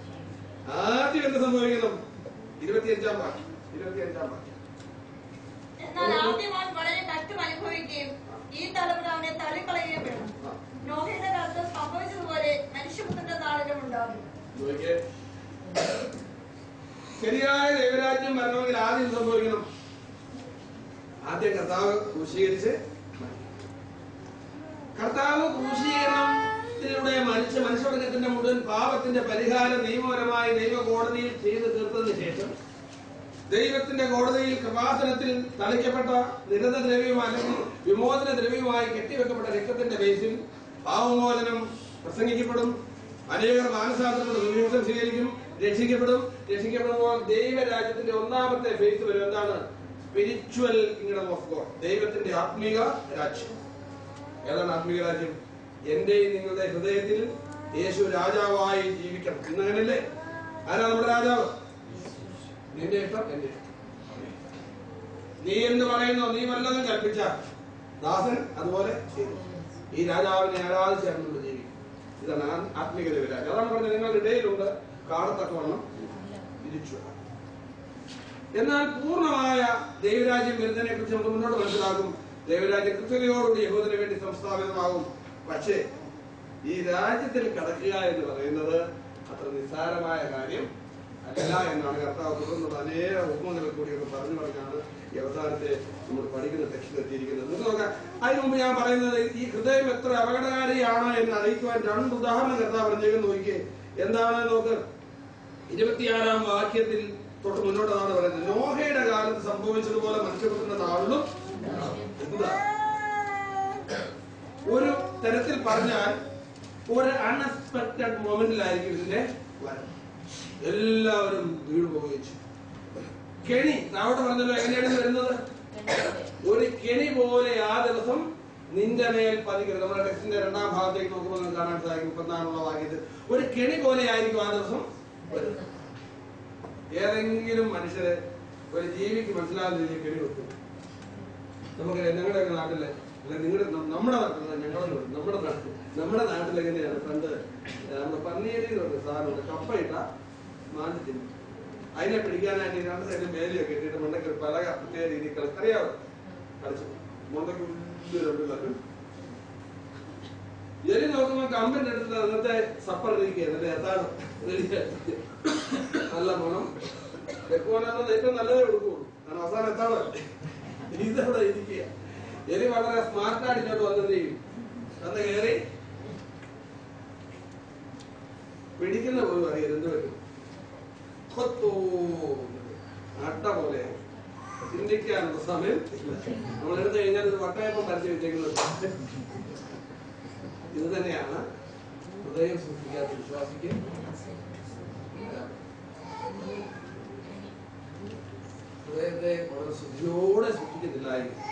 ആദ്യം എന്ത് സംഭവിക്കണം? 25-ാം വാക്യം. എന്നാൽ ആദ്യമായി വളരെ കഷ്ടം അനുഭവിക്കുകയും ഈ തലമുറ അവനെ തള്ളിക്കളയുകയും വേണം. നോഹയുടെ കാലത്ത് സംഭവിച്ചതുപോലെ മനുഷ്യപുത്രന്റെ നാളിലും ഉണ്ടാകും. ശരിയായ ദൈവരാജ്യം വരണമെങ്കിൽ ആദ്യം സംഭവിക്കണം, ആദ്യം കർത്താവ് ക്രൂശീകരിച്ച് കർത്താവ് ക്രൂശീകരണത്തിലൂടെ മനുഷ്യവർഗത്തിന്റെ മുഴുവൻ പാപത്തിന്റെ പരിഹാരം നിയമപരമായി ദൈവ കോടതിയിൽ ചെയ്തു തീർത്തതിന് ശേഷം ദൈവത്തിന്റെ കോടതിയിൽ കൃപാസനത്തിൽ തളിക്കപ്പെട്ട നിരത ദ്രവ്യവും അല്ലെങ്കിൽ വിമോചന ദ്രവ്യവുമായി കെട്ടിവെക്കപ്പെട്ട രക്തത്തിന്റെ ബേസിൽ പാവമോചനം പ്രസംഗിക്കപ്പെടും. അനേകർ മാനസാന്തരങ്ങളുടെ സുവിശേഷം സ്വീകരിക്കും, രക്ഷിക്കപ്പെടുമ്പോൾ ദൈവരാജ്യത്തിന്റെ 1-ാമത്തെ ഫേസ് വരും. എന്താണ്? സ്പിരിച്വൽ കിങ്ഡം ഓഫ് ഗോഡ്, ദൈവത്തിന്റെ ആത്മീക രാജ്യം. ഏതാണ് ആത്മീക രാജ്യം? എന്റെയും നിങ്ങളുടെ ഹൃദയത്തിൽ യേശു രാജാവായി ജീവിക്കണം. ഇന്നങ്ങനല്ലേ? ആരാ നമ്മുടെ രാജാവ്? നിന്റെ ഇഷ്ടം എന്റെ ഇഷ്ടം. നീ എന്ന് പറയുന്നോ, നീ വല്ലതും കൽപ്പിച്ച ദാസൻ അതുപോലെ ചെയ്തു. ഈ രാജാവിനെ ആരാധിച്ചാണ് നമ്മൾ ജീവിക്കും. ഇതാണ് ആത്മീക ദൈവരാജ്യം. അതാണ് പറഞ്ഞത്, നിങ്ങളുടെ ഇടയിലുണ്ട് കാണത്തക്കവണ്ണം തിരിച്ചു. എന്നാൽ പൂർണ്ണമായ ദൈവരാജ്യം വരുന്നതിനെ കുറിച്ച് നമ്മൾ മുന്നോട്ട് മനസ്സിലാക്കും. ദൈവരാജ്യം കൃത്യതയോടുകൂടി യഹൂദന് വേണ്ടി സംസ്ഥാപിതമാകും. പക്ഷേ ഈ രാജ്യത്തിൽ കടക്കുക എന്ന് പറയുന്നത് അത്ര നിസ്സാരമായ കാര്യം അല്ല എന്നാണ് കർത്താവ് തുടർന്നുള്ള അനേക ഉപമകൾ കൂടിയൊക്കെ പറഞ്ഞാണ് ഈ അവസാനത്തെ നമ്മൾ പഠിക്കുന്ന ടെക്സ്റ്റിൽ എത്തിയിരിക്കുന്നത്. നിങ്ങൾക്ക് നോക്കാം, അതിന് മുമ്പ് ഞാൻ പറയുന്നത് ഈ ഹൃദയം എത്ര അപകടകാരിയാണ് എന്ന് അറിയിക്കുവാൻ 2 ഉദാഹരണം കർത്താവ് പറഞ്ഞേക്കെന്ന് നോക്കിയേ. എന്താണ് നോക്ക്, 26-ാം വാക്യത്തിൽ തൊട്ട് മുന്നോട്ടാണ് പറയുന്നത്. നോഹയുടെ കാലത്ത് സംഭവിച്ചതുപോലെ മനുഷ്യപുത്രന്റെ നാളിലും. എന്താ ഒരു തരത്തിൽ പറഞ്ഞാൽ ഒരു അൺഎക്സ്പെക്ടഡ് മൊമെന്റിലായിരിക്കും ഇതിന്റെ വരം. എല്ലാവരും വീട് പോയിച്ചു. കെണി താവട്ടെ പറഞ്ഞല്ലോ, എങ്ങനെയാണ് വരുന്നത്? ഒരു കെണി പോലെ ആ ദിവസം നിന്റെ മേൽ പതിക്കരുത്. നമ്മുടെ ടെക്സ്റ്റിന്റെ 2-ാം ഭാഗത്തേക്ക് നോക്കുമ്പോൾ നിങ്ങൾക്ക് കാണാൻ സാധിക്കും. 34-ാം വാക്യത്തിൽ ഒരു കെണി പോലെ ആയിരിക്കും ആ ദിവസം വരുന്നത്. ഏതെങ്കിലും മനുഷ്യരെ ഒരു ജീവിക്ക് മനസ്സിലാകുന്ന രീതിയിൽ കെണി വെക്കും. നമുക്ക് ഞങ്ങളുടെയൊക്കെ നാട്ടിലെ അല്ല, നിങ്ങളുടെ നമ്മുടെ നാട്ടിൽ നമ്മുടെ നാട്ടിൽ എങ്ങനെയാണ്? പണ്ട് നമ്മുടെ പന്നിയേരിയിലുണ്ട് സാധനമുണ്ട്, കപ്പയിട്ട മാന്തി തിന്നും. അതിനെ പിടിക്കാനായിട്ട് 2 സൈഡിൽ മേലിയൊക്കെ ഇട്ടിട്ട് മണ്ടയ്ക്ക് ഒരു പലക പ്രത്യേക രീതിയിൽ അറിയാവോ കളിച്ചു മണ്ടയ്ക്ക് ഉള്ളിലുണ്ട്. എലി നോക്കുമ്പോൾ കമ്പിന്റെ അടുത്ത് അന്നത്തെ സപ്പർ ഇരിക്കുകയാണ്, എത്താണോ നല്ല മണം വെക്കുവാനോ ഏറ്റവും നല്ലതേ കൊടുക്കുള്ളൂ. കാരണം അവസാനം എത്താണല്ലേ. ഇതവിടെ ഇരിക്കുക. എലി വളരെ സ്മാർട്ടായിട്ട് ഇങ്ങോട്ട് വന്നത് ചെയ്യും. അന്ന് കയറി പിടിക്കുന്ന പോലും അറിയാം എന്ത് പറ്റും. അട്ട പോലെ ചിന്തിക്കാനുള്ള സമയം നമ്മൾ എടുത്തു കഴിഞ്ഞാൽ ഇത് വട്ടയപ്പം പരത്തി വെച്ചേക്കുന്നത്. ഇത് തന്നെയാണ് ഹൃദയം സൂക്ഷിക്കാത്ത വിശ്വാസിക്ക് ഹൃദയത്തെ വളരെ ശുദ്ധിയോടെ സൂക്ഷിക്കുന്നില്ലായിരിക്കും.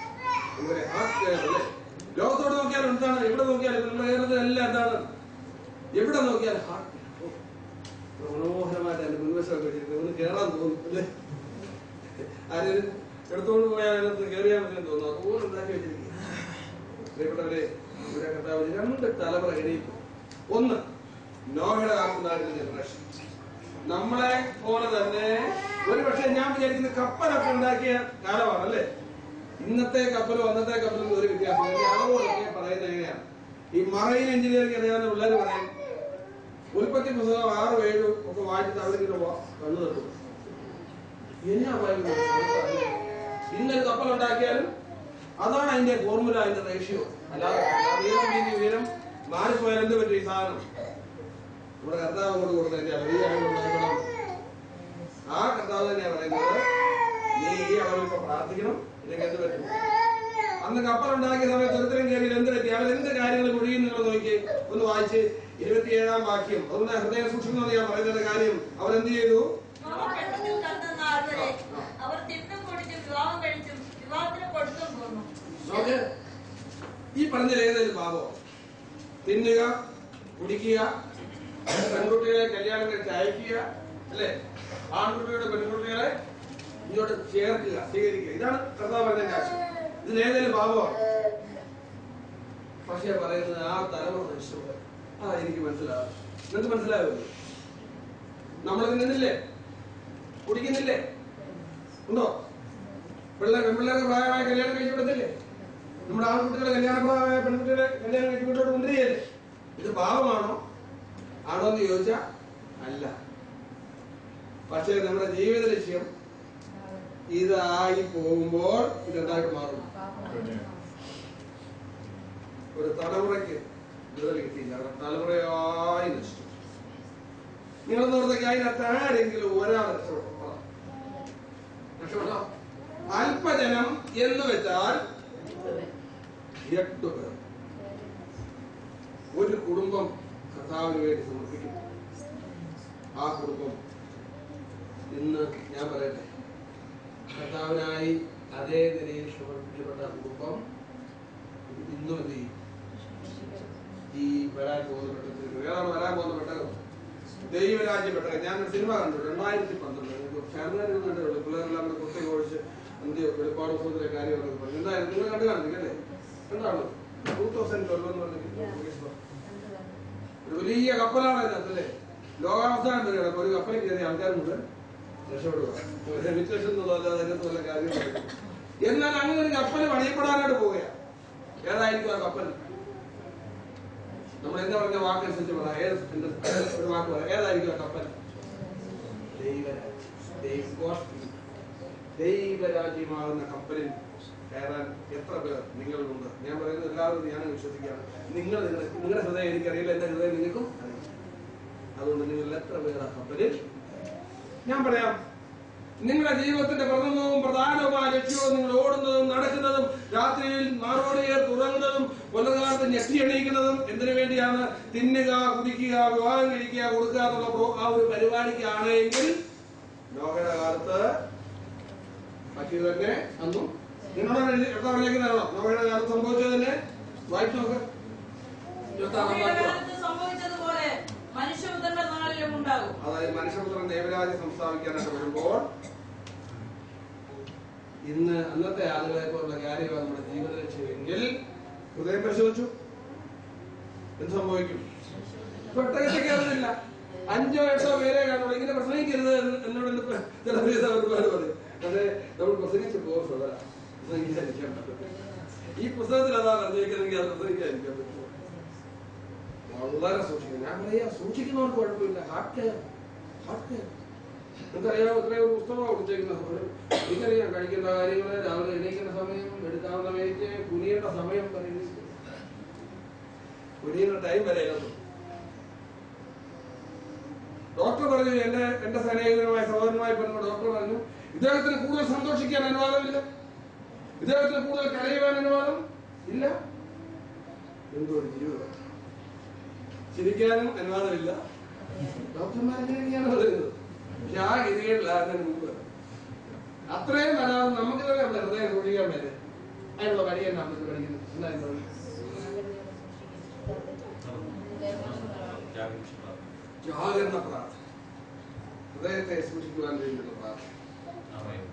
ലോകത്തോട് നോക്കിയാൽ എന്താണ്, എവിടെ നോക്കിയാലും കേരളത്തിലെല്ലാം എന്താണ്, എവിടെ നോക്കിയാൽ ഹാർട്ട് മനോഹരമായിട്ട് എന്റെ മുൻവശമൊക്കെ വെച്ചിട്ട് ഒന്ന് കയറാൻ തോന്നും അല്ലേ. ആരും എടുത്തോണ്ട് പോയാൽ അതിനകത്ത് കയറിയാൽ മതി തോന്നുന്നു. അതുപോലെ ഉണ്ടാക്കി വെച്ചിരിക്കുക. പ്രിയപ്പെട്ടവരെ, ഇവിടെ കർത്താവ് 2 തലമുറ എണീക്കും. ഒന്ന്, നോഹയുടെ കാലത്തുണ്ടായിരുന്ന ജനറേഷൻ. നമ്മളെ പോലെ തന്നെ ഒരുപക്ഷെ ഞാൻ വിചാരിക്കുന്ന കപ്പലൊക്കെ ഉണ്ടാക്കിയ കാലമാണ് അല്ലേ. ഇന്നത്തെ കപ്പലും അന്നത്തെ കപ്പലും ഒരു വ്യത്യാസം. അളവോടൊക്കെ പറയുന്നത് എങ്ങനെയാണ്, ഈ മറൈൻ എഞ്ചിനീയറിംഗ് അറിയാവുന്ന പിള്ളേർ പറയും, ഉൽപ്പത്തി പുസ്തകം 6, 7 ഒക്കെ വായിച്ചിട്ട് അവരിങ്ങനെ കണ്ണു തട്ടും. എന്നാ വായിക്കുന്നത്? ഇന്നൊരു കപ്പലുണ്ടാക്കിയാലും അതാണ് അതിന്റെ ഫോർമുല, അതിന്റെ റേഷ്യോ. അല്ലാതെ ഉയരം മാറിപ്പോയാൽ എന്ത് പറ്റും? ഈ സാധനം നമ്മുടെ കർത്താവ് കൊണ്ട് കൊടുത്തതിന്റെ അളവിയായിട്ടുണ്ടാക്കണം. ആ കർത്താവ് തന്നെയാണ് പറയുന്നത്, നീ ഈ അളവിൽ ഇപ്പൊ പ്രാർത്ഥിക്കണം, ഇല്ലെങ്കിൽ എന്ത് പറ്റും? അന്ന് കപ്പലുണ്ടാക്കിയ സമയത്ത് ഒരുത്തരം കയറിയിൽ എന്ത് പറ്റി? അവരെന്ത് കാര്യങ്ങൾ ഒഴിയും നിങ്ങൾ നോക്കി ഒന്ന് വായിച്ച് 27-ാം വാക്യം. അതുകൊണ്ട് ഹൃദയം സൂക്ഷിക്കണമെന്ന് ഞാൻ പറയുന്ന കാര്യം. അവരെന്ത് ചെയ്തു? ഈ പറഞ്ഞ ഏതെങ്കിലും പാപം തിന്നുക, കുടിക്കുക, പെൺകുട്ടികളെ കല്യാണം കഴിച്ച് അയക്കുക അല്ലെ, ആൺകുട്ടികളുടെ പെൺകുട്ടികളെ ഇങ്ങോട്ട് ചേർക്കുക, സ്വീകരിക്കുക, ഇതാണ് കർത്താവ് പറഞ്ഞ ആശയം. ഇതിലേതെങ്കിലും പാപമാണ്. പക്ഷേ പറയുന്നത് ആ തലമുറ നശിച്ചു. എനിക്ക് മനസ്സിലാവും. നിങ്ങൾക്ക് മനസ്സിലാവുമല്ലോ. നമ്മളിത് നിന്നില്ലേ, കുടിക്കുന്നില്ലേ, ഉണ്ടോ? പെൺപിള്ളേർക്ക് പ്രായമായ കല്യാണം കഴിച്ചു കൊടുത്തില്ലേ? നമ്മുടെ ആൺകുട്ടികളെ കല്യാണപ്രായമായ പെൺകുട്ടികളെ കല്യാണം കഴിച്ചു കൊണ്ടോട് കൊണ്ടുവരികയല്ലേ? ഇത് പാപമാണോ? ആണോ എന്ന് ചോദിച്ചാൽ അല്ല. പക്ഷേ നമ്മുടെ ജീവിത ലക്ഷ്യം ഇതായി പോകുമ്പോൾ ഇതെന്തായിട്ട് മാറും. ഒരു തലമുറയ്ക്ക് വിടുതൽ കിട്ടിയില്ല, അവരുടെ തലമുറയായി നശിച്ചു. നിങ്ങളെന്ന് പറഞ്ഞെങ്കിൽ അതിനകത്ത് ആരെങ്കിലും ഒരാൾ രക്ഷപ്പെട്ടോ? അല്പജനം എന്ന് വെച്ചാൽ 8 പേർ. ഒരു കുടുംബം കർത്താവിന് വേണ്ടി സമർപ്പിക്കും. ആ കുടുംബം ഇന്ന് ഞാൻ പറയട്ടെ, കർത്താവിനായി അതേ നിലയിൽ സമർപ്പിക്കപ്പെട്ട കുടുംബം ഇന്നും എന്ത് ചെയ്യും? ഈ വരാൻ പോകുന്ന പെട്ടകത്തിൽ വേറെ വരാൻ പോകുന്ന പെട്ടകം ദൈവരാജ്യ പെട്ടകം. ഞാനൊരു സിനിമ കണ്ടു 2012. ഷാർനാരുള്ളൂ പിള്ളേരെല്ലാം കൂടെ കുത്തി കോഴിച്ച് എന്ത് വെളിപ്പാട് പുസ്തകത്തിലെ കാര്യങ്ങളൊക്കെ പറഞ്ഞു. എന്തായാലും നിങ്ങൾ കണ്ടു കാണില്ലേ? എന്താണ് 2012 എന്ന് പറഞ്ഞിട്ട് ഒരു വലിയ കപ്പലാണ് അതിനകത്തല്ലേ. ലോകാവസാനം വരികയാണ്. ഒരു കപ്പലിൽ കയറിയ ആൾക്കാർ മുതൽ രക്ഷപ്പെടുക. രജിസ്ട്രേഷൻ എന്നുള്ളതല്ലാതെ അതിനകത്ത് വല്ല കാര്യങ്ങളും. എന്നാൽ അങ്ങനെ ഒരു കപ്പൽ പണിയപ്പെടാനായിട്ട് പോവുകയാണ്. ഏതായിരിക്കും ആ കപ്പൽ? നമ്മൾ എന്താ പറഞ്ഞ വാക്കനുസരിച്ച് പറയാം. ഒരു വാക്ക് പറയാം. ഏതായിരിക്കും ആ കപ്പൽ? ദൈവരാജ്യമാകുന്ന കപ്പലിൽ കയറാൻ എത്ര പേർ നിങ്ങളുണ്ട്? ഞാൻ പറയുന്നത് എല്ലാവരും ഞാൻ വിശ്വസിക്കുകയാണ്. നിങ്ങളുടെ ഹൃദയം എനിക്കറിയില്ല, എന്റെ ഹൃദയം നിങ്ങൾക്കും അറിയില്ല. അതുകൊണ്ട് നിങ്ങൾ എത്ര പേർ ആ കപ്പലിൽ? ഞാൻ പറയാം, നിങ്ങളുടെ ജീവിതത്തിന്റെ പ്രഥമവും പ്രധാനവുമായ ലക്ഷ്യവും നിങ്ങൾ ഓടുന്നതും നടക്കുന്നതും രാത്രിയിൽ മാറോട് ചേർത്ത് ഉറങ്ങുന്നതും കൊല്ലകാലത്ത് ഞെട്ടി എണീക്കുന്നതും എന്തിനു വേണ്ടിയാണ്? തിന്നുക, കുടിക്കുക, വിവാഹം കഴിക്കുക, കൊടുക്കുക എന്നുള്ള ആ ഒരു പരിപാടിക്കാണ് എങ്കിൽ നോഹയുടെ കാലത്ത് പറ്റിയത് തന്നെ അന്നും നിങ്ങളോടേക്കുന്നതാണോ? നോഹയുടെ കാലത്ത് സംഭവിച്ചത് തന്നെ വായിച്ചു നോക്ക്. അതായത് മനുഷ്യപുത്രൻ ദൈവരാജ്യം സംസ്ഥാപിക്കാനായിട്ട് വരുമ്പോൾ ഇന്ന് അന്നത്തെ ആളുകളെ പോലുള്ള കാര്യമാണ് നമ്മുടെ ജീവിത ലക്ഷ്യമെങ്കിൽ ഹൃദയം പരിശോധിച്ചു എന്ത് സംഭവിക്കും? പെട്ടകത്തിൽ കയറുന്നില്ല. 5 or 8 പേരെ കാണുള്ളൂ. ഇങ്ങനെ പ്രസംഗിക്കരുത് എന്നോട് ചില ഒരുപാട് പറയും. പക്ഷേ നമ്മൾ പ്രസംഗിച്ച് പോകും സദാ പ്രസംഗിക്കാതിരിക്കാൻ പറ്റും. ഈ പുസ്തകത്തിൽ അതാ പറഞ്ഞിരിക്കുന്നെങ്കിൽ അത് പ്രസംഗിക്കാതിരിക്കാൻ പറ്റുമോ? വളരെ സൂക്ഷിക്കണം. ഞാൻ പറയാ, സൂക്ഷിക്കുന്നവർക്ക് കുഴപ്പമില്ല. ഹാർട്ട് കെയർ നിങ്ങൾക്കറിയാം എത്രയോ പുസ്തകമാണ് കൊടുത്തേക്കുന്ന സമയം. എനിക്കറിയാം കഴിക്കേണ്ട കാര്യങ്ങൾ, രാവിലെ എണീക്കുന്ന സമയം, എടുക്കാവുന്ന വെയിറ്റ്, കുനിയേണ്ട സമയം പറയുന്നത്, കുനിയുന്ന ടൈം വരെ ഡോക്ടർ പറഞ്ഞു. എന്റെ സൈനികനുമായ സഹോദരനുമായി പറഞ്ഞ ഡോക്ടർ പറഞ്ഞു, ഇദ്ദേഹത്തിന് കൂടുതൽ സന്തോഷിക്കാൻ അനുവാദമില്ല, ഇദ്ദേഹത്തിന് കൂടുതൽ കരയുവാൻ അനുവാദം ഇല്ല. എന്തോ ഒരു ജീവിതം. ചിരിക്കാനും അനുവാദമില്ല. ഡോക്ടർമാരെങ്ങനെയാണ് പറയുന്നത്. പക്ഷെ ആ ഗതികളിലാകുന്നതിന് മുമ്പ് അത്രയും വരാതെ നമുക്ക് തന്നെ നമ്മുടെ ഹൃദയം സൂക്ഷിക്കാൻ പറ്റും. അതിനുള്ള വഴിയാണ് നമ്മൾ പഠിക്കുന്നത്. എന്തായാലും ജാഗരണ പ്രാർത്ഥന, ഹൃദയത്തെ സൂക്ഷിക്കുവാൻ വേണ്ടിയുള്ള പ്രാർത്ഥന.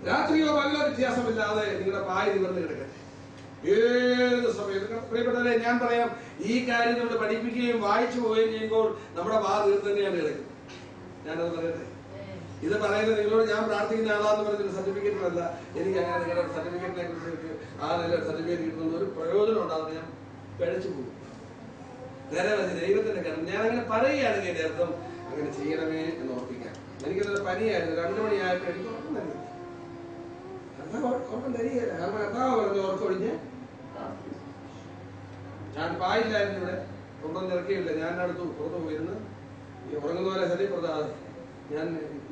രാത്രിയോ പകലോ വ്യത്യാസമില്ലാതെ നിങ്ങളുടെ പായ നിവർന്ന് കിടക്കട്ടെ. ഏത് സമയത്ത് പ്രിയപ്പെട്ടവരെ, ഞാൻ പറയാം, ഈ കാര്യം നമ്മൾ പഠിപ്പിക്കുകയും വായിച്ചു പോവുകയും ചെയ്യുമ്പോൾ നമ്മുടെ പാ തീർത്ത് തന്നെയാണ് കിടക്കുന്നത്. ഞാനത് പറയട്ടെ. ഇത് പറയുന്നത് നിങ്ങളോട് ഞാൻ പ്രാർത്ഥിക്കുന്ന ആളാന്ന് പറഞ്ഞൊരു സർട്ടിഫിക്കറ്റ് അല്ല. എനിക്ക് അങ്ങനെ നിങ്ങളുടെ സർട്ടിഫിക്കറ്റിനെ കുറിച്ച് ആ നില സർട്ടിഫിക്കറ്റ് കിട്ടുന്ന ഒരു പ്രയോജനം ഉണ്ടാകുന്ന ഞാൻ കഴിച്ചു പോകും. നേരെ വെച്ച് ദൈവത്തിന്റെ കാരണം ഞാൻ അങ്ങനെ പറയുകയാണെങ്കിൽ എന്റെ അർത്ഥം അങ്ങനെ ചെയ്യണമേ എന്ന് ഓർപ്പിക്കാം. എനിക്കത് പനിയായിരുന്നു. 2 മണിയായപ്പോൾ എനിക്ക് ഉറക്കം തരില്ല. ഉറക്കം തരികയില്ല. കാരണം കർത്താവ് പറഞ്ഞ് ഉറക്കൊഴിഞ്ഞ് ഞാൻ പായില്ലായിരുന്നു. ഇവിടെ കൊണ്ടൊന്നും ഇറക്കിയില്ല. ഞാൻ അടുത്ത് പുറത്ത് പോയിരുന്നു. ഈ ഉറങ്ങുന്ന പോലെ ശല്യപ്പെടുത്താതെ ഞാൻ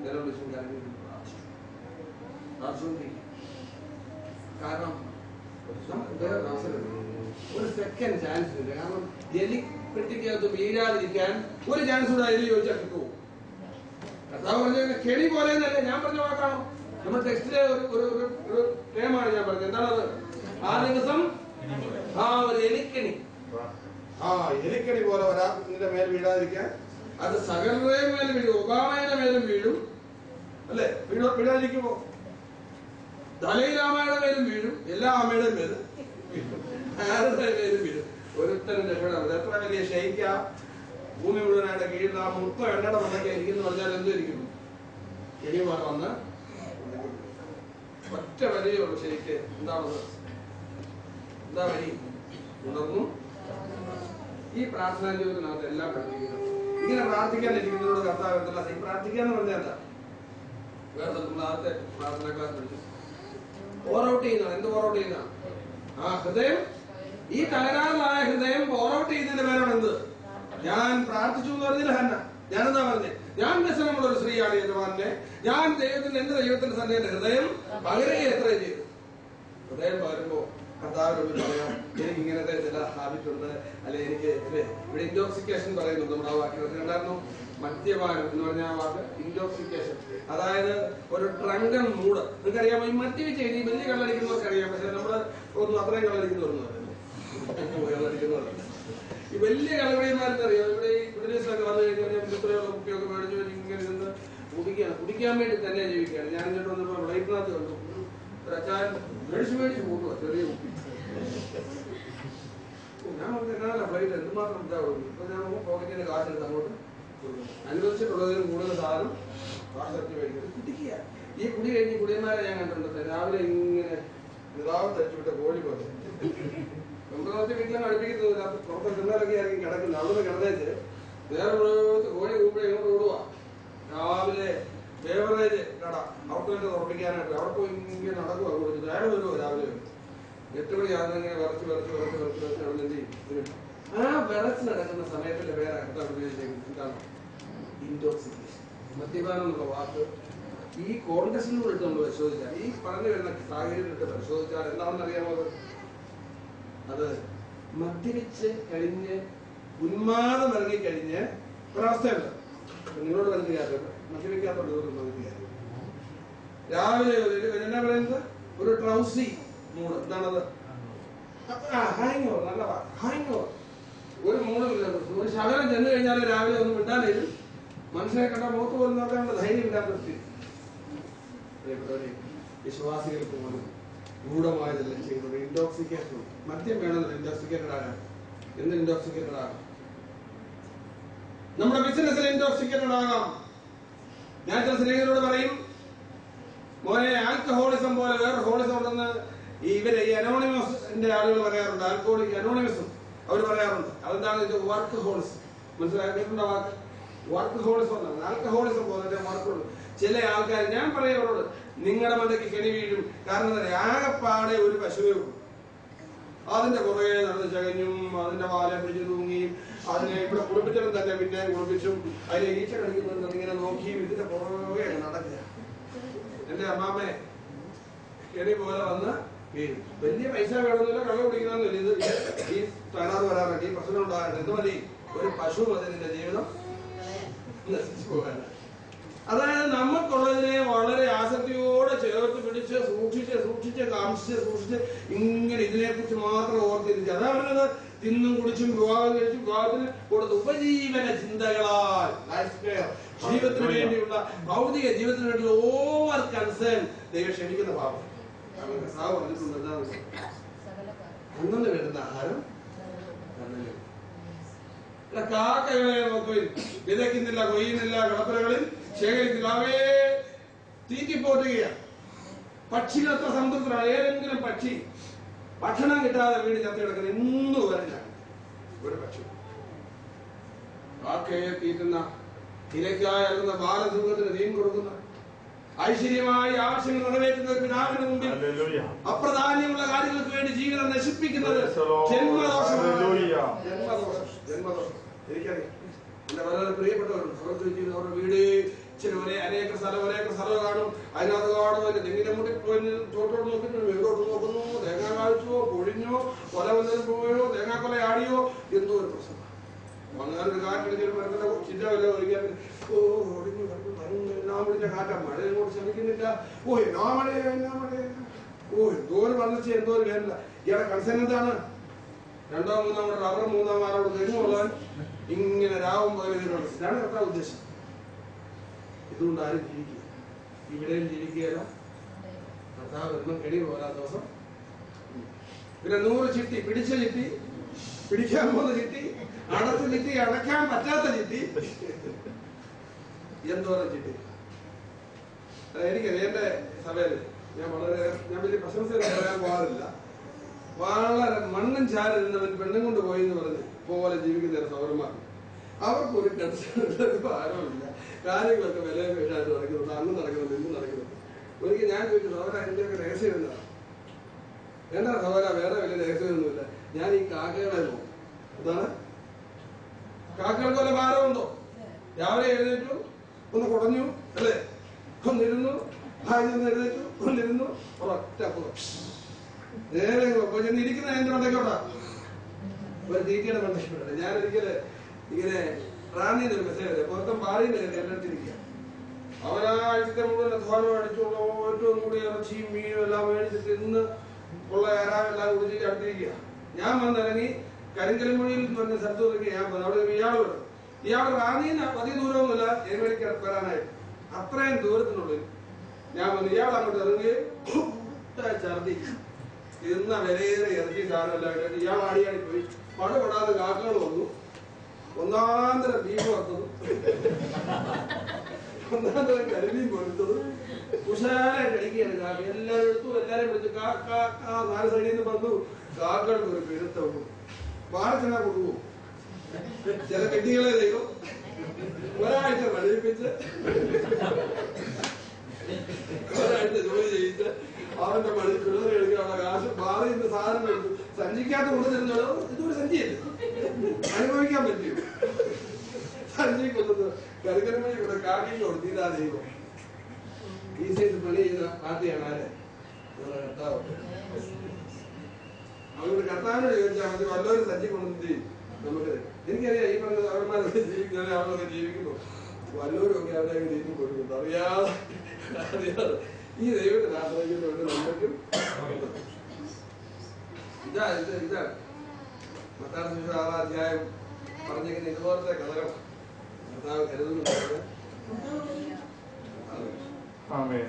നിലവിളിച്ചും കാര്യങ്ങളും പ്രാർത്ഥിച്ചുകൊണ്ടിരിക്കും. കാരണം ഒരു സെക്കൻഡ് ചാൻസ് ഇല്ല. കാരണം എലിപ്പെട്ടിക്കകത്ത് വീഴാതിരിക്കാൻ ഒരു ചാൻസ് കൂടെ അതിൽ ചോദിച്ചാൽ കിട്ടുമോ? കർത്താവ് പറഞ്ഞ കെണി പോലെ തന്നെ ഞാൻ പറഞ്ഞ വാക്കാണോ? നമ്മുടെ ടെക്സ്റ്റിലെ ഒരു ടേമാണ് ഞാൻ പറഞ്ഞത്. എന്താണത്? ആ ദിവസം ഒരു എലിക്കണി, എലിക്കണി പോലെ വരാം ഇതിന്റെ മേൽ വീഴാതിരിക്കാൻ. അത് സകലരുടെയും മേലും വീഴും. ഒബാമയുടെ മേലും വീഴും, അല്ലെ? വീഴാതിരിക്കുമോ? ദലൈലാമയുടെ മേലും വീഴും. എല്ലാ അമ്മയുടെയും മേലും ആരുടെ മേലും വീഴും. ഒരുത്തരും രക്ഷപ്പെടാൻ എത്ര വലിയ ഷെയ്ക്ക ഭൂമി മുഴുവനായിട്ട് കീഴിൽ ആ മുട്ട എണ്ണയുടെ മണ്ണൊക്കെ ഇരിക്കുന്നു പറഞ്ഞാൽ എന്തിരിക്കുന്നു? എലിമാർ വന്ന് ഒറ്റ വരിയുള്ളൂ ഷെയ്ക്ക്. എന്താണത്? എന്താ വരി? ഉണർന്നു. ഈ പ്രാർത്ഥനാ ജീവിതത്തിനകത്ത് എല്ലാം പഠിപ്പിക്കുന്നത്. ഇങ്ങനെ പ്രാർത്ഥിക്കാൻ ഇരിക്കുന്നതിനോട് കർത്താവ് എന്തല്ല ഈ പ്രാർത്ഥിക്കാന്ന് പറഞ്ഞാൽ എന്താ? വേറെ നമ്മളാദ്യത്തെ പ്രാർത്ഥന ക്ലാസ് പഠിച്ചു. ഓറൗട്ട് ചെയ്യുന്നതാണ്. എന്ത് ഓറൗട്ട് ചെയ്യുന്ന? ആ ഹൃദയം, ഈ തകരാറിലായ ഹൃദയം ഓറൗട്ട് ചെയ്യുന്നതിന്റെ പേരാണ് എന്ത്? ഞാൻ പ്രാർത്ഥിച്ചു എന്ന് പറഞ്ഞില്ല ഹന്ന. ഞാനെന്താ പറഞ്ഞേ? ഞാൻ വ്യസനമുള്ള ഒരു സ്ത്രീയാണ് യജമാനെ. ഞാൻ ദൈവത്തിന്റെ എന്റെ ദൈവത്തിന്റെ തന്നെ എന്റെ ഹൃദയം പകരുകയും എത്രയും ചെയ്തു. ഹൃദയം പകരുമ്പോ കർത്താവിനോട് പറയാം, എനിക്ക് ഇങ്ങനത്തെ ചില ഹാബിറ്റ് ഉണ്ട്, അല്ലെ എനിക്ക് ഇവിടെ ഇൻടോക്സിക്കേഷൻ പറയുന്നുണ്ട്. നമ്മുടെ ആ വാക്യത്തിൽ ഉണ്ടായിരുന്നു. മദ്യപാനം എന്ന് പറഞ്ഞ ആ വാക്ക് ഇൻടോക്സിക്കേഷൻ, അതായത് ഒരു ഡ്രങ്കൺ മൂഡ്. നിങ്ങൾക്കറിയാമോ? ഈ മദ്യപിച്ച് കഴിഞ്ഞ് വലിയ കള്ളടിക്കുന്നവർക്ക് അറിയാം. പക്ഷെ നമ്മള് ഒന്നും അത്രയും കള്ളടിക്കുന്നവരൊന്നും കള്ളടിക്കുന്നവരല്ല. ഈ വലിയ കളകളിമാരെന്ന് അറിയാം. ഇവിടെ ഈ വിദേശത്തൊക്കെ വന്നു കഴിഞ്ഞാൽ ഇത്രയുള്ള കുപ്പിയൊക്കെ മേടിച്ചു ഇങ്ങനെ നിന്ന് കുടിക്കാൻ വേണ്ടി തന്നെ ജീവിക്കുകയാണ്. ഞാൻ ഇങ്ങോട്ട് വന്നപ്പോൾ ഫ്ലൈറ്റിനകത്ത് കണ്ടു ഒരു അച്ചായൻ മേടിച്ച് കൂട്ടുക ചെറിയ കുപ്പി. ഞാൻ എന്നാണല്ല ഫ്ലൈറ്റ് എന്തുമാത്രം ഇതാവുള്ളൂ. ഇപ്പൊ ഞാൻ പോക്കറ്റിന്റെ കാശെടുത്ത് അങ്ങോട്ട് അനുവദിച്ചിട്ടുള്ളതിലും കൂടുതൽ സാധനം കാശെടുത്ത് മേടിക്കുന്നത് കുടിക്കുക. ഈ കുടി കഴിഞ്ഞ് കുടിയന്മാരെ ഞാൻ കണ്ടിട്ടുണ്ട്. രാവിലെ ഇങ്ങനെ നിതാവ് തരിച്ചുവിട്ട കോഴി പോലെ നമുക്ക് വീട്ടിലും അടുപ്പിക്കുന്നില്ല. പുറത്തെ തിന്നാലൊക്കെ ആയിരിക്കും കിടക്കുന്നത്. അവിടെ കിടന്നേച്ച് വേറെ കോഴി കൂടെ ഇങ്ങോട്ട് ഓടുക. രാവിലെ ബേവറേജ് കട അവർക്ക് വേണ്ടി ഉറപ്പിക്കാനായിട്ട് അവിടെ പോയി ഇങ്ങനെ നടക്കുക. കൊടുത്ത് നേരം വരുമോ? രാവിലെ 8 മണിയാകുന്ന ഇങ്ങനെ വിറച്ച് അവിടെ എന്ത് ചെയ്യും? ആ വിറച്ച് നടക്കുന്ന സമയത്തിന്റെ പേര് എന്താണ്? ഇൻടോക്സിക്കേഷൻ. മദ്യപാനം എന്നുള്ള വാക്ക് ഈ കോൺഗ്രസിലൂടെ ഇട്ട് നമ്മൾ പരിശോധിച്ചാൽ, ഈ പറഞ്ഞു വരുന്ന സാഹചര്യത്തിലിട്ട് പരിശോധിച്ചാൽ എന്താണെന്ന് അറിയാമോ? അത് മദ്യപിച്ച് കഴിഞ്ഞ് ഉന്മാദം ഇറങ്ങിക്കഴിഞ്ഞ് ഒരവസ്ഥയുണ്ട്. നിങ്ങളോട് പറഞ്ഞ കാര്യം മദ്യപിക്കാത്തോട് പറഞ്ഞ കാര്യം രാവിലെ എന്നാ പറയുന്നത്? ഒരു ട്രൗസി മൂഡ്. എന്താണത്? Hang over. നല്ല ഹാങ് ഓവർ. ഒരു മൂടുമില്ല. ഒരു ശകലം ചെന്ന് കഴിഞ്ഞാൽ രാവിലെ ഒന്നും വിട്ടാലും മനുഷ്യനെ കണ്ട മുഖത്ത് പോലും നോക്കാനുള്ള ധൈര്യം ഇല്ലാത്ത സ്ഥിതി. വിശ്വാസികൾക്ക് പോലും ഗൂഢമായതെല്ലാം ചെയ്യുന്നത് ഇൻടോക്സിക്കേഷൻ. മദ്യം വേണമെന്നില്ല ഇൻടോക്സിക്കേറ്റഡ് ആകാൻ. എന്ത് ഇൻടോക്സിക്കേറ്റഡ് ആകാം? നമ്മുടെ ബിസിനസ്സിൽ ഇൻടോക്സിക്കേറ്റഡ് ആകാം. ഞാൻ ചില സ്ത്രീകളോട് പറയും, മോനെ ആൽക്കഹോളിസം പോലെ വേറെ ഹോളിസം ഉണ്ടെന്ന് ഇവരെ ഈ അനോണിമസിന്റെ ആളുകൾ പറയാറുണ്ട്. ആൽക്കഹോളിക് അനോണിമസും അവർ പറയാറുണ്ട്. അതെന്താണ്? ഇത് വർക്ക് ഹോളിസം. മനസ്സിലാക്കിയിട്ടുണ്ടോ വാക്ക്? വർക്ക് ഹോളിസം എന്നാണ്. ആൽക്കഹോളിസം പോലെ വർക്കുണ്ട്. ചില ആൾക്കാർ ഞാൻ പറയുന്നവരോട് നിങ്ങളുടെ മണ്ടയ്ക്ക് കെണി വീഴും. കാരണം ആകെപ്പാടെ ഒരു പശുവേ ഉള്ളൂ. അതിന്റെ പുറകെ നടന്ന് ചകഞ്ഞും അതിന്റെ വാല പിടിച്ച് തൂങ്ങിയും അതിനെ ഇവിടെ കുളിപ്പിച്ചാലും തന്നെ പിന്നെ കുളിപ്പിച്ചും അതിനെ ഈച്ച കടിക്കുന്നത് ഇങ്ങനെ നോക്കിയും ഇതിന്റെ പുറകെ നടക്കുക. എന്റെ അമ്മാമ്മയെ കെണി പോലെ വന്ന് വീഴും. വലിയ പൈസ വേണമെന്നില്ല, കള്ള കുടിക്കണമെന്നില്ല. ഇത് ഈ തകരാറ് വരാറുണ്ട്, ഈ പ്രശ്നം ഉണ്ടാകട്ടെ, എന്ത് മതി? ഒരു പശു മതി നിന്റെ ജീവിതം നശിച്ചു പോകാൻ. അതായത് നമുക്കുള്ളതിനെ വളരെ ആസക്തിയോടെ ചേർത്ത് പിടിച്ച് സൂക്ഷിച്ച് കാംക്ഷിച്ച് ഇങ്ങനെ ഇതിനെക്കുറിച്ച് മാത്രം ഓർത്തിരിക്കുക. അതാ പറഞ്ഞത്, തിന്നും കുടിച്ചും വിവാഹം കഴിച്ചും വിവാഹത്തിന് കൊടുത്ത് ഉപജീവന ചിന്തകളാൽ ജീവിതത്തിന് വേണ്ടിയുള്ള ഭൗതിക ജീവിതത്തിന് വേണ്ടിയുള്ള ഓവർ കൺസേൺ ദൈവം ക്ഷമിക്കുന്ന പാപം. കർത്താവ് പറഞ്ഞിട്ടുണ്ട്, എന്താണ്? അന്നു വേണ്ടുന്ന ആഹാരം കാക്കകളെ നോക്കുവിൻ, വിതയ്ക്കുന്നില്ല, കൊയ്യുന്നില്ല, കിടപ്പുരകളിൽ ശേഖരിക്കില്ല, അവയെ തീറ്റിപ്പോറ്റുകയാണ്. പക്ഷികൾ എത്ര സംതൃപ്തരാണ്. ഏതെങ്കിലും പക്ഷി ഭക്ഷണം കിട്ടാതെ വീട് ചത്തി കിടക്കുന്ന ഇന്നു വരെ ഞാൻ ഒരു പക്ഷി. കാക്കയെ തീറ്റുന്ന, ഇരയ്ക്കായി അറുന്ന ബാലസിംഹത്തിന് തീൻ കൊടുക്കുന്ന, ഐശ്വര്യമായി ആവശ്യങ്ങൾ നിറവേറ്റുന്ന ഒരു പിതാവിന് മുമ്പിൽ അപ്രധാന്യമുള്ള കാര്യങ്ങൾക്ക് വേണ്ടി ജീവിതം നശിപ്പിക്കുന്നത് ജന്മദോഷമാണ്. എനിക്കറിയാം, എന്റെ വളരെ പ്രിയപ്പെട്ടവരുണ്ട്. അവർക്ക് അവരുടെ വീട് ഇച്ചിരി അനേക സ്ഥലം കാണും. അതിനകത്ത് കാണും അതിന്റെ തെങ്ങിനെ മുട്ടി ചോട്ടോട്ട് നോക്കുന്നു, വീടോട്ട് നോക്കുന്നു, തേങ്ങ കാഴ്ചയോ പൊഴിഞ്ഞോ, കൊല വന്നതിന് പോയോ, തേങ്ങാക്കൊല ആടിയോ, എന്തോ ഒരു പ്രശ്നം. അങ്ങനൊരു കാറ്റടിച്ചൊരു മരത്തിന്റെ ചില്ല വില ഒഴിക്കാൻ ഒടിഞ്ഞു ഞാൻ പിടിച്ച കാറ്റാ. മഴ ഇങ്ങോട്ട് ശ്രമിക്കുന്നില്ല. എന്നാ മഴ, എന്തോരം വന്നിച്ച് എന്തോരം വേനില്ല. ഇയാളെ കൺസേൺ എന്താണ്? 2 3 റബ്ബർ 3 ആളോട് തെങ്ങുള്ളവൻ ഇങ്ങനെ രാവും പകരുന്നുണ്ട്. ഇതാണ് കർത്താവ് ഉദ്ദേശം. ഇതുകൊണ്ട് ആരും ജീവിക്കുക, ഇവിടെയും ജീവിക്കുകയല്ല. കർത്താവ് എന്നും കെണി പോരാ ദിവസം. പിന്നെ 100 ചിട്ടി, പിടിച്ച ചിട്ടി, പിടിക്കാൻ പോകുന്ന ചിട്ടി, അടച്ച ചിട്ടി, അടയ്ക്കാൻ പറ്റാത്ത ചിട്ടി, എന്തോരം ചിട്ടി. എനിക്കറിയാം, എന്റെ സഭയിൽ ഞാൻ വലിയ പ്രശംസ പറയാൻ പോകാറില്ല. വളരെ മണ്ണും ചാരുന്നവൻ പെണ്ണും കൊണ്ട് പോയി എന്ന് പറഞ്ഞ് പോലെ ജീവിക്കുന്ന സൗരന്മാർ. അവർക്കൊരു ഭാരമില്ല. കാര്യങ്ങളൊക്കെ വില വീഴായിട്ട് നടക്കുന്നുണ്ട്, അന്ന് നടക്കുന്നുണ്ട്, ഇന്ന് നടക്കുന്നുണ്ട്. ഒരിക്കൽ ഞാൻ ചോദിച്ചു, സൗര എന്റെയൊക്കെ രഹസ്യം എന്താണ്? എന്താ സൗര? വേറെ വലിയ രഹസ്യമൊന്നുമില്ല. ഞാൻ ഈ കാക്കകളെ നോക്കും. എന്താണ്? കാക്കകൾക്ക് വല്ല ഭാരമുണ്ടോ? രാവിലെ എഴുന്നേറ്റു, ഒന്ന് കുടഞ്ഞു, അല്ലേ, ഒന്നിരുന്നു, ഭാര്യ എഴുന്നേറ്റു, ഒന്നിരുന്നു, ഒരൊറ്റ നേരെ ഇരിക്കുന്ന എന്റെ മണ്ടയ്ക്കോട്ടാ ഒരു തീറ്റയുടെ മണ്ടയ്ക്കോട്ടെ. ഞാനൊരിക്കല് ഇങ്ങനെ റാന്നിന്ന് ഒരു മെസ്സേജ് പുറത്തും പാറിന്ന് എല്ലാത്തിരിക്കുക. അവരാഴ്ചത്തെ മുഴുവൻ അധ്വാനം അടിച്ചുള്ള ഏറ്റവും കൂടി ഇറച്ചിയും മീനും എല്ലാം മേടിച്ചിട്ട് ഇന്ന് ഉള്ള ഏറാമെല്ലാം കുടിച്ചിട്ട് അടുത്തിരിക്കുക. ഞാൻ വന്നിറങ്ങി കരിങ്കലിമൊഴിയിൽ പറഞ്ഞ സ്ഥലത്ത് നോക്കി ഞാൻ വന്നു. അവിടെ ഇയാളുണ്ട്. ഇയാൾ റാന്നിന്ന് അധികം ദൂരമൊന്നുമില്ല ഏഴുമണിക്ക് വരാനായിട്ട്. അത്രയും ദൂരത്തിനുള്ളിൽ ഞാൻ വന്നു. ഇയാൾ അങ്ങോട്ട് ഇറങ്ങി ഛർദി തിന്ന വിലയേറെ ഇറച്ചി സാധനമെല്ലാം ഇയാൾ ആടിയാടി പോയി. പടപെടാതെ കാക്കകൾ വന്നു. ഒന്നാന്തരം ബീഫ് വറുത്തത്, ഒന്നാന്തരം കരിമീൻ പൊരിച്ചത്, കുശാലായിട്ട് അടിക്കുകയാണ് കാക്ക. എല്ലാവരും എടുത്തു, എല്ലാവരും വിളിച്ചു. കാക്ക 4 സൈഡിൽ നിന്ന് വന്നു. കാക്കകൾക്ക് ഒരു പെരുത്ത പാടത്തിനാ കൊണ്ടുപോകും. ചില കെട്ടികളെ ദൈവം ഒരാഴ്ച പഠിപ്പിച്ച് ഒരാഴ്ച ജോലി ചെയ്യിച്ച് അവന്റെ പണി പിള്ളേരെ എടുക്കാനുള്ള കാശ് മാറി ഇന്ന് സാധനം എടുത്തു. സഞ്ചിക്കാത്ത കൊണ്ടുതരുന്നോ? ഇതൊരു സഞ്ചിയല്ലേ, അനുഭവിക്കാൻ പറ്റും. സഞ്ചി കൊണ്ടത് കരുക്കരമണി ഇവിടെ കാക്കിക്ക് കൊടുത്തില്ല ദൈവം. ഈ സൈഡ് പണി ചെയ്ത പാർട്ടിയാണ് ആര്? കർത്താവ്. അവരോട് കർത്താവിനോട് ചോദിച്ചാൽ മതി, വല്ലവരും സഞ്ചി കൊണ്ടുവന്നിട്ട് നമുക്ക്. എനിക്കറിയാം ഈ പറഞ്ഞ സൗരന്മാരൊക്കെ ജീവിക്കുന്ന ആളൊക്കെ ജീവിക്കുന്നു. വല്ലവരുമൊക്കെ അവരെ നീതി കൊടുക്കുന്നു അറിയാതെ. ഈ ദൈവത്തെ ആശ്രയിക്കുന്നതുകൊണ്ട് നമ്മൾക്കും ഇതാണ് മത്തായി സുവിശേഷം 6-ാം അധ്യായം പറഞ്ഞിരിക്കുന്ന ഇതുപോലത്തെ കഥകൾ കർത്താവ് കരുതുന്നുണ്ട്.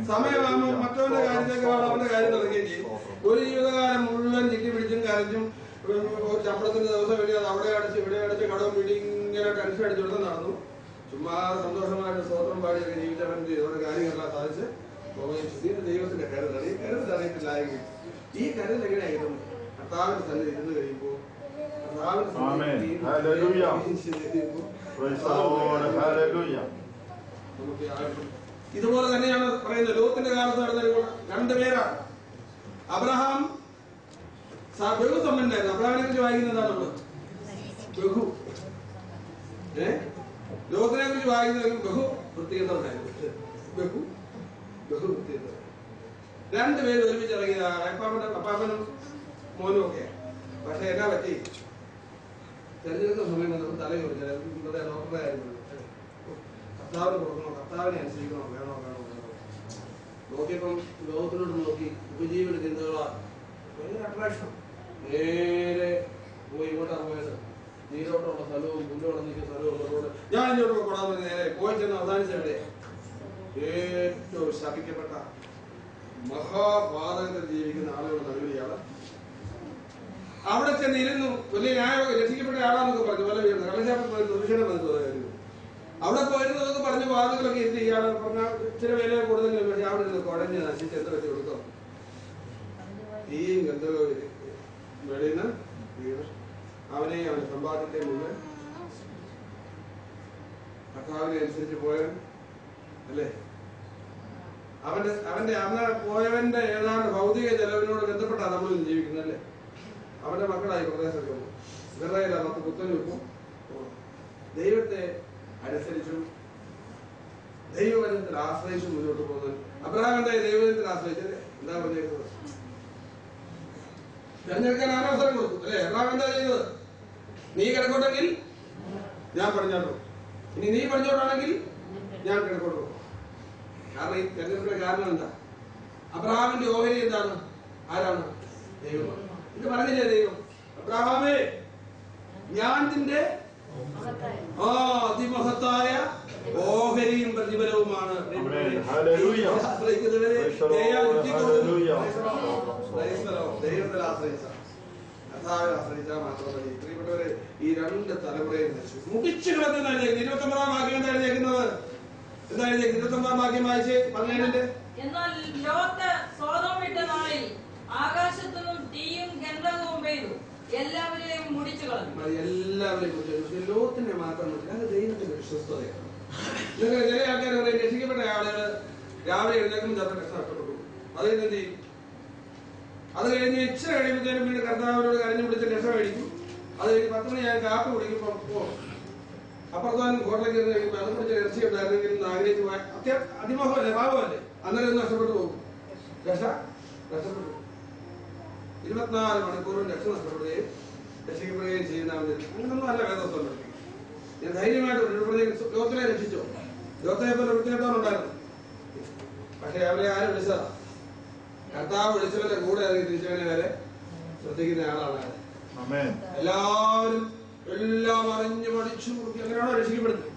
സമയമാകുമ്പോൾ മറ്റവന്റെ കാര്യത്തേക്ക് അവന്റെ കാര്യം നടക്കുകയും ചെയ്യും. ഒരു ജീവിതകാലം മുഴുവൻ ചിട്ടി പിടിച്ചും കരഞ്ഞും ശമ്പളത്തിന്റെ ദിവസം കഴിയാതെ അവിടെ അടിച്ച് ഇവിടെ അടിച്ച് കടവും പിടി ഇങ്ങനെ ടെൻഷൻ അടിച്ചെടുത്ത് നടന്നു. ചുമ്മാ സന്തോഷമായിട്ട് സ്വതന്ത്രം പാടിയൊക്കെ ജീവിച്ചവൻ അവരുടെ കാര്യങ്ങളെല്ലാം സാധിച്ച് പോകുകയും ദൈവത്തിന്റെ കരുതലാണ്. ഈ കരുതൽ അറിയത്തില്ലായെങ്കിൽ ഈ കരുതൽ എങ്ങനെയാ കിട്ടുന്നത്? കർത്താവിന്റെ തന്നെ ഇരുന്ന് കഴിയുമ്പോൾ നമുക്ക് ഇതുപോലെ തന്നെയാണ് പറയുന്നത്. ലോകത്തിന്റെ കാലത്ത് നടന്ന രണ്ടുപേരാണ്. അബ്രഹാം ബഹുസമ്പന്നനായിരുന്നു. അബ്രഹാമിനെ കുറിച്ച് വായിക്കുന്നതാണ് നമ്മൾ ബഹു. ലോകത്തിനെ കുറിച്ച് വായിക്കുന്നതെങ്കിൽ ബഹു വൃത്തികേണ്ട ഉണ്ടായിരുന്നു. ബഹു വൃത്തികേണ്ട. രണ്ടുപേരും ഒരുമിച്ച് ഇറങ്ങിയതാണ്. അപ്പാപ്പനും മോനും ഒക്കെ. പക്ഷെ എന്നാ പറ്റി, തെരഞ്ഞെടുക്കുന്ന സമയം നമ്മൾ തലയിൽ ഡോക്ടറുടെ കാര്യം കർത്താവിന് കൊടുക്കണോ, കർത്താവിനെ അനുസരിക്കണോ, വേണോ. നോക്കിയപ്പം ലോകത്തിലോട്ട് നോക്കി ഉപജീവന ചിന്തകളാണ് ഭയങ്കര അട്രാക്ഷൻ. നേരെ പോയി ഇങ്ങോട്ടാണ് പോയത്. നീരോട്ടമുള്ള സ്ഥലവും പുല്ലോടെ നിൽക്കുന്ന സ്ഥലവും റോഡ്. ഞാൻ ഇങ്ങോട്ട് പോകാൻ പറഞ്ഞ് നേരെ പോയി ചെന്ന് അവസാനിച്ച എവിടെ? ഏറ്റവും ശപിക്കപ്പെട്ട മഹാപാതകത്തിൽ ജീവിക്കുന്ന ആളുകളുടെ നടുവിലാണ്. അവിടെ ചെന്നിരുന്നു. വലിയ ന്യായമൊക്കെ രക്ഷിക്കപ്പെട്ട ആളാന്നൊക്കെ പറഞ്ഞു. പല വീട് കള്ളശാപ്പിൽ പോയിരുന്നു. അവിടെ പോയിരുന്നതൊക്കെ പറഞ്ഞ് വാദങ്ങളൊക്കെ ഇരുന്ന് ഇയാൾ പറഞ്ഞ ഇച്ചിരി വില കൂടുതലും. പക്ഷെ അവിടെ നിന്ന് കുഴഞ്ഞ് നശിച്ച് എന്ത് വെച്ച് കൊടുക്കും? ഈ ഗന്ധർവ വെളിയിൽ നിന്ന് വീണ് അവനെ അവന്റെ സമ്പാദ്യത്തെ മുഴുവൻ കർത്താവിനെ അനുസരിച്ച് പോയവൻ അല്ലേ? അവന്റെ അന്ന് പോയവന്റെ ഏതാണ്ട് ഭൗതിക ചെലവിനോട് ബന്ധപ്പെട്ടാണ് നമ്മളിൽ ജീവിക്കുന്നത് അല്ലേ? അവന്റെ മക്കളായി പ്രദേശമൊക്കെ ഇവരുടെ നമുക്ക് കുത്തനെ വെക്കും. ദൈവത്തെ അനുസരിച്ചും ദൈവവചനത്തിൽ ആശ്രയിച്ചും മുന്നോട്ട് പോകുന്നത്. അബ്രഹാമിന്റെ ദൈവവചനത്തിൽ ആശ്രയിച്ചല്ലേ? എന്താ പറഞ്ഞേക്കുന്നത്? തെരഞ്ഞെടുക്കാൻ അവസരം കൊടുത്തു അല്ലെ? അബ്രഹാം എന്താ ചെയ്യുന്നത്? നീ കിടക്കോട്ടെങ്കിൽ ഞാൻ പടിഞ്ഞോട്ടോ, ഇനി നീ പടിഞ്ഞോട്ടാണെങ്കിൽ ഞാൻ കിടക്കോട്ടോ. കാരണം ഈ തെരഞ്ഞെടുപ്പിന്റെ കാരണം എന്താ? അബ്രഹാമിന്റെ ഓഹരി എന്താണ്? ആരാണ്? ദൈവമാണ്. ഇത് പറഞ്ഞില്ലേ ദൈവം? അബ്രഹാമേ, ഞാൻ നിന്റെ അതിമഹത്തായ ഓഹരിയും പ്രതിഫലവുമാണ്. ദൈവത്തിൽ ആശ്രയിച്ച കർത്താവിനെ ആശ്രയിച്ചാൽ മാത്രം മതി. പ്രിയപ്പെട്ടവരെ, ഈ രണ്ട് തലമുറയും മുടിച്ചു കിടക്കുന്ന 29-ാം വാക്യം എന്താ എഴുതിയേക്കുന്നത്? എന്താ എഴുതിയേക്കുന്നത്? 29-ാം വാക്യം വായിച്ച് 17-ന്റെ. എന്നാൽ ലോത്ത് സോദോം വിട്ട നാളിൽ ആകാശത്തുനിന്നും തീയും ഗന്ധകവും പെയ്തു, എല്ലാവരെയും മുടിച്ചു കളഞ്ഞു. എല്ലാവരെയും മുടിച്ചു. ലോകത്തിനെ മാത്രം മുടിച്ചു. അത് ദൈവത്തിന്റെ വിശ്വസ്തതയാണ്. നിങ്ങൾ ചില ആൾക്കാർ പറയും രക്ഷിക്കപ്പെട്ട ആളുകൾ രാവിലെ എഴുന്നേക്കും ചിലപ്പോൾ നഷ്ടപ്പെട്ടു. അത് എന്ത് ചെയ്യും? അത് കഴിഞ്ഞ് ഇച്ചിരി കഴിയുമ്പോഴത്തേനും വീട് കർത്താവിനോട് കരഞ്ഞു പിടിച്ച് രക്ഷ മേടിക്കും. അത് കഴിഞ്ഞ് 10 മണി ഞാൻ കാപ്പി കുടിക്കുമ്പോൾ അപ്പുറത്താനും ഹോട്ടലിൽ കഴിയുമ്പോൾ അത് കുറിച്ച് ഇറച്ചി ഉണ്ടായിരുന്നെങ്കിൽ ആഗ്രഹിച്ച് അതിമോഹമല്ലേ, പാപമല്ലേ? അന്നേരം നഷ്ടപ്പെട്ടു പോകും. രക്ഷ നഷ്ടപ്പെട്ടു. 24 മണിക്കൂറും രക്ഷ നഷ്ടപ്പെടുകയും രക്ഷിക്കപ്പെടുകയും ചെയ്യുന്നവന് അങ്ങനൊന്നും അല്ല വേദോസ്തം. ഞാൻ ധൈര്യമായിട്ട് ലോകത്തിനെ രക്ഷിച്ചോ? ലോകത്തെ പോലെ വൃത്തികെട്ടവനുണ്ടായിരുന്നു. പക്ഷെ അവരെ ആരും വിളിച്ചതാ? കർത്താവ് വിളിച്ചവന്റെ കൂടെ ഇറങ്ങി തിരിച്ചവനെ വരെ ശ്രദ്ധിക്കുന്ന ആളാണ്. എല്ലാവരും എല്ലാം അറിഞ്ഞു പഠിച്ചു മുറുക്കി അങ്ങനെയാണോ രക്ഷിക്കപ്പെടുന്നത്?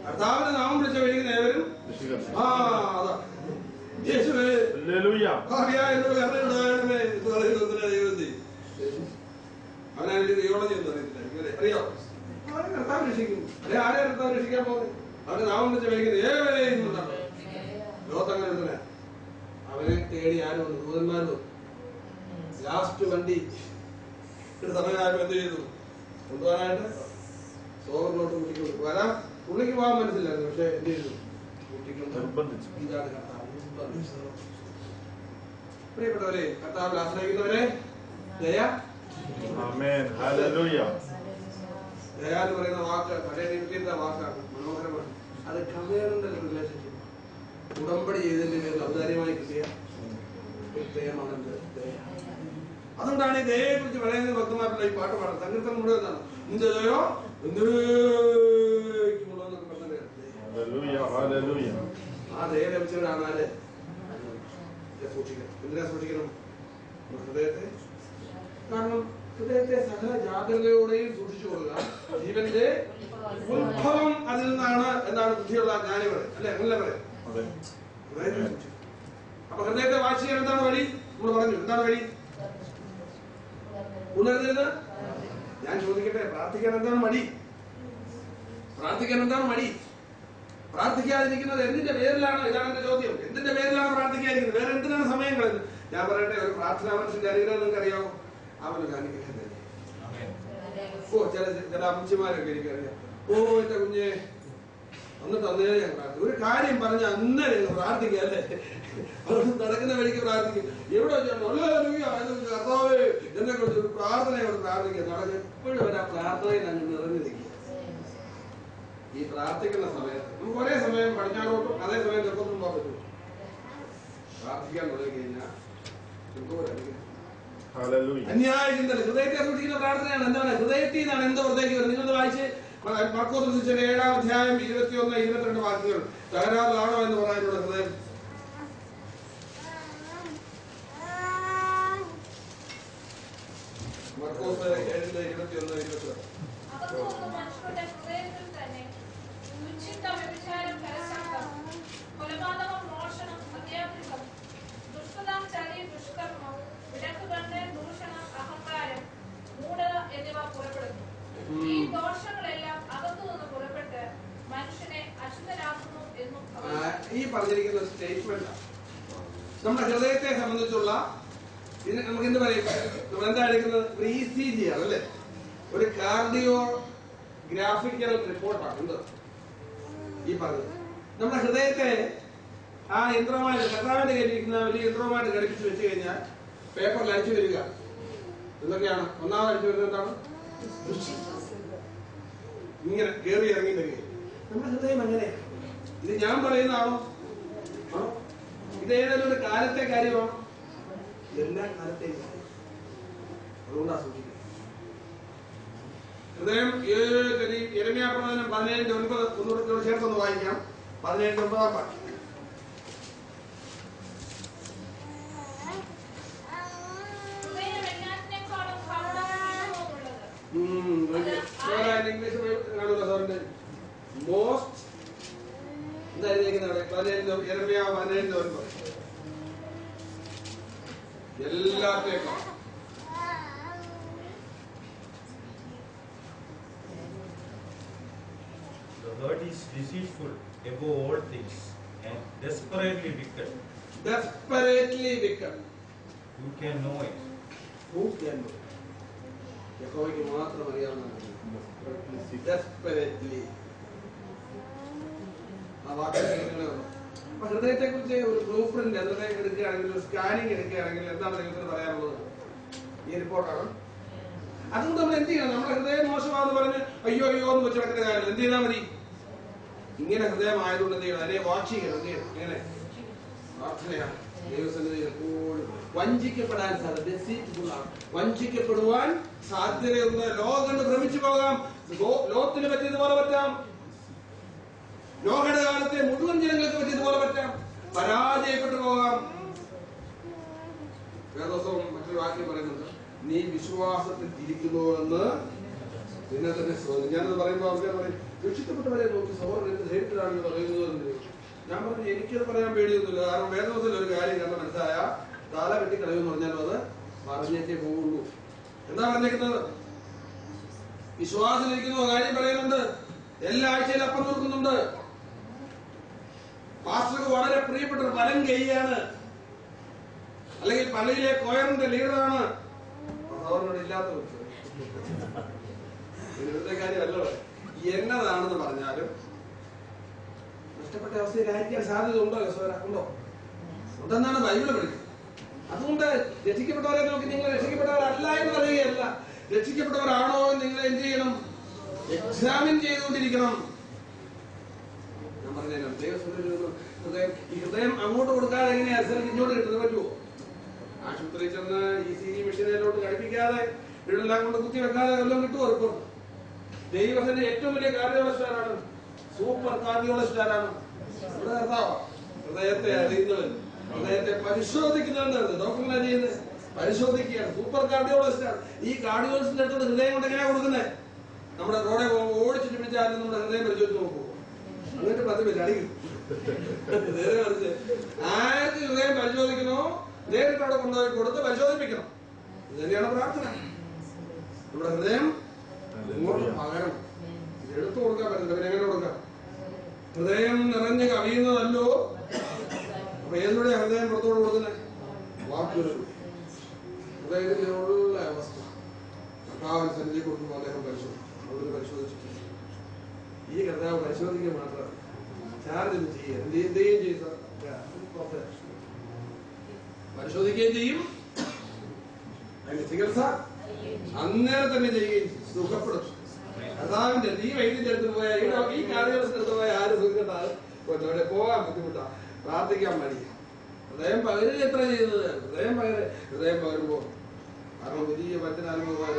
കർത്താവിന്റെ നാമം വിളിച്ച കഴിയുന്ന ഏവരും അതാ യേശുവേ എന്നോട് കരുണയുണ്ടാകണമേ എന്ന് പറയുന്നതിനാ ദൈവം ചെയ്യും. അവനാണെങ്കിൽ ദൈവോളജി ഒന്നും അറിയത്തില്ല. ഇങ്ങനെ അറിയോ? അവനെ കർത്താവ് രക്ഷിക്കും. അല്ലെ ആരെ കർത്താവ് രക്ഷിക്കാൻ പോകുന്നത്? അവന്റെ നാമം വിളിച്ച കഴിക്കുന്ന ഏവരെയും കൊണ്ടാണ്. ലോകത്തങ്ങനെ എടുത്തനെ അവനെ തേടി ആരും വന്നു, ദൂതന്മാരും വന്നു. ലാസ്റ്റ് വണ്ടി സമയമായപ്പോ എന്ത് ചെയ്തു? കൊണ്ടുപോകാനായിട്ട് സോറിലോട്ട് കൂട്ടിക്കൊണ്ട് വരാം. പുള്ളിക്ക് പോകാൻ മനസ്സിലായിരുന്നു. പക്ഷെ എന്ത് ചെയ്തു? കൂട്ടിക്കൊണ്ട്. ഇതാണ് കർത്താവ്. പ്രിയപ്പെട്ടവരെ, കർത്താവിൽ ആശ്രയിക്കുന്നവരെ ദയ എന്ന് പറയുന്ന വാക്ക് പഴയ നിമിത്തിന്റെ വാക്കാണ്. മനോഹരമാണ്. അത് കമേറിന്റെ റിലേഷൻഷിപ്പ് ഉടമ്പടി ചെയ്തതിന്റെ പേരിൽ ഔദാര്യമായി കിട്ടിയ പ്രത്യേകമാണ് ദയ. അതുകൊണ്ടാണ് ഈ ദയയെ കുറിച്ച് പറയുന്ന ഭക്തന്മാരുടെ ഈ പാട്ട് പാടുന്നത്. സങ്കീർത്തനം മുഴുവൻ നിന്റെ ദയോ എന്നൊക്കെ പറഞ്ഞത്. ആ ദയ ലഭിച്ചവരാണ് ആര്? സൂക്ഷിക്കണം. എന്തിനാ സൂക്ഷിക്കണം? ഹൃദയത്തെ. കാരണം ഹൃദയത്തെ സകല ജാഗ്രതയോടെയും സൂക്ഷിച്ചു കൊള്ളുക. ജീവന്റെ ഉത്ഭവം അതിൽ നിന്നാണ് എന്നാണ് ബുദ്ധിയുള്ള ജ്ഞാനികൾ അല്ലെ? അങ്ങനെ പറയാം. അപ്പൊ ഹൃദയത്തെ വാച്ച് ചെയ്യാൻ എന്താണ് വഴി? നമ്മൾ പറഞ്ഞു. എന്താണ് വഴി? ഉണർന്നിരുന്ന് ഞാൻ ചോദിക്കട്ടെ, പ്രാർത്ഥിക്കാൻ എന്താണ് മടി? പ്രാർത്ഥിക്കാൻ എന്താണ് മടി? പ്രാർത്ഥിക്കാതിരിക്കുന്നത് എന്തിന്റെ പേരിലാണ്? ഇതാണ് എന്റെ ചോദ്യം. എന്തിന്റെ പേരിലാണ് പ്രാർത്ഥിക്കാതിരിക്കുന്നത്? വേറെ എന്തിനാണ് സമയം കളയുന്നത്? ഞാൻ പറയട്ടെ, ഒരു പ്രാർത്ഥനാ മനുഷ്യന്റെ അനുഗ്രഹം നിങ്ങൾക്ക് അറിയാമോ? അവനൊരു അനുഗ്രഹം തന്നെ. ചില അമ്മച്ചിമാരൊക്കെ എനിക്കറിയാം. എന്റെ കുഞ്ഞെ എന്നിട്ട് അന്നേരം ഞാൻ പ്രാർത്ഥിക്കും. ഒരു കാര്യം പറഞ്ഞ അന്നേരം പ്രാർത്ഥിക്കുക അല്ലേ? അതുകൊണ്ട് നടക്കുന്ന വഴിക്ക് പ്രാർത്ഥിക്കും. എവിടെ കർത്താവേ എന്നെ കുറിച്ച് ഒരു പ്രാർത്ഥനയോട് പ്രാർത്ഥിക്കുക. നടക്കും എപ്പോഴും അവർ ആ പ്രാർത്ഥനയിൽ അങ്ങ് നിറഞ്ഞു നിൽക്കുക. ഈ പ്രാർത്ഥിക്കുന്ന സമയത്ത് നമുക്ക് ഒരേ സമയം പടിഞ്ഞാറോട്ടും അതേ സമയം തെക്കോട്ടും പോകാൻ പറ്റും. പ്രാർത്ഥിക്കാൻ തുടങ്ങി കഴിഞ്ഞാൽ അന്യായ ചിന്തകൾ ഹൃദയത്തെ സൂക്ഷിക്കുന്ന പ്രാർത്ഥനയാണ്. എന്താണ് ഹൃദയത്തിൽ നിന്നാണ് എന്തോ പുറത്തേക്ക് വരുന്നത്? നിങ്ങളൊന്ന് വായിച്ച് മർക്കോസ് 7-ാം അധ്യായം 21-22 വാക്യങ്ങൾ. തകരാറിലാണോ എന്ന് പറയാനുള്ള ഹൃദയം. മർക്കോസ് 7-21-22. കൊലപാതകം, മോഷണം, അത്യാഗ്രഹം, ദുഷ്ടതാം, ചതി, ദുഷ്കർമ്മം, വിടക്കുകണ്ണ്, ദൂഷണം, അഹങ്കാരം, മൂഢത എന്നിവ പുറപ്പെടുന്നു. ഈ ദോഷങ്ങളെല്ലാം അകത്തുനിന്ന് പുറപ്പെട്ട് മനുഷ്യനെ അശുദ്ധനാക്കുന്നു എന്നും ഈ പറഞ്ഞിരിക്കുന്ന സ്റ്റേറ്റ്മെന്റ് നമ്മുടെ ഹൃദയത്തെ സംബന്ധിച്ചുള്ള ഇതിന് നമുക്ക് എന്ത് പറയും? നമ്മൾ എന്താ എടുക്കുന്നത്? ECG ആണ് അല്ലേ? ഒരു കാർഡിയോഗ്രാഫിക്കൽ റിപ്പോർട്ടാണ്. എന്ത് ഈ പറഞ്ഞത്? നമ്മുടെ ഹൃദയത്തെ ആ യന്ത്രമായിട്ട് കർത്താവിന്റെ കയ്യിലിരിക്കുന്ന വലിയ യന്ത്രവുമായിട്ട് ഘടിപ്പിച്ച് വെച്ച് കഴിഞ്ഞാൽ പേപ്പറിൽ അടിച്ചു വരിക എന്തൊക്കെയാണ്? ഒന്നാമത് അടിച്ചു വരുന്നത് എന്താണ്? ഇങ്ങനെ കയറി ഇറങ്ങി വരിക. നമ്മുടെ ഹൃദയം അങ്ങനെയാണ്. ഇത് ഞാൻ പറയുന്നതാണോ? ആണോ? ഇത് ഏതെങ്കിലും ഒരു കാലത്തെ കാര്യമാണോ? എല്ലാ കാലത്തെയും. അതുകൊണ്ടാ സൂക്ഷിക്കുന്നത്. ഹൃദയം യെരമ്യാ പ്രവചനം 17:9 ഒന്നുകൂടെ ചേർത്തൊന്ന് വായിക്കാം. 17:9 വാക്യം. ഇംഗ്ലീഷ് കാണൂല സാറിന്റെ most എന്തായിരിക്കുന്നത്? യെരമ്യാ 17:9 എല്ലാത്തേക്കും The heart is deceitful above all things and desperately wicked. Desperately wicked. Who can know it? Who can know? യഹോവയ്ക്ക് മാത്രം അറിയാവുന്നതാണ്. Desperately. ആ വാക്കുകൾ അപ്പൊ ഹൃദയത്തെ കുറിച്ച് ഒരു ബ്ലൂ പ്രിന്റ് എടുക്കുകയാണെങ്കിൽ, ഒരു സ്കാനിങ് എടുക്കുകയാണെങ്കിൽ എന്താണ് ദൈവത്തിന് പറയാനുള്ളത്? ഈ റിപ്പോർട്ടാണ്. അതുകൊണ്ട് നമ്മൾ എന്ത് ചെയ്യണം? നമ്മുടെ ഹൃദയം മോശമാണെന്ന് പറഞ്ഞ് അയ്യോ അയ്യോ എന്ന് വെച്ച് കിടക്കുന്ന കാര്യം എന്ത് ചെയ്താൽ മതി? ഇങ്ങനെ ഹൃദയം ആയതുകൊണ്ട് എന്ത് ചെയ്യണം? അതിനെ വാച്ച് ചെയ്യണം. എന്ത് ചെയ്യണം? ഇങ്ങനെ പ്രാർത്ഥനയാണ്. ദൈവസന്നിധി എപ്പോഴും വഞ്ചിക്കപ്പെടാൻ വഞ്ചിക്കപ്പെടുവാൻ സാധ്യതയുണ്ട്. ലോകം കണ്ട് ഭ്രമിച്ചു പോകാം. ലോകത്തിന് പറ്റിയതുപോലെ പറ്റാം. നോഹയുടെ കാലത്തെ മുഴുവൻ ജനങ്ങൾക്ക് പറ്റിയതുപോലെ പറ്റാം. പരാജയപ്പെട്ടു പോകാം. വേദോസവും മറ്റൊരു വാക്യം പറയുന്നുണ്ട്, നീ വിശ്വാസത്തിൽ ഇരിക്കുന്നു എന്ന് നിന്നെ തന്നെ ചോദിക്കും. ഞാനത് പറയുമ്പോൾ അവർക്ക് പറയും, രക്ഷിക്കപ്പെട്ടവരെ നോക്കി സഹോദരൻ എന്ത് ധൈര്യത്തിലാണെന്ന് പറയുന്നത്. ഞാൻ പറഞ്ഞു എനിക്കത് പറയാൻ പേടിയൊന്നുമില്ല. കാരണം വേദോസത്തിൽ ഒരു കാര്യം കണ്ട് മനസ്സിലായ തല വെട്ടിക്കളയുമെന്ന് പറഞ്ഞാലും അത് പറഞ്ഞേക്കേ പോവുള്ളൂ. എന്താ പറഞ്ഞേക്കുന്നത്? വിശ്വാസത്തിലിരിക്കുന്ന കാര്യം പറയുന്നുണ്ട്. എല്ലാ ആഴ്ചയിലും അപ്പം നോക്കുന്നുണ്ട്. പാസ്റ്റർക്ക് വളരെ പ്രിയപ്പെട്ട ഒരു വലം കൈയാണ്, അല്ലെങ്കിൽ പള്ളിയിലെ കോയറിന്റെ ലീഡറാണ്. സഹോദരനോട് ഇല്ലാത്ത ഇവിടുത്തെ കാര്യമല്ലോ. എന്നതാണെന്ന് പറഞ്ഞാലും നഷ്ടപ്പെട്ട അവസ്ഥയിലായിരിക്കാൻ സാധ്യത ഉണ്ടോ? ഉണ്ടോ? ഉണ്ടെന്നാണ് ബൈബിള് പഠിക്കുന്നത്. അതുകൊണ്ട് രക്ഷിക്കപ്പെട്ടവരെ നോക്കി നിങ്ങൾ രക്ഷിക്കപ്പെട്ടവരല്ല എന്ന് പറയുകയല്ല. രക്ഷിക്കപ്പെട്ടവരാണോ എന്ന് നിങ്ങൾ എന്ത് ചെയ്യണം? എക്സാമിൻ ചെയ്തുകൊണ്ടിരിക്കണം. ഞാൻ പറഞ്ഞല്ലോ, ഈ ഹൃദയം അങ്ങോട്ട് കൊടുക്കാതെ എങ്ങനെയാ റിസൾട്ട് ഇങ്ങോട്ട് കിട്ടുന്നത്? പറ്റുമോ? ആശുപത്രിയിൽ ചെന്ന് ECG മെഷീനിലോട്ട് ഘടിപ്പിക്കാതെ ഇവിടെല്ലാം കൊണ്ട് കുത്തി വെക്കാതെ എല്ലാം കിട്ടുമോ റിപ്പോർട്ട്? ദൈവത്തിന്റെ ഏറ്റവും വലിയ കാർഡിയോളജിസ്റ്റാണ്, സൂപ്പർ കാർഡിയോളജിസ്റ്റാണ്. ഇവിടെ കർത്താവാ ഹൃദയത്തെ അറിയുന്നവൻ, ഹൃദയത്തെ പരിശോധിക്കുന്നവൻ. ഡോക്ടർമാർ ചെയ്യുന്നത് പരിശോധിക്കുകയാണ്. സൂപ്പർ കാർഡിയോളജിസ്റ്റാണ്. ഈ കാർഡിയോളജിസ്റ്റിന്റെ അടുത്ത് ഹൃദയം കൊണ്ട് എങ്ങനെയാ കൊടുക്കുന്നത്? നമ്മുടെ റോഡെ ഓടിച്ചിട്ട് പിടിച്ചാലും നമ്മുടെ ഹൃദയം പരിശോധിച്ച് നോക്കുമോ? എന്നിട്ട് 10 പേര് അടിക്കും. നേരെ മറിച്ച് ആർക്ക് ഹൃദയം പരിശോധിക്കണോ നേരിട്ട് അവിടെ കൊണ്ടുപോയി കൊടുത്ത് പരിശോധിപ്പിക്കണം. ഇത് തന്നെയാണ് പ്രാർത്ഥന. നമ്മുടെ ഹൃദയം ഇങ്ങോട്ട് പകരണം. ഇത് എടുത്തു കൊടുക്കാൻ പറ്റില്ല. പിന്നെ എങ്ങനെ കൊടുക്കാം? ഹൃദയം നിറഞ്ഞ് കവിയുന്നതല്ലോ. അപ്പൊ ഏതിലൂടെ ഹൃദയം പുറത്തോട് കൊടുക്കുന്നത്? വാക്കുകൾ. ഹൃദയത്തിലുള്ള അവസ്ഥ കർത്താവിന് സന്നിധി കൊടുക്കുമ്പോൾ അദ്ദേഹം പരിശോധിക്കും. അവിടെ പരിശോധിച്ചിട്ടില്ല. ഈ കർത്താവ് പരിശോധിക്കുക മാത്രമല്ല, ചാർജ് ചെയ്യുക, എന്ത് ചെയ്യുകയും ചെയ്യും, പരിശോധിക്കുകയും ചെയ്യും, അതിന്റെ ചികിത്സ അന്നേരം തന്നെ ചെയ്യുകയും ചെയ്യും, സുഖപ്പെടും. കർത്താവിന്റെ ഈ വൈദ്യന്റെ അടുത്ത് പോയാൽ ഈ കാർഡിയോളജിന്റെ അടുത്ത് പോയാൽ ആരും സുഖപ്പെട്ടാൽ അവിടെ പോകാൻ ബുദ്ധിമുട്ടാ, പ്രാർത്ഥിക്കാൻ മടിയ. ഹൃദയം പകരുക എത്ര ചെയ്യുന്നത്, ഹൃദയം പകരുമ്പോ കാരണം വലിയ വചനാനുഭവമായ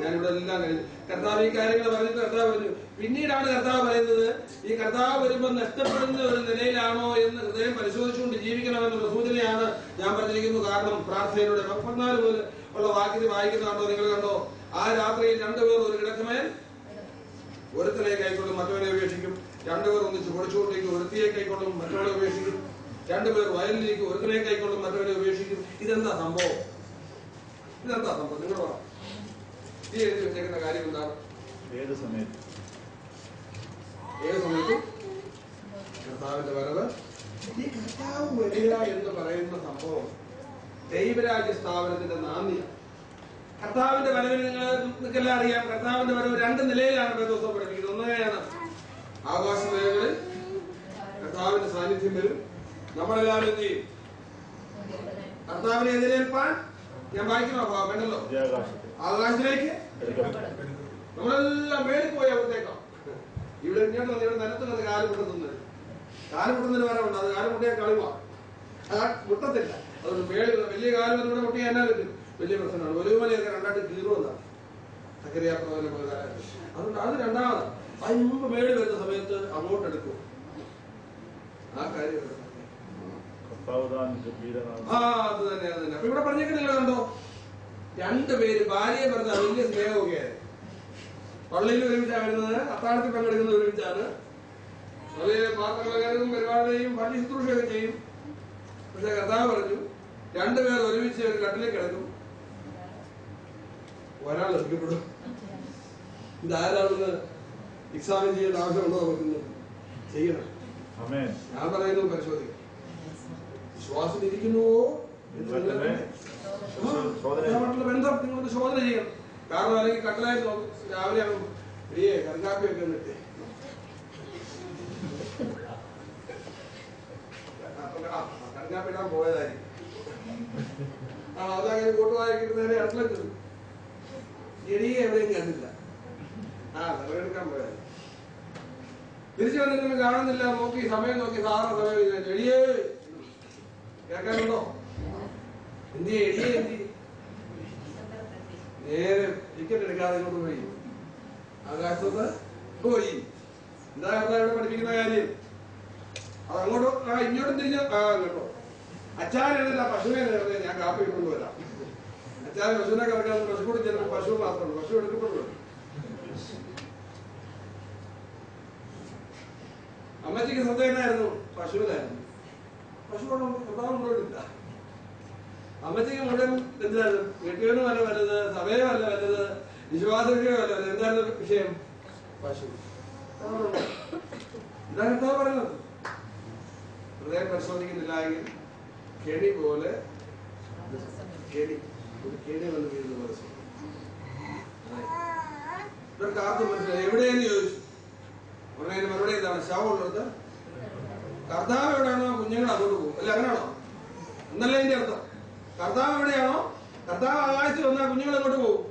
ഞാനിവിടെ എല്ലാം കഴിഞ്ഞു. കർത്താവ് ഈ കാര്യങ്ങൾ പറഞ്ഞിട്ട് കർത്താവ് പറഞ്ഞു. പിന്നീടാണ് കർത്താവ് പറയുന്നത്, ഈ കർത്താവ് വരുമ്പോൾ നഷ്ടപ്പെടുന്ന ഒരു നിലയിലാണോ എന്ന് ഹൃദയം പരിശോധിച്ചുകൊണ്ട് ജീവിക്കണമെന്നുള്ള സൂചനയാണ് ഞാൻ പറഞ്ഞിരിക്കുന്നു. കാരണം പ്രാർത്ഥനയിലൂടെ 34 മുതൽ ഉള്ള വാക്യത്തിൽ വായിക്കുന്നതാണോ നിങ്ങൾ കണ്ടോ? ആ രാത്രിയിൽ രണ്ടുപേർ ഒരു കിടക്കമേൽ ഒരുത്തനെ കൈക്കൊള്ളും, മറ്റവനെ ഉപേക്ഷിക്കും. രണ്ടുപേർ ഒന്നിച്ച് പൊടിച്ചുകൊണ്ടിരിക്കും, ഒരുത്തിയെ കൈക്കൊള്ളും, മറ്റവനെ ഉപേക്ഷിക്കും. രണ്ടുപേർ വയലിലേക്ക്, ഒരുത്തനെ കൈക്കൊള്ളും, മറ്റവനെ ഉപേക്ഷിക്കും. ഇതെന്താ സംഭവം? നിങ്ങൾ പറ. ഈ എഴുതി വെച്ചേക്കുന്ന കാര്യം എന്താണ്? ഏത് സമയത്തും കർത്താവിന്റെ വരവ്. ഈ കർത്താവ് വരിക എന്ന് പറയുന്ന സംഭവം ദൈവരാജ്യ സ്ഥാപനത്തിന്റെ നാന്ദിയാണ്. കർത്താവിന്റെ വരവിന് നിങ്ങൾക്കെല്ലാം അറിയാം, കർത്താവിന്റെ വരവ് 2 നിലയിലാണ് വേദോസം പഠിപ്പിക്കുന്നത്. ഒന്നുകയാണ് ആകാശമേഖലകളിൽ കർത്താവിന്റെ സാന്നിധ്യം വരും. നമ്മളെല്ലാവരും എന്ത് ചെയ്യും? കർത്താവിനെ എതിരേൽപ്പാൻ ഞാൻ വായിക്കുന്ന വേണ്ടല്ലോ, ആകാശത്തിലേക്ക് നമ്മളെല്ലാം മേളിൽ പോയി അവിടത്തേക്കാം. ഇവിടെ ഇങ്ങോട്ട് ഇവിടെ നിലത്തുന്നത് കാലുമുട്ടുന്നത്, കാലുമുട്ടുന്നതിന് പറയാറുണ്ട്. അത് കാലുമുട്ടിയാൽ കളിവാ, മുട്ടത്തില്ല. അതുകൊണ്ട് മേളിൽ വലിയ കാലം ഇവിടെ മുട്ടിയാൽ എന്നാ പറ്റും? വലിയ പ്രശ്നമാണ്. ഒലിവുമലയൊക്കെ 2 കീറുമെന്നാണ് സക്കറിയാപ്രവചനം പോലെ. അതുകൊണ്ട് അത് രണ്ടാമത്. അതിന് മുമ്പ് മേളിൽ വരുന്ന സമയത്ത് അങ്ങോട്ട് എടുക്കും. ആ കാര്യം അത് തന്നെ. അപ്പൊ ഇവിടെ പറഞ്ഞേക്കുന്നില്ല കണ്ടോ, 2 പേര് ഭാര്യയെ പറഞ്ഞ വലിയ സ്നേഹമൊക്കെ ആയിരുന്നു. പള്ളിയിൽ ഒരുമിച്ചാണ് വരുന്നത്, അത്താഴത്തിൽ പങ്കെടുക്കുന്നത് ഒരുമിച്ചാണ്, പാത്രങ്ങളും പരിപാടിയും പള്ളി ശുശ്രൂഷയൊക്കെ ചെയ്യും. പക്ഷെ കർത്താവ് പറഞ്ഞു 2 പേർ ഒരുമിച്ച് ഒരു കട്ടിലേക്ക് കിടക്കും, ഒരാൾ എടുക്കപ്പെടും. ഇതാരാണെന്ന് എക്സാമിൻ ചെയ്യേണ്ട ആവശ്യമുണ്ടോ? നമുക്ക് ചെയ്യണം. ഞാൻ പറയുന്നത് പരിശോധിക്കണം. വിശ്വാസം ഇരിക്കുന്നുവോ ബന്ധം നിങ്ങളൊന്ന് ശോധന ചെയ്യണം. കാരണം അല്ലെങ്കിൽ കട്ടലായിട്ട് രാവിലെ കറിക്കാപ്പിയൊക്കെ നിട്ടേ കറിക്കാപ്പി ഇടാൻ പോയതായിരിക്കും. അതങ്ങനെ കൂട്ടുവായിരിക്കുന്നതിനെ അടുക്കള എടിയെ എവിടെയും കണ്ടില്ല. വിറകെടുക്കാൻ പോയത് തിരിച്ചു വന്നിട്ട് കാണുന്നില്ല. നോക്കി സമയം നോക്കി, സാധാരണ സമയം എടിയേ കേൾക്കാനുണ്ടോ? എന്തിയെ എടിയെ എന്തി? നേരെ ടിക്കറ്റ് എടുക്കാതെ ഇങ്ങോട്ട് പോയി, ആകാശത്ത് പോയി. എന്താ ഇവിടെ പഠിപ്പിക്കുന്ന കാര്യം? അത് അങ്ങോട്ടോ ഇങ്ങോട്ടും തിരിഞ്ഞ കേട്ടോ. അച്ചാൻ എഴുതില്ല, പശുവിനെ നേരത്തെ ഞാൻ കാപ്പി കൊണ്ടുവരാം. അച്ചാൻ പശുവിനെ കിടക്കാൻ പശു കൂടി ചിലപ്പോൾ പശു മാത്രമാണ്, പശു എടുക്കപ്പെടുള്ളൂ. അമ്മച്ചിക്ക് ശ്രദ്ധേനായിരുന്നു, പശുവിനായിരുന്നു. പശു സ്വഭാവം കൊണ്ടില്ല. അമ്മച്ചിക്ക് മുഴുവൻ എന്താണ്? കെട്ടിയവനും അല്ല വലുത്, സഭയോ അല്ല വലുത്, വിശ്വാസയോ അല്ല വലുത്. എന്താണ് വിഷയം? പശു. ഇതാണ് എന്താ പറയുന്നത്? ഹൃദയം പരിശോധിക്കുന്നില്ല എങ്കിൽ കെണി പോലെ കെണി വന്ന് വീഴുന്ന പോലെ ഇവർക്ക് ആർക്കും മനസ്സിലായി. എവിടെയെന്ന് ചോദിച്ചു. ഉടനെ മറുപടി എന്താണ്? ശവമുള്ളത് കർത്താവ് എവിടെയാണോ കുഞ്ഞുങ്ങൾ അതോട് പോകും. അല്ല, അങ്ങനെയാണോ? എന്നല്ല അതിന്റെ അർത്ഥം. കർത്താവ് എവിടെയാണോ, കർത്താവ് ആകാശത്തിൽ വന്നാൽ കുഞ്ഞുങ്ങൾ അങ്ങോട്ട് പോകും.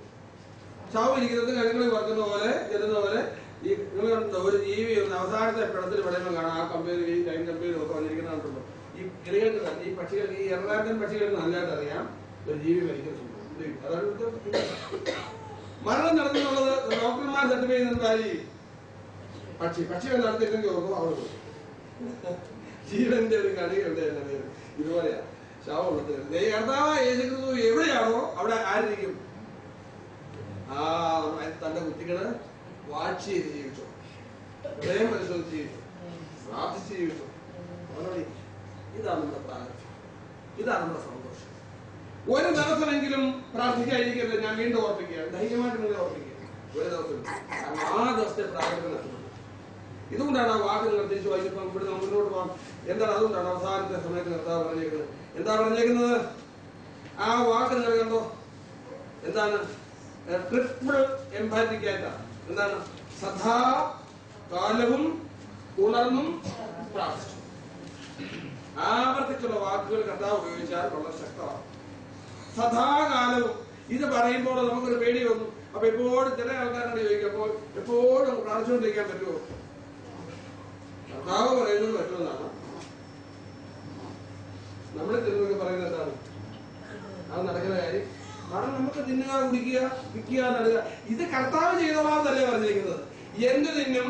ശവം ഇരിക്കുന്നത് കിഴങ്ങളിൽ വറുക്കുന്ന പോലെ ചെല്ലുന്ന പോലെ. ഈ നിങ്ങൾ കണ്ടോ, ഒരു ജീവി ഒന്ന് അവസാനത്തെ പിടത്തിൽ വിടയുമ്പോൾ കാണാം. ആ കമ്പനി, ഈ ടൈം കമ്പനിയിലും ഒക്കെ വന്നിരിക്കുന്ന കണ്ടുണ്ടോ? ഈ കിളികൾക്ക്, ഈ പക്ഷികൾക്ക്, ഈ എറണാകുളം പക്ഷികൾക്ക് നല്ലതായിട്ട് അറിയാം ഒരു ജീവി മരിക്കുന്ന സംഭവം. അതാണ് മരണം നടന്നുള്ളത്. ഡോക്ടർമാർ സർട്ടിഫൈ ചെയ്യുന്നതായി പക്ഷി നടത്തിയിട്ടെങ്കിൽ ഓർക്കും അവിടെ പോകും. ജീവന്റെ ഒരു കണിയുണ്ട്. ഇതുപോലെയാ ശവമുള്ളത്. കർത്താവ് യേശുക്രിസ്തു എവിടെയാണോ അവിടെ ആയിരിക്കും. തന്റെ കുട്ടികള് വാച്ച് ചെയ്ത് ജീവിച്ചോ, ഹൃദയം പരിശോധിച്ച് ജീവിച്ചോ, പ്രാർത്ഥിച്ച് ജീവിച്ചോ. ഇതാണ് നമ്മുടെ പ്രാർത്ഥന, ഇതാണ് നമ്മുടെ സന്തോഷം. ഒരു ദിവസമെങ്കിലും പ്രാർത്ഥിക്കാതിരിക്കരുത്. ഞാൻ വീണ്ടും ഓർപ്പിക്കുകയാണ്, ധൈര്യമായിട്ട് നിങ്ങൾ ഓർപ്പിക്കുക. ഒരു ദിവസം, ആ ദിവസത്തെ പ്രാർത്ഥന നഷ്ടപ്പെട്ടു. ഇതുകൊണ്ടാണ് ആ വാക്ക് നിങ്ങൾ തിരിച്ചു വായിച്ചപ്പോൾ ഇവിടെ മുന്നോട്ട് പോകാം. എന്താണ്? അതുകൊണ്ടാണ് അവസാനത്തെ സമയത്ത് കർത്താവ് പറഞ്ഞേക്കുന്നത്. എന്താ പറഞ്ഞേക്കുന്നത്? ആ വാക്ക് നിങ്ങൾ കണ്ടോ? എന്താണ്? ട്രിപ്പിൾ എംഫാറ്റിക് ആയിട്ടാണ്. എന്താണ്? സദാ കാലവും ഉണർന്നും പ്രാർത്ഥിച്ചു. ആവർത്തിച്ചുള്ള വാക്കുകൾ കർത്താവ് ഉപയോഗിച്ചാൽ വളരെ ശക്തമാണ്. സദാകാലവും ഇത് പറയുമ്പോൾ നമുക്കൊരു പേടി വന്നു. അപ്പൊ എപ്പോഴും ചില ആൾക്കാരോട് ചോദിക്കും, അപ്പോൾ എപ്പോഴും നമുക്ക് പ്രാർത്ഥിച്ചുകൊണ്ടിരിക്കാൻ പറ്റുമോ? കർത്താവ് പറയുന്നത് പറ്റുമെന്നാണ്. നമ്മൾ തിന്നൊക്കെ പറയുന്നത് എന്താണ്? അത് നടക്കുന്ന കാര്യം. കാരണം നമുക്ക് തിന്നുക, കുടിക്കുക, വിൽക്കുക, നടുക, ഇത് കർത്താവ് ചെയ്തോളാന്നല്ലേ പറഞ്ഞിരിക്കുന്നത്. എന്ത് തിന്നും,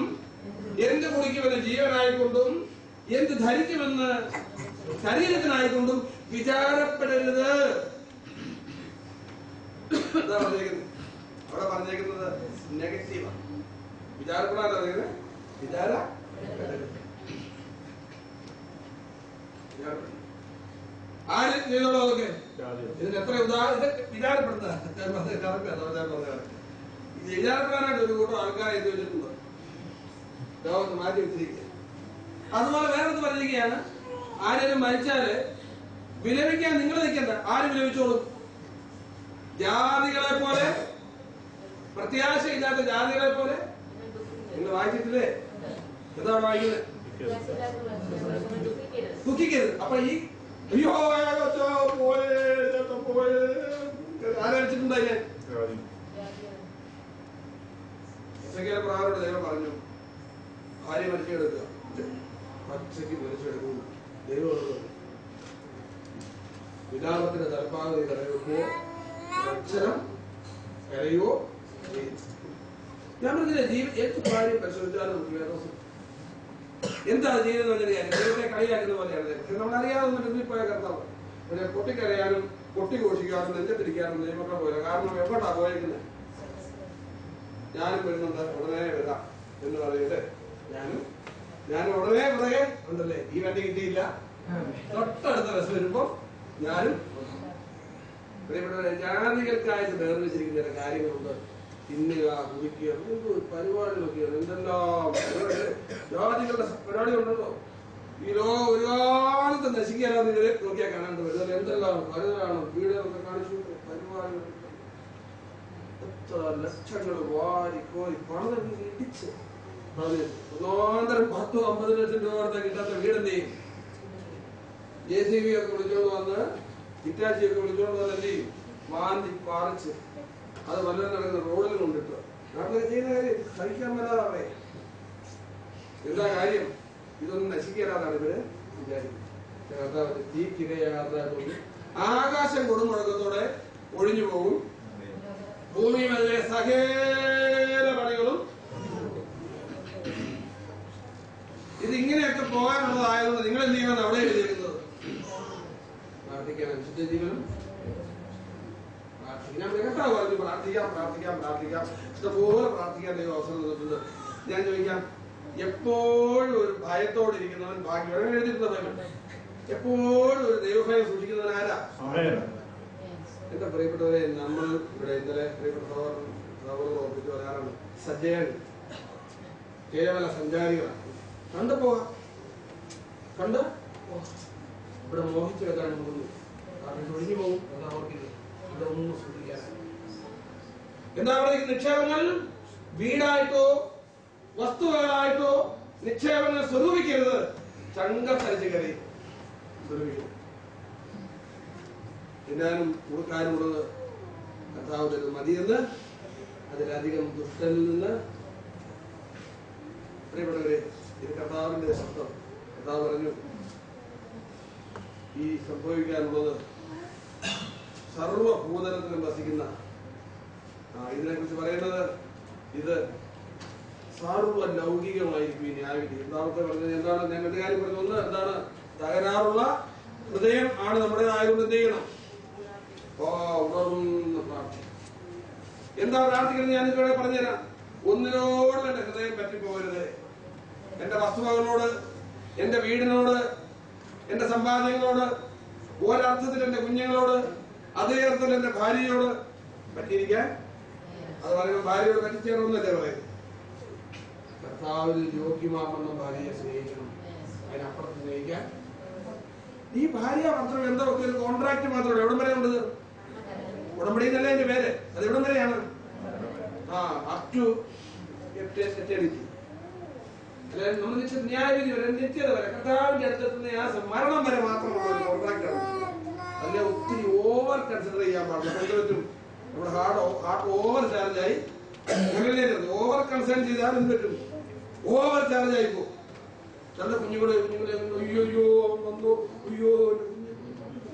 എന്ത് കുടിക്കുമെന്ന് ജീവനായിക്കൊണ്ടും എന്ത് ധരിക്കുമെന്ന് ശരീരത്തിനായിക്കൊണ്ടും വിചാരപ്പെടരുത്. എന്താ പറഞ്ഞേക്കുന്നത്? അവിടെ പറഞ്ഞേക്കുന്നത് നെഗറ്റീവാണ്. വിചാരപ്പെടാൻ പറയുന്നത് ആര് ചെയ്തോളൂ അതൊക്കെ. ഇതിന് എത്ര വിചാരപ്പെടുന്ന വിചാരപ്പെടാനായിട്ട് ഒരു കൂട്ടം ആൾക്കാർ എഴുതി വെച്ചിട്ടുണ്ട്, ലോകത്ത് മാറ്റി വെച്ചിരിക്കുക. അതുപോലെ വേറെന്ത് പറഞ്ഞിരിക്കുകയാണ്, ആരെങ്കിലും മരിച്ചാല് വിലപിക്കാൻ നിങ്ങൾ നിൽക്കണ്ട, ആര് വിലപിച്ചോളും? ജാതികളെ പോലെ, പ്രത്യാശയില്ലാത്ത ജാതികളെ പോലെ. നിങ്ങൾ വായിച്ചിട്ടില്ലേ? എന്താണ് വായിക്കുന്നത്? ദുഃഖിക്കരുത്. അപ്പൊ ഈ അയ്യോ ആലോചിച്ചിട്ടുണ്ടായി. പ്രകാരം ദൈവം പറഞ്ഞു, ഭാര്യ മരിച്ചെടുക്കുക, പച്ചയ്ക്ക് മരിച്ചെടുക്കും. ദൈവം വിലാപത്തിന്റെ തലപ്പാകതി കരയുമ്പോ അക്ഷരം കരയോ. ഞാൻ പറഞ്ഞില്ലേ, എന്ത് കാര്യം പരിശോധിച്ചാലും എന്താണ് ജീവിതം എന്നൊരു കാര്യം ദൈവത്തെ കളിയാക്കുന്ന പോലെയാണ്. പക്ഷെ നമ്മളറിയാവുന്ന മുന്നിൽപ്പോയ കർത്താവ് പിന്നെ പൊട്ടിക്കരയാനും പൊട്ടിഘോഷിക്കാനും നെഞ്ചത്തിരിക്കാനും ദൈവമക്കളെ പോലെ. കാരണം എങ്ങോട്ടാ പോയേക്കുന്നത്? ഞാനും വരുന്നുണ്ട്, ഉടനെ വരാം എന്ന് പറയല്ലേ. ഞാനും ഉടനെ പുറകെ ഉണ്ടല്ലേ. ഈ വണ്ടി കിട്ടിയില്ല, തൊട്ടടുത്ത ബസ് വരുമ്പോ ഞാനും. പ്രിയപ്പെട്ടവരെ, ജാതികൾക്കായിട്ട് വേർതിരിച്ചിരിക്കുന്ന ചില കാര്യങ്ങളുണ്ട്. തിന്നുക, കുടിക്കുക, പരിപാടികളൊക്കെയാണ്. എന്തെല്ലാം ജാതികളുടെ പരിപാടി ഉണ്ടല്ലോ. ഈ ലോകം ഒരു കാലത്ത് നശിക്കാനാന്ന് നോക്കിയാൽ കാണാണ്ട് വരും. എന്തെല്ലാം പലതാണ് വീടുകളൊക്കെ കാണിച്ചു പരിപാടികൾ. എത്ര ലക്ഷങ്ങൾ വാരി കോരി പണം ഇടിച്ച് ഒന്നാന്തരം 10-50 ലക്ഷം രൂപ കൊടുത്താൽ കിട്ടാത്ത വീടെന്ത് ചെയ്യും? JCB ഒക്കെ വിളിച്ചോണ്ട് വന്ന്, ഹിറ്റാച്ചി ഒക്കെ വിളിച്ചോണ്ട് വന്ന് എന്ത് ചെയ്യും? മാന്തി പാറിച്ച് അത് വല്ലതും നടക്കുന്ന റോഡിൽ കൊണ്ടിട്ട് നാട്ടിലൊക്കെ ചെയ്യുന്ന കാര്യം സഹിക്കാൻ പറ്റാതെ. എന്താ കാര്യം? ഇതൊന്നും നശിക്കാനാണ് ഇവര് വിചാരിക്കുന്നത്. തീക്കിരയാകാതെ ആകാശം കൊടുമുഴക്കത്തോടെ ഒഴിഞ്ഞു പോകും, ഭൂമി അതിലെ സകല പണികളും. ഇതിങ്ങനെയൊക്കെ പോകാനുള്ളതായതുകൊണ്ട് നിങ്ങൾ എന്ത് ചെയ്യണം? അവിടെ എഴുതിയിരിക്കുന്നത് പ്രാർത്ഥിക്കാൻ, വിശുദ്ധ ജീവനും പ്രാർത്ഥിക്കാം. കേട്ടാ പറഞ്ഞു പ്രാർത്ഥിക്കാം. ഇഷ്ടംപോലെ പ്രാർത്ഥിക്കാൻ ദൈവം അവസരം തന്നിട്ടുണ്ട്. ഞാൻ ചോദിക്കാം, എപ്പോഴും ഒരു ഭയത്തോടെ ഇരിക്കുന്നവൻ ഭാഗ്യം. എഴുതിയിട്ടുള്ള എപ്പോഴും ഒരു ദൈവഭയം സൂക്ഷിക്കുന്നവൻ ആരാ? എന്റെ പ്രിയപ്പെട്ടവരെ, നമ്മൾ ഇവിടെ ഇന്നലെ പ്രിയപ്പെട്ട സഹോദരൻ ഓർപ്പിച്ച് പറയാറുണ്ട്, സജ്ജയൻ കേവല സഞ്ചാരികളാണ്. കണ്ടു പോകാം, കണ്ട് ഇവിടെ മോഹിച്ചു വെക്കാൻ പോകുന്നു. കാരണം ഒഴിഞ്ഞു പോകും. എന്താ ഓർക്കുന്നത്? ഇവിടെ ഒന്നും സൂക്ഷിക്കാനാണ്. എന്താ പറയുക? നിക്ഷേപങ്ങൾ വീടായിട്ടോ വസ്തുവകളായിട്ടോ നിക്ഷേപങ്ങൾ സ്വരൂപിക്കരുത്. ചങ്കത്തരിച്ച് കയറി സ്വരൂപിക്കും. തിന്നാനും കൊടുക്കാനുമുള്ളത് കർത്താവ് മതിയെന്ന്, അതിലധികം ദുഷ്ടനിൽ നിന്ന്. പ്രിയപ്പെട്ടവരെ, ഇത് കർത്താവിന്റെ ശബ്ദം. കർത്താവ് പറഞ്ഞു, ഈ സംഭവിക്കാനുള്ളത് സർവഭൂതലത്തിലും വസിക്കുന്ന, ഇതിനെ കുറിച്ച് പറയുന്നത് ഇത് സർവ ലൗകികമായിരിക്കും ഈ ന്യായവിധി. രണ്ടാമത്തെ പറഞ്ഞത് എന്താണ്? ഞാൻ രണ്ട് കാര്യം പറഞ്ഞു. ഒന്ന്, എന്താണ്? തകരാറുള്ള ഹൃദയം ആണ് നമ്മുടേതായതുകൊണ്ട് എന്ത് ചെയ്യണം? ഉണർന്ന് പ്രാർത്ഥിക്കും. എന്താ പ്രാർത്ഥിക്കുന്നത്? ഞാൻ ഇവിടെ പറഞ്ഞുതരാം. ഒന്നിനോടും എന്റെ ഹൃദയം പറ്റിപ്പോകരുത്. എന്റെ വസ്തുവകളോട്, എന്റെ വീടിനോട്, എന്റെ സമ്പാദ്യങ്ങളോട്, ഒരർത്ഥത്തിൽ എന്റെ കുഞ്ഞുങ്ങളോട്, അതേ അർത്ഥത്തിൽ എന്റെ ഭാര്യയോട് പറ്റിയിരിക്കാൻ. അത് പറയുമ്പോൾ ഭാര്യയോട് പറ്റിച്ചേരണമെന്നല്ലേ പറയുന്നത്. കർത്താവിൽ യോഗ്യമാകുന്ന ഭാര്യയെ സ്നേഹിക്കണം, അതിനപ്പുറത്ത് സ്നേഹിക്കാൻ. ഈ ഭാര്യ ഭർത്തൃ ബന്ധമൊക്കെ ഒരു കോൺട്രാക്ട് മാത്രമല്ല. എവിടം വരെ ഉണ്ടത്? ഉടമ്പടി എന്നല്ലേ എന്റെ പേര്. അത് എവിടം വരെയാണ്? Up to eternity. അല്ലെങ്കിൽ നമ്മൾ ന്യായവിധി വരെ നിത്യത വരെ കർത്താവിന്റെ അടുത്തെത്തുന്ന ആ മരണം വരെ മാത്രമുള്ള ഒരു കോൺട്രാക്റ്റാണ്. അതിനെ ഒത്തിരി ഓവർ കൺസിഡർ ചെയ്യാൻ പാടില്ല. പറ്റും നമ്മുടെ ഹാർട്ട് ഓവർ ചാർജ് ആയി ഓവർ കൺസേൺ ചെയ്താൽ എന്ത് പറ്റും? ഓവർ ചാർജ് ആയിപ്പോ നല്ല കുഞ്ഞുങ്ങളെ അയ്യോ വന്നു അയ്യോ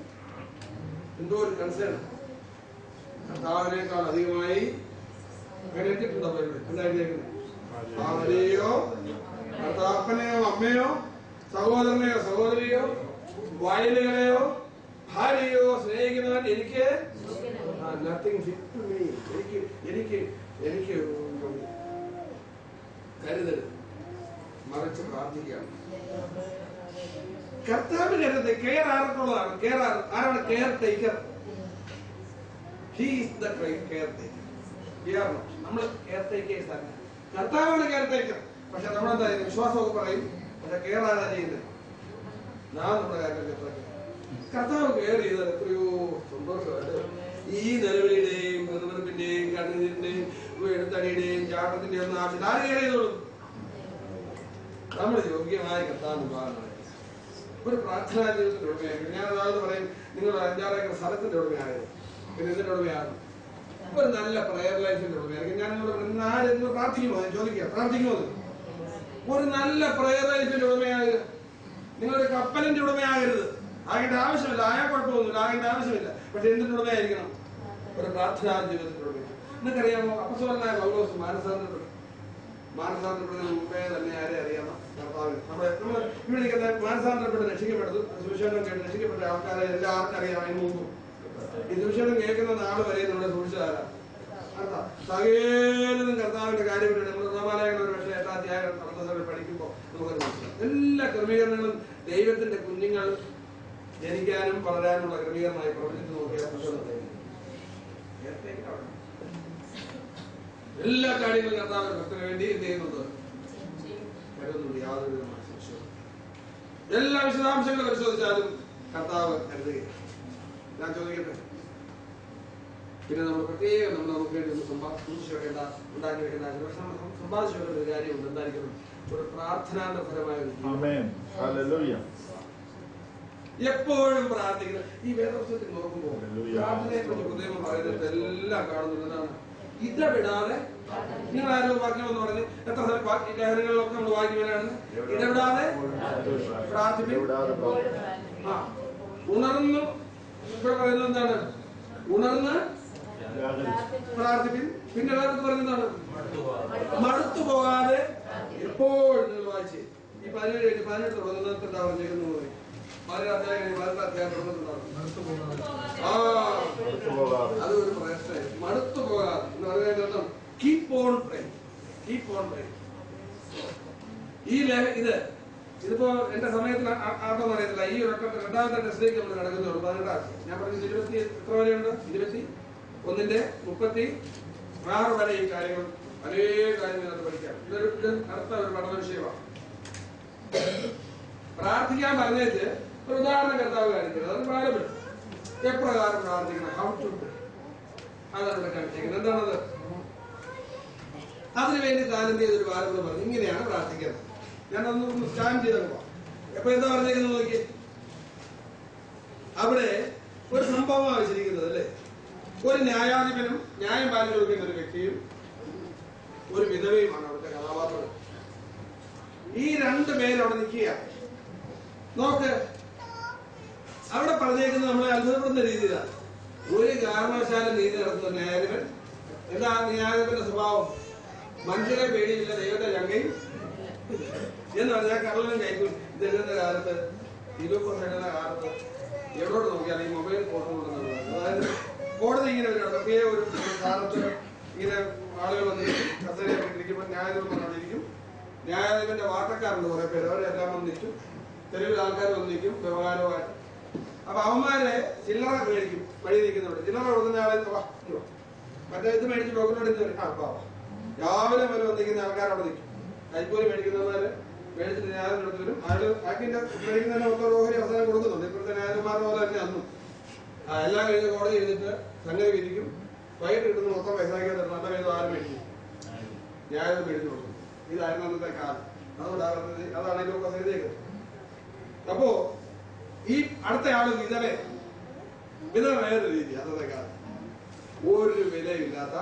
എന്തോ ഒരു കൺസേൺ കർത്താവിനേക്കാൾ അധികമായി കരുതിയിട്ടുണ്ടോ? എന്തായിരുന്നു ഭാര്യയോ ഭർത്താപ്പനെയോ അമ്മയോ സഹോദരനെയോ സഹോദരിയോ വയലുകളെയോ ഭാര്യയോ സ്നേഹിക്കുന്നവൻ എനിക്ക് എനിക്ക് കരുതൽ മറിച്ച് പ്രാർത്ഥിക്കുകയാണ്. കർത്താവിന്റെ അടുത്ത് കെയർ ആർക്കുള്ളതാണ്? കെയർ ആരാണ്? Care taker. He is the care taker. നമ്മൾ കെയർ ടേക്കേഴ്സ് ആണ്. കർത്താവാണ് കെയർ ടേക്കർ. പക്ഷെ നമ്മളെന്താ വിശ്വാസമൊക്കെ പറയും. പക്ഷെ കെയർ ആരാ ചെയ്യുന്നത്? നാം നമ്മുടെ കാര്യങ്ങൾ കർത്താവ് കെയർ ചെയ്താൽ എത്രയോ സന്തോഷമായിട്ട് ഈ നിലവിളിയുടെയും വെറുതെറുപ്പിന്റെയും കണ്ണീരിന്റെയും എടുത്തടിയുടെയും ചാട്ടത്തിന്റെയും ഒന്നും ആവശ്യം ആര് കെയർ ചെയ്തോളും? നമ്മൾ യോഗ്യമായ കർത്താവ് വിഭാഗങ്ങളെ ഒരു പ്രാർത്ഥനാ ജീവിതത്തിന്റെ ഉടമയായിരിക്കും. ഞാൻ അതായത് പറയും, നിങ്ങൾ 5-6 ഏക്കർ സ്ഥലത്തിന്റെ ഉടമയായത്, പിന്നെ ഇതിന്റെ ഉടമയാണ്. ഒരു നല്ല പ്രയർ ലൈഫിന്റെ ഉടമയായിരിക്കും. ഞാൻ നിങ്ങളോട് ആരെങ്കിലും പ്രാർത്ഥിക്കുമോ? ചോദിക്കുക, പ്രാർത്ഥിക്കുമോ? ഒരു നല്ല പ്രയർ ലൈഫിന്റെ ഉടമയായത്. നിങ്ങളൊരു കപ്പലിന്റെ ഉടമയാകരുത്. ആകേണ്ട ആവശ്യമില്ല. ആയാൽ കുഴപ്പമൊന്നുമില്ല, ആകേണ്ട ആവശ്യമില്ല. പക്ഷെ എന്തിന്റെ ഉടമയായിരിക്കണം? ഒരു പ്രാർത്ഥനാ ജീവിതത്തിന്റെ ഉടമയാണ്. നിങ്ങൾക്കറിയാമോ, അപ്പസ്തലനായ പൗലോസ് മാനസാന്തരപ്പെടുന്നതിന് മുമ്പേ തന്നെ ആരെ അറിയാമോ? കർത്താവിന്. നമ്മൾ ഇവിടെ നിൽക്കുന്ന മാനസാന്തരപ്പെട്ട് രക്ഷിക്കപ്പെട്ടത്, സുവിശേഷം കേട്ട് രക്ഷിക്കപ്പെട്ട ആൾക്കാരെ എല്ലാവർക്കും അറിയാം. അതിന് മുമ്പ് ഈ സുവിശേഷം കേൾക്കുന്ന നാൾ വരെ നമ്മുടെ സൂക്ഷിച്ചതാരാ? സകലതും കർത്താവിന്റെ കാര്യപ്പെട്ട് നമ്മൾ റോമാലേഖനം ഒരു പക്ഷേ 8-ാം അധ്യായം പഠിക്കുമ്പോൾ നമുക്കത് മനസ്സിലാവും. എല്ലാ ക്രമീകരണങ്ങളും ദൈവത്തിന്റെ കുഞ്ഞുങ്ങൾ ജനിക്കാനും വളരാനുമുള്ള ക്രമീകരണമായി പ്രവചിച്ച് നോക്കിയാൽ എല്ലാ കാര്യങ്ങളും കർത്താവിന്റെ ഭക്തന് വേണ്ടി എന്ത് ചെയ്യുന്നുണ്ട്? കരുതുന്നുണ്ട്. യാതൊരു വിധമായ സംശയവും. എല്ലാ വിശദാംശങ്ങളും പരിശോധിച്ചാലും കർത്താവ് കരുതുകയാണ്. ഞാൻ ചോദിക്കട്ടെ, പിന്നെ നമ്മൾ പ്രത്യേകം നമുക്ക് വേണ്ടി ഒന്ന് സൂക്ഷിച്ചു വെക്കേണ്ട, ഉണ്ടാക്കി വെക്കേണ്ട, സമ്പാദിച്ചു വെക്കേണ്ട ഒരു കാര്യമുണ്ട്. എന്തായിരിക്കണം? ഒരു പ്രാർത്ഥനാന്റെ ഫലമായ എപ്പോഴും പ്രാർത്ഥിക്കുന്നത്. ഈ വേദപുസ്തകത്തിൽ നോക്കുമ്പോൾ പ്രാർത്ഥനയെ കുറിച്ച് ഹൃദയം പറയുന്നത് എല്ലാം കാണുന്നതാണ്. ഇടപെടാതെ, നിങ്ങൾ ആരോ വാക്യമെന്ന് പറഞ്ഞ് എത്ര ലേഖനങ്ങളിലൊക്കെ നമ്മൾ വായിക്കുവാനാണ് ഇടപെടാതെ പ്രാർത്ഥിപ്പിൻ. ഉണർന്നു. ഇവിടെ പറയുന്നത് എന്താണ്? ഉണർന്ന് പ്രാർത്ഥിപ്പിൻ. പിന്നെ എല്ലാവർക്കും പറയുന്നതാണ് മടുത്തു പോകാതെ എപ്പോഴും നിങ്ങൾ വായിച്ച്. ഈ 17 തുടങ്ങുന്നത് എന്താ പറഞ്ഞേക്കുന്നത്? 18 അധ്യായം തുടങ്ങുന്നുണ്ടാവും. അതൊരു പ്രശ്നം. മടുത്തു പോകാതെ എന്ന് പറയുന്നത് keep on praying. Keep on praying. ഇതിപ്പോ എന്റെ സമയത്തിൽ ആർക്കൊന്നും അറിയത്തില്ല. ഈ രണ്ടാമത്തെ ടെസ്റ്റിലേക്ക് നമ്മൾ നടക്കുന്നുള്ളൂ. 18 ഞാൻ പറഞ്ഞത് 20 എത്ര വരെയുണ്ട്? 21-ന്റെ 36 വരെ ഈ കാര്യങ്ങൾ അനേക കാര്യങ്ങൾ പഠിക്കാം. ഇതൊരു അടുത്ത ഒരു പഠന വിഷയമാണ്. പ്രാർത്ഥിക്കാൻ പറഞ്ഞേച്ച് ഒരു ഉദാഹരണം കർത്താവ് കാണിക്കുന്നത്. അത് പാരബിൾ. എപ്രകാരം പ്രാർത്ഥിക്കണം, ഹൗ ടു പ്രേ, അതാണ് ഇവിടെ കാണിച്ചിരിക്കുന്നത്. എന്താണത്? അതിനുവേണ്ടി താരം ചെയ്തൊരു പാരബിൾ പറഞ്ഞു. ഇങ്ങനെയാണ് പ്രാർത്ഥിക്കുന്നത്. ഞാനൊന്ന് സ്കാൻ ചെയ്തപ്പോ എപ്പൊ എന്താ പറഞ്ഞേക്കുന്നത് നോക്കി. അവിടെ ഒരു സംഭവമാണ് വെച്ചിരിക്കുന്നത് അല്ലേ? ഒരു ന്യായാധിപനും ന്യായം പാലിച്ചു കൊടുക്കുന്ന ഒരു വ്യക്തിയും ഒരു വിധവയുമാണ് അവിടുത്തെ കഥാപാത്രം. ഈ 2 പേര് അവിടെ നിൽക്കുക. നോക്ക്, അവിടെ പറഞ്ഞേക്കുന്നത് നമ്മളെ അത്ഭുതപ്പെടുന്ന രീതിയിലാണ്. ഒരു കാരണവശാലും നീതി നടത്തുന്ന ന്യായാധിപൻ. എന്താ ന്യായാധിപന്റെ സ്വഭാവം? മനുഷ്യരെ പേടിയില്ല, ദൈവത്തെ ചങ്കയും എന്ന് പറഞ്ഞാൽ കള്ളനും കൈക്കും. ഇതെഴുതുന്ന കാലത്ത്, ഇരുപത് കാലത്ത് എവിടോട്ട് നോക്കിയാൽ ഈ മൊബൈൽ ഫോട്ടോ കൊണ്ടുവന്നത്. അതായത് കോടതി ഇങ്ങനെ ഒരു പ്രത്യേക ഒരു സ്ഥാനത്ത് ഇങ്ങനെ ആളുകൾ വന്നിരിക്കും. കസേരയൊക്കെ ഇരിക്കുമ്പോൾ ന്യായാധിപൻ വന്നിരിക്കും. ന്യായാധിപന്റെ വാർത്തക്കാരുണ്ട് കുറെ പേര്. അവരെല്ലാം വന്നിരിക്കും. തെരുവിൽ ആൾക്കാർ വന്നിരിക്കും വ്യവഹാരമായിട്ട്. അപ്പൊ അവന്മാരെ ചില്ലറ മേടിക്കും. വഴി നിൽക്കുന്നവർ ചില്ലറ കൊടുക്കുന്ന ആളെ മറ്റേ ഇത് മേടിച്ച് ടോക്കൺ രാവിലെ വരെ വന്നിരിക്കുന്ന ആൾക്കാർ അവിടെ നിൽക്കും. കൈക്കൂലി മേടിക്കുന്നവന്മാര് മേടിച്ചിട്ട് ന്യായം എടുത്തു വരും. അയാൾ ബാക്കിന്റെ മേടിക്കുന്നതിന് മൊത്തം ഓഹരി അവസരം കൊടുക്കുന്നുണ്ട്. ഇപ്പോഴത്തെ ന്യായന്മാരുടെ പോലെ തന്നെ അന്നും എല്ലാം കഴിഞ്ഞ് കോടതി എഴുതിട്ട് സംഗതി വിധിക്കും. വൈകിട്ട് കിട്ടുന്ന മൊത്തം പൈസ നല്ല പേര് ആരും മേടിക്കും, ന്യായം മേടിച്ചു കൊടുക്കും. ഇതായിരുന്നു അന്നത്തെ കാലം. അതാണ് ലൂക്കോസ് എഴുതിയത്. അപ്പോ ഈ അടുത്ത ആള് വിധവ വേറെ രീതി. അന്നത്തെ കാലം ഒരു വിലയില്ലാത്ത,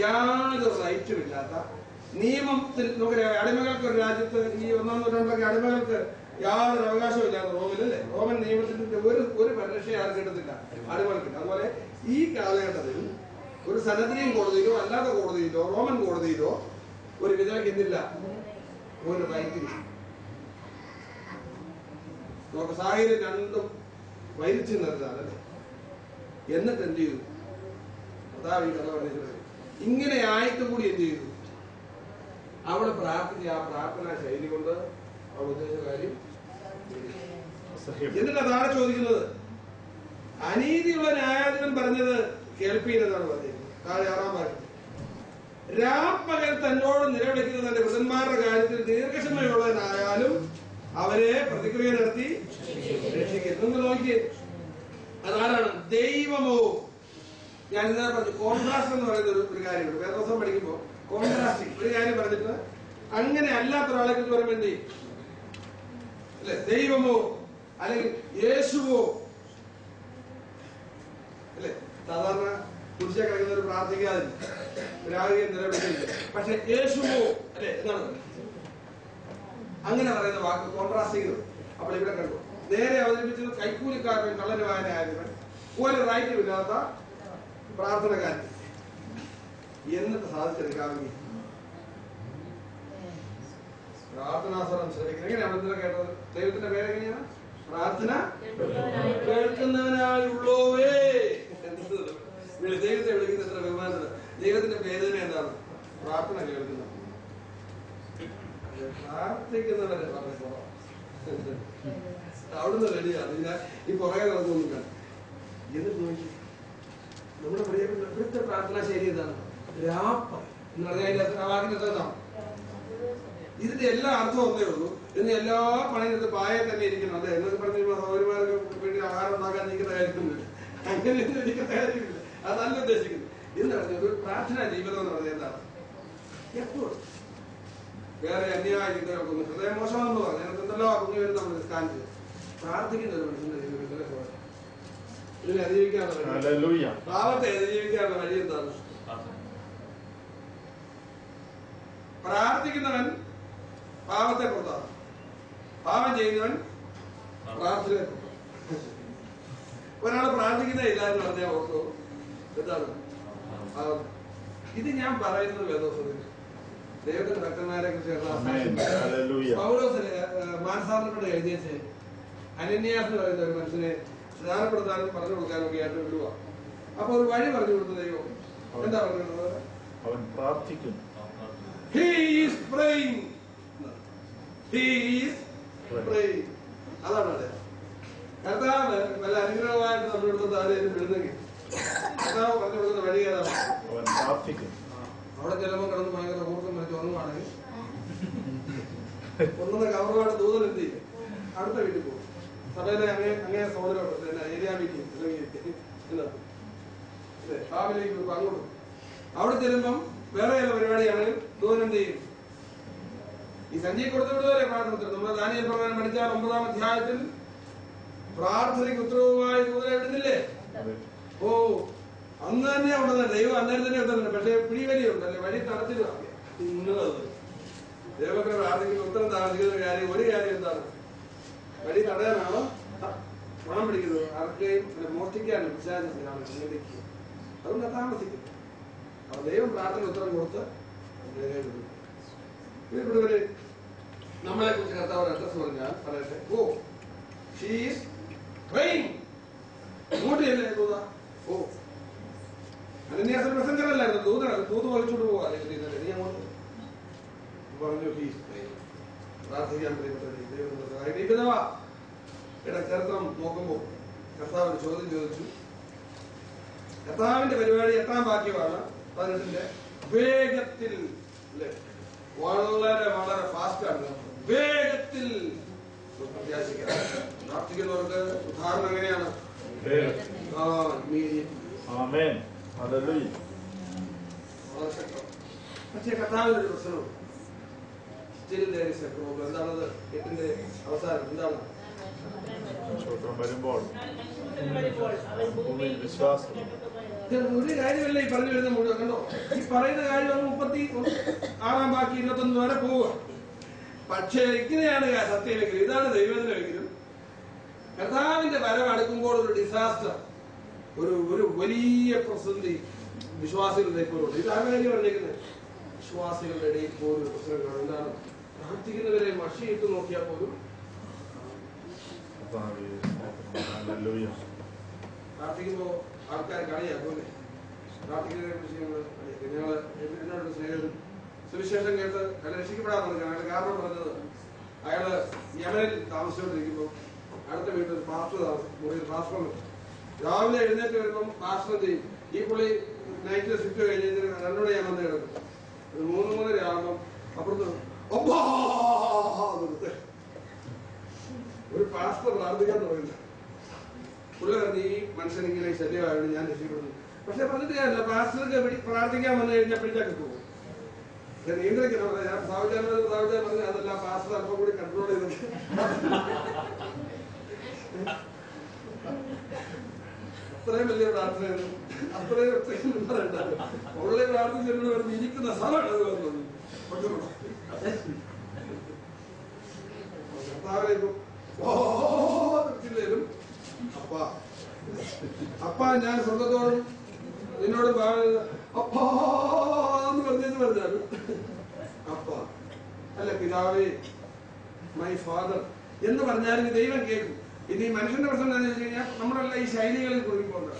യാതൊരു റൈറ്റും ഇല്ലാത്ത, നിയമത്തിൽ നമുക്കറിയാം അടിമകൾക്ക് ഒരു രാജ്യത്ത് ഈ 1-ാം നൂറ്റാണ്ടിലൊക്കെ അടിമകൾക്ക് യാതൊരു അവകാശവും ഇല്ലാത്ത റോമിലല്ലേ, റോമൻ നിയമത്തിന്റെ ഒരു പരിരക്ഷ ആരും കിട്ടത്തില്ല അടിമകൾക്ക്. അതുപോലെ ഈ കാലഘട്ടത്തിൽ ഒരു സനദ്രീൻ കോടതിയിലോ അല്ലാത്ത കോടതിയിലോ റോമൻ കോടതിയിലോ ഒരു വിധവയ്ക്ക് എന്തില്ല, ഒരു റൈറ്റില്ല. നമുക്ക് സാഹചര്യം രണ്ടും വൈരിച്ചു നിർത്താനല്ലേ. എന്നിട്ട് എന്ത് ചെയ്തു? അതാ ഈ കഥ പറഞ്ഞിട്ടുള്ളത്. ഇങ്ങനെ ആയിട്ട് കൂടി എന്ത് ചെയ്തു? അവള് പ്രാർത്ഥിച്ച ആ പ്രാർത്ഥനാ ശൈലി കൊണ്ട് അവൾ ഉദ്ദേശിച്ച കാര്യം. എന്നിട്ട് അതാണ് ചോദിക്കുന്നത്, അനീതിയുള്ള ന്യായാധിപൻ പറഞ്ഞത് കേൾപ്പീരെന്നാണ് പറഞ്ഞിരിക്കുന്നത്. 6-ാം വാക്യം, രാപ്പകൽ തന്നോട് നിലവിളിക്കുന്ന തന്റെ വൃതന്മാരുടെ കാര്യത്തിൽ ദീർഘക്ഷമയുള്ളവനായാലും അവരെ പ്രതിക്രിയ നടത്തി രക്ഷിക്കുന്നു. നിങ്ങൾ നോക്കിയേ, അതാരാണ്? ദൈവമോ. ഞാൻ ഇന്നലെ പറഞ്ഞു കോൺട്രാസ്റ്റ് എന്ന് പറയുന്ന ഒരു കാര്യമുണ്ട്. വേദോസം പഠിക്കുമ്പോൾ കോൺട്രാസ്റ്റിംഗ് ഒരു കാര്യം പറഞ്ഞിട്ട് അങ്ങനെ അല്ലാത്ത ഒരാളെ കുറിച്ച് പറയുമ്പോൾ എന്ത് ചെയ്യും അല്ലെ? ദൈവമോ അല്ലെങ്കിൽ യേശുവോ അല്ലെ? സാധാരണ കുരിശ കിടക്കുന്നവർ പ്രാർത്ഥിക്കാതില്ല, രാവിലെ നിലവിളിക്കില്ല. പക്ഷെ യേശുവോ അല്ലെ എന്നാണ് അങ്ങനെ പറയുന്ന വാക്ക് കോൺട്രാസ്റ്റിംഗ്. അപ്പോൾ ഇവിടെ കണ്ടു, നേരെ അവതരിപ്പിച്ചത് കൈക്കൂലിക്കാരൻ കള്ളനുമായവൻ, ഒരു റൈറ്റും ഇല്ലാത്ത പ്രാർത്ഥനക്കാരൻ. എന്നിട്ട് സാധിച്ചെടുക്കാമെങ്കിൽ പ്രാർത്ഥനാസ്വരം ശ്രമിക്കുന്നത് എങ്ങനെയാണ്? ഇന്നലെ കേട്ടത് ദൈവത്തിന്റെ പേരെങ്ങനെയാണ്? പ്രാർത്ഥന കേൾക്കുന്നവനായുള്ളോവേ. ദൈവത്തെ വിളിക്കുന്ന എത്ര ബഹുമാനത്തിന്. ദൈവത്തിന്റെ പേര് തന്നെ എന്താണ്? പ്രാർത്ഥന കേൾക്കുന്നത്. പ്രാർത്ഥിക്കുന്നവരെ അവിടുന്ന് റെഡിയാണ്. ഞാൻ ഈ പുറകെ നടന്നൊന്നും വേണം. എന്നിട്ട് നോക്കി നമ്മുടെ പ്രിയപ്പെട്ട ഇവിടുത്തെ പ്രാർത്ഥനാ ശൈലി എന്താണ്? രാപ്പ എന്ന് പറഞ്ഞാൽ വാക്കിന് എന്താണ്? ഇതിന്റെ എല്ലാ അർത്ഥവും ഒന്നേ ഉള്ളൂ. ഇന്ന് എല്ലാ പണിയെടുത്ത് പായ തന്നെ ഇരിക്കണം അല്ലെ എന്നൊക്കെ പറഞ്ഞ സൗകര്യമാർക്ക് വേണ്ടി ആഹാരം ഉണ്ടാക്കാൻ നിൽക്കുന്ന കാര്യമൊന്നുമില്ല. അങ്ങനെയൊന്നും ഇരിക്കുന്ന കാര്യമില്ല. അതല്ല ഉദ്ദേശിക്കുന്നത്. എന്ന് പറഞ്ഞ ഒരു പ്രാർത്ഥനാ ജീവിതം എന്ന് പറഞ്ഞാൽ എന്താണ്? എപ്പോഴും വേറെ അന്യായ ചിന്തകൾക്ക് ഒന്നും ഹൃദയം മോശമാണെന്ന് പറഞ്ഞു. അതിനകത്ത് എന്തെല്ലോ കുഞ്ഞു വരും നമ്മൾ സ്കാൻ ചെയ്ത് പ്രാർത്ഥിക്കുന്ന ഒരു മനുഷ്യന്റെ ജീവിതത്തിലെ ഇതിനെ അതിജീവിക്കാനുള്ള പാവത്തെ അതിജീവിക്കാനുള്ള വഴി എന്താണ്? പ്രാർത്ഥിക്കുന്നവൻ പാവത്തെ പുറത്താണ്, പാവം ചെയ്യുന്നവൻ പ്രാർത്ഥനയെ പുറത്താണ്. ഒരാൾ പ്രാർത്ഥിക്കുന്നേ ഇല്ല എന്ന് പറഞ്ഞാൽ ഓർത്തോ എന്താണ്? ഇത് ഞാൻ പറയുന്നത് വേദോസത്തിൽ ദൈവത്തിന്റെ ഭക്തന്മാരെ കുറിച്ച് പൗലോസിന് മാനസാന്തരപ്പെട്ട് എഴുതിയച്ച് അനന്യാസ് എന്ന് പറയുന്ന ഒരു മനുഷ്യനെ സ്നാനപ്പെടുത്താനും പറഞ്ഞു കൊടുക്കാനും ഒക്കെ ആയിട്ട് വിടുക. അപ്പൊ ഒരു വഴി പറഞ്ഞു കൊടുത്ത ദൈവം എന്താ പറഞ്ഞിട്ടുള്ളത്? അവൻ പ്രാർത്ഥിക്കും. He is praying. He is praying. അതാണ് അതെ. കർത്താവ് വല്ല അനുഗ്രഹമായിട്ട് നമ്മളെടുത്ത് ആരെയും വിടുന്നെങ്കിൽ കർത്താവ് പറഞ്ഞു കൊടുക്കുന്ന വഴി ഏതാണ്? അവൻ പ്രാർത്ഥിക്കും. അവിടെ ചിലപ്പോൾ കിടന്ന് ഭയങ്കര ഊർജ്ജം വരച്ച് ഉറങ്ങുവാണെങ്കിൽ ഒന്നൊന്ന് കവറുമായിട്ട് ദൂതം എന്ത് ചെയ്യും? അടുത്ത വീട്ടിൽ പോകും. സഭയിലെ അങ്ങേ സോദരോട് ഏരിയ മീറ്റിംഗ് ഫാമിലിക്ക് പോകും. അങ്ങോട്ടും അവിടെ ചെല്ലുമ്പം വേറെ ചില പരിപാടിയാണെങ്കിൽ ദൂതം എന്ത് ചെയ്യും? ഈ സഞ്ചി കൊടുത്തു വിടുവരെ പ്രാർത്ഥന. നമ്മുടെ ദാനിയേൽ പ്രവചനം പഠിച്ചാൽ 9-ാം അധ്യായത്തിൽ പ്രാർത്ഥനയ്ക്ക് ഉത്തരവുമായി ദൂതനെ വിടുന്നില്ലേ? ഓ അന്ന് തന്നെ ഉണ്ടെന്ന് ദൈവം അന്നേരം തന്നെ ഉണ്ടെന്നുണ്ട്. പക്ഷെ പിടിവലിയുണ്ടല്ലേ, വഴി തടച്ചിട്ട് ഇന്നത് ദൈവമൊക്കെ പ്രാർത്ഥിക്കുന്ന ഉത്തരം താമസിക്കുന്ന കാര്യം ഒരു കാര്യം എന്താണ്? വഴി തടയാനാണോ പണം പിടിക്കുന്നത്? ആർക്കെയും മോഷ്ടിക്കാനും വിശ്വാസത്തിനാണ് ചിന്തിക്കുക. അതുകൊണ്ട് താമസിക്കും. അപ്പൊ ദൈവം പ്രാർത്ഥന ഉത്തരം കൊടുത്ത് ഇവര് നമ്മളെ കുറിച്ച് കർത്താവ് അഡ്രസ് പറഞ്ഞാൽ പറയട്ടെ, ഓ ഷീ ഈസ് പ്രേയിങ്. ഇങ്ങോട്ടല്ലേ ദൂത? ഓ അനന്യാസിന്റെ മെസ്സഞ്ചർ അല്ലായിരുന്നു, ദൂതനല്ല. ദൂത് വലിച്ചോണ്ട് പോവാ നീ അങ്ങോട്ട് പറഞ്ഞു. She is praying. പ്രാർത്ഥിക്കാൻ പ്രിയപ്പെട്ട ചരിത്രം നോക്കുമ്പോൾ കർത്താവിന് ചോദ്യം ചോദിച്ചു. കർത്താവിന്റെ പരിപാടി 8-ാം വാക്യമാണ് 18-ന്റെ. വേഗത്തിൽ വളരെ വളരെ ഫാസ്റ്റാണ്. വേഗത്തിൽ പ്രാർത്ഥിക്കുന്നവർക്ക് ഉദാഹരണം എങ്ങനെയാണ്? പക്ഷേ കർത്താവിന്റെ ഒരു പ്രശ്നവും still there is a problem. എന്താണത്? 8ന്റെ അവസാനം എന്താണ്? മനുഷ്യപുത്രൻ വരുമ്പോൾ ഭൂമിയിൽ വിശ്വാസം. ഒരു കാര്യമല്ല ഈ പറഞ്ഞു വരുന്ന മുഴുവൻ. കണ്ടോ, ഈ പറയുന്ന കാര്യം 36 ബാക്കി 21 വരെ പോവുക. പക്ഷേ ഇങ്ങനെയാണ് സത്യമെങ്കിൽ, ഇതാണ് ദൈവത്തിനെങ്കിലും കർത്താവിന്റെ വരവ് അടുക്കുമ്പോൾ ഒരു ഡിസാസ്റ്റർ, ഒരു വലിയ പ്രതിസന്ധി വിശ്വാസികളുടെ ഇപ്പോഴുണ്ട്. ഇത് ആ കാര്യം പറഞ്ഞേക്കുന്നത്. വിശ്വാസികളുടെ ഇടയിൽ പോലും ഒരു പ്രശ്നം കാണും. എന്താണ്? പ്രാർത്ഥിക്കുന്നവരെ മഷിയിട്ട് നോക്കിയാൽ പോലും പ്രാർത്ഥിക്കുമ്പോ ആൾക്കാരെ കളിയാക്കൂല്ലേ? പ്രാർത്ഥിക്കുന്നതിനെ കുറിച്ച് ഞങ്ങള് എന്നോട് സ്നേഹിതൻ സുവിശേഷം കേട്ട് അയാൾ രക്ഷിക്കപ്പെടാൻ പറഞ്ഞു. അയാൾ കാരണം പറഞ്ഞത്, അയാള് യമനിൽ താമസിച്ചുകൊണ്ടിരിക്കുമ്പോൾ അടുത്ത വീട്ടിൽ പാസ്റ്റർ മുറിയിൽ പാസ്റ്റർ രാവിലെ എഴുന്നേറ്റ് വരുമ്പം പാസ്റ്റർ ചെയ്യും. ഈ പുള്ളി നൈറ്റിൽ ഷിഫ്റ്റ് കഴിഞ്ഞ് 2 മണി വന്ന് കിടക്കും. 3:30 ആകുമ്പം അപ്പുറത്ത് ഒരു പാസ്റ്റർ പ്രാർത്ഥിക്കാൻ തുടങ്ങില്ല. പുള്ളി പറഞ്ഞു, ഈ മനുഷ്യൻ ഇങ്ങനെ ശല്യമായിരുന്നു, ഞാൻ രക്ഷിക്കപ്പെടുന്നു. പക്ഷെ പറഞ്ഞിട്ട് കാര്യമില്ല, പാസ്റ്റർക്ക് പ്രാർത്ഥിക്കാൻ വന്നു കഴിഞ്ഞപ്പോഴത്തേക്ക് പോകും. നിയന്ത്രിക്കണം. ഞാൻ സാവിച്ചാൻ പറഞ്ഞു, അതല്ല പാസ്റ്റർ അല്പം കൂടി കൺട്രോൾ ചെയ്തിട്ട് അത്രയും വലിയ പ്രാർത്ഥനയാണ്. അത്രയും പറയണ്ടാവും. ഉള്ള പ്രാർത്ഥിച്ചിട്ട് വരുന്ന ഇരിക്കുന്ന സ്ഥലമാണ് അത് വന്നത്. കർത്താവിലേക്കും അപ്പ ഞാൻ സ്വർഗത്തോടും നിന്നോട് അപ്പാന്ന് പറഞ്ഞാൽ അപ്പ അല്ല പിതാവേ, മൈ ഫാദർ എന്ന് പറഞ്ഞാലും ദൈവം കേൾക്കും. ഇനി മനുഷ്യന്റെ പ്രശ്നം എന്താണെന്ന് വെച്ച് കഴിഞ്ഞാൽ നമ്മളെല്ലാം ഈ ശൈലികളിൽ കുടുങ്ങിപ്പോണ്ട.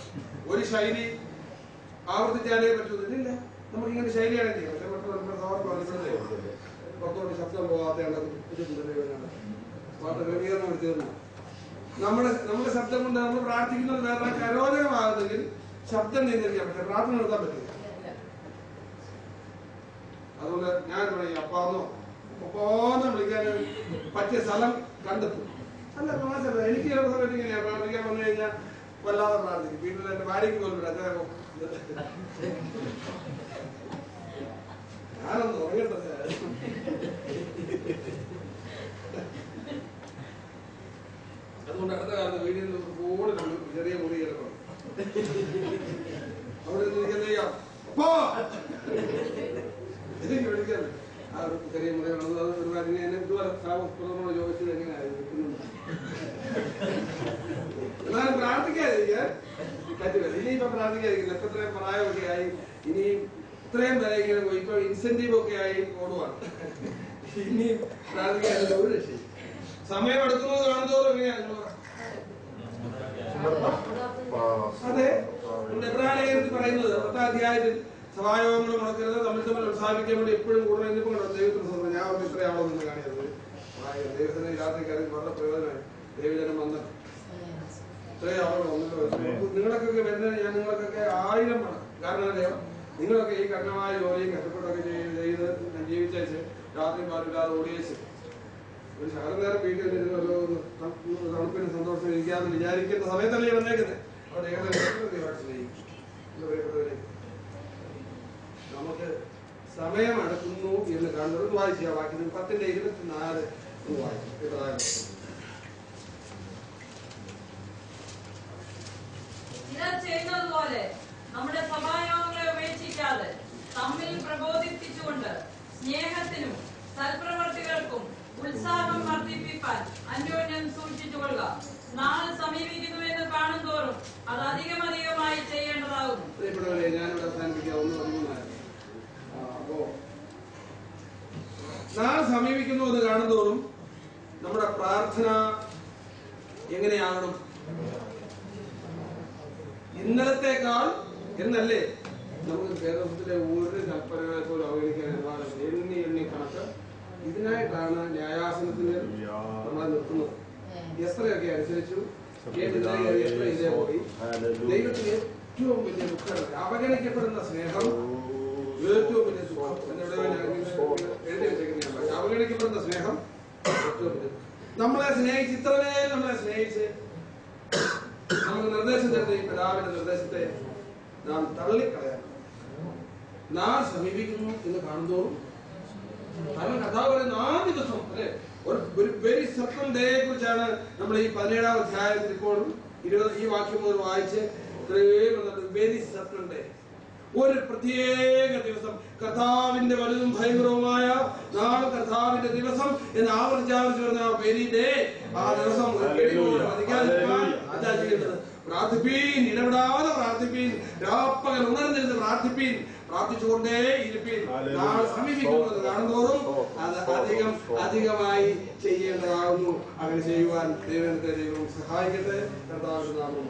ഒരു ശൈലി ആവർത്തിച്ചാലേ പറ്റുന്നില്ല. നമുക്ക് ഇങ്ങനെ ശൈലിയാണ് ചെയ്യാം. പക്ഷെ പുറത്തോട്ട് ശബ്ദം പോകാത്തതാണ് പാട്ട് ക്രമീകരണം എടുത്തിരുന്നു. നമ്മുടെ ശബ്ദം കൊണ്ട് നമ്മൾ പ്രാർത്ഥിക്കുന്നത് വേറെ അരോചകമാകുന്നെങ്കിൽ ശബ്ദം നിയന്ത്രിക്കാം. പക്ഷെ പ്രാർത്ഥന നടത്താൻ പറ്റില്ല. അതുകൊണ്ട് ഞാൻ പറയും, അപ്പാന്നോ ഒപ്പാന്ന് വിളിക്കാൻ പറ്റിയ സ്ഥലം കണ്ടെത്തും. അല്ല മാറ്റല്ല. എനിക്ക് ചില സമയത്ത് ഇങ്ങനെയാ പ്രാർത്ഥിക്കാൻ വന്നു കഴിഞ്ഞാൽ വല്ലാതെ പ്രാർത്ഥിക്കും. വീട്ടിൽ എന്റെ ഭാര്യയ്ക്ക് പോലും ഞാനൊന്ന് ഉറങ്ങട്ടെ. അതുകൊണ്ട് അടുത്ത കാലത്ത് വീടിൽ കൂടുതൽ ചെറിയ മുറി കിടക്കണം. അവിടെ എനിക്ക് എന്ത് ചെയ്യാം? എനിക്ക് വിളിക്കാൻ ആ ഒരു ചെറിയ മുറി വേണം. അത് ഒരു കാര്യം ഇതുവരെ താമസപ്രദമോട് ചോദിച്ചത് എങ്ങനെയായിരുന്നു. എന്നാലും പ്രാർത്ഥിക്കാതിരിക്കാൻ പറ്റില്ല. ഇനിയിപ്പോ പ്രാർത്ഥിക്കാതിരിക്കില്ല. ഇപ്പൊ ഇത്രയും പ്രായമൊക്കെ ആയി, ഇനി ഇത്രയും വരെ ഇങ്ങനെ പോയി. ഇപ്പൊ ഇൻസെന്റീവ് ഒക്കെ ആയി ഓടുവാണ്. ഇനിയും പ്രാർത്ഥിക്കാതിരിക്കാൻ ഒരു രക്ഷയും. സമയം എടുക്കുന്നത് കാണുന്നതോറും എങ്ങനെയാണ്? അതെ, എബ്രായത്തിൽ പറയുന്നത് 10ാം അധ്യായത്തിൽ സഭായോഗങ്ങൾ മുടക്കരുത്, തമ്മിൽ ഉത്സാഹിപ്പിക്കാൻ വേണ്ടി എപ്പോഴും കൂടുതൽ ദൈവത്തിന് സ്വന്തം. ഞാൻ അവർക്ക് ഇത്രയാണോ നിന്ന് കാണിയത്? ദൈവത്തിന് രാത്രിക്കാരിൽ വളരെ പ്രയോജനമായി. ദൈവജനം വന്ന് ഇത്രയും ആളുകൾ വന്നല്ലോ. നിങ്ങളൊക്കെ വരുന്നത് ഞാൻ നിങ്ങൾക്കൊക്കെ 1000 വേണം. കാരണം അറിയാം, നിങ്ങളൊക്കെ ഈ കഠിനമായ ജോലിയും കഷ്ടപ്പെട്ടൊക്കെ ചെയ്ത് ജീവിച്ചേച്ച് രാത്രി പാടില്ലാതെ ഓടിയേച്ച് ഒരു ശകലം നേരം വീട്ടിൽ തണുപ്പിന് സന്തോഷം ഇരിക്കാമെന്ന് വിചാരിക്കുന്ന സമയത്തല്ലേ വന്നേക്കുന്നത്. അവിടെ നമുക്ക് സമയം അടുക്കുന്നു എന്ന് കണ്ടത് വായിച്ച വാക്യം 10:24 വായിക്കും. ചിലർ ചെയ്യുന്നത് പോലെ നമ്മുടെ സഭായോഗങ്ങളെ ഉപേക്ഷിക്കാതെ തമ്മിൽ പ്രബോധിപ്പിച്ചുകൊണ്ട് സ്നേഹത്തിനും സൽപ്രവർത്തികൾക്കും ഉത്സാഹം വർദ്ധിപ്പിക്കാൻ അന്യോന്യം സൂക്ഷിച്ചുകൊള്ളുക. നാൾ സമീപിക്കുന്നുവെന്ന് കാണും തോറും അത് അധികമധികമായി ചെയ്യേണ്ടതാകുന്നു. ഞാനിവിടെ അവസാനിപ്പിക്കാവുന്ന അപ്പോ നാൾ സമീപിക്കുന്നു എന്ന് കാണുന്തോറും നമ്മുടെ പ്രാർത്ഥന എങ്ങനെയാകണം? ഇന്നലത്തേക്കാൾ എന്നല്ലേ? നമുക്ക് കേരളത്തിലെ ഒരു കൽപ്പനകളെ പോലും അവഗണിക്കാൻ എണ്ണി കണക്ക്. ഇതിനായിട്ടാണ് ന്യായാസനത്തിന് നമ്മളെ നിർത്തുന്നത്. എത്രയൊക്കെ അനുസരിച്ചു ഇതേ പോയി. ദൈവത്തിന് ഏറ്റവും വലിയ ദുഃഖം അവഗണിക്കപ്പെടുന്ന സ്നേഹം, ഏറ്റവും വലിയ ദുഃഖം. എഴുതി വെച്ചേക്കുന്ന അവഗണിക്കപ്പെടുന്ന സ്നേഹം ഏറ്റവും വലിയ. നമ്മളെ സ്നേഹിച്ച് ഇത്രമേൽ നമ്മളെ സ്നേഹിച്ച് നമുക്ക് നിർദ്ദേശം തരുന്ന ഈ പിതാവിന്റെ നിർദ്ദേശത്തെ നാം തള്ളിക്കളയാൻ നാം സമീപിക്കുന്നു എന്ന് കാണുന്നതോറും കാരണം കർത്താവ് പറയുന്ന ആ ദിവസം അല്ലെ ഒരു വെരി സർട്ടൺ ഡേയെ കുറിച്ചാണ് നമ്മൾ ഈ 17-ാം അധ്യായത്തിൽ ഇപ്പോൾ ഈ വാക്യം മുതൽ വായിച്ച് വെരി സർട്ടൺ ഡേ, ഒരു പ്രത്യേക ദിവസം, കർത്താവിന്റെ വലുതും ഭയങ്കരവുമായ നാളെ കർത്താവിന്റെ ദിവസം എന്ന് ആവർത്തിച്ച് വരുന്ന വെരി ഡേ. ആ ദിവസം പ്രാർത്ഥിപ്പീൻ, ഇടപെടാതെ പ്രാർത്ഥിപ്പീൻ, രാപ്പകൽ ഉണർന്നിരുന്ന് പ്രാർത്ഥിപ്പീൻ, പ്രാർത്ഥിച്ചുകൊണ്ടേ ഇരുപ്പീൻ. നാളെ സമീപിക്കുന്നത് കാണുന്നതോറും അത് അധികമായി ചെയ്യേണ്ടതാകുന്നു. അങ്ങനെ ചെയ്യുവാൻ ദൈവത്തെ ദൈവം സഹായിക്കട്ടെ. കർത്താവിന്റെ നാമം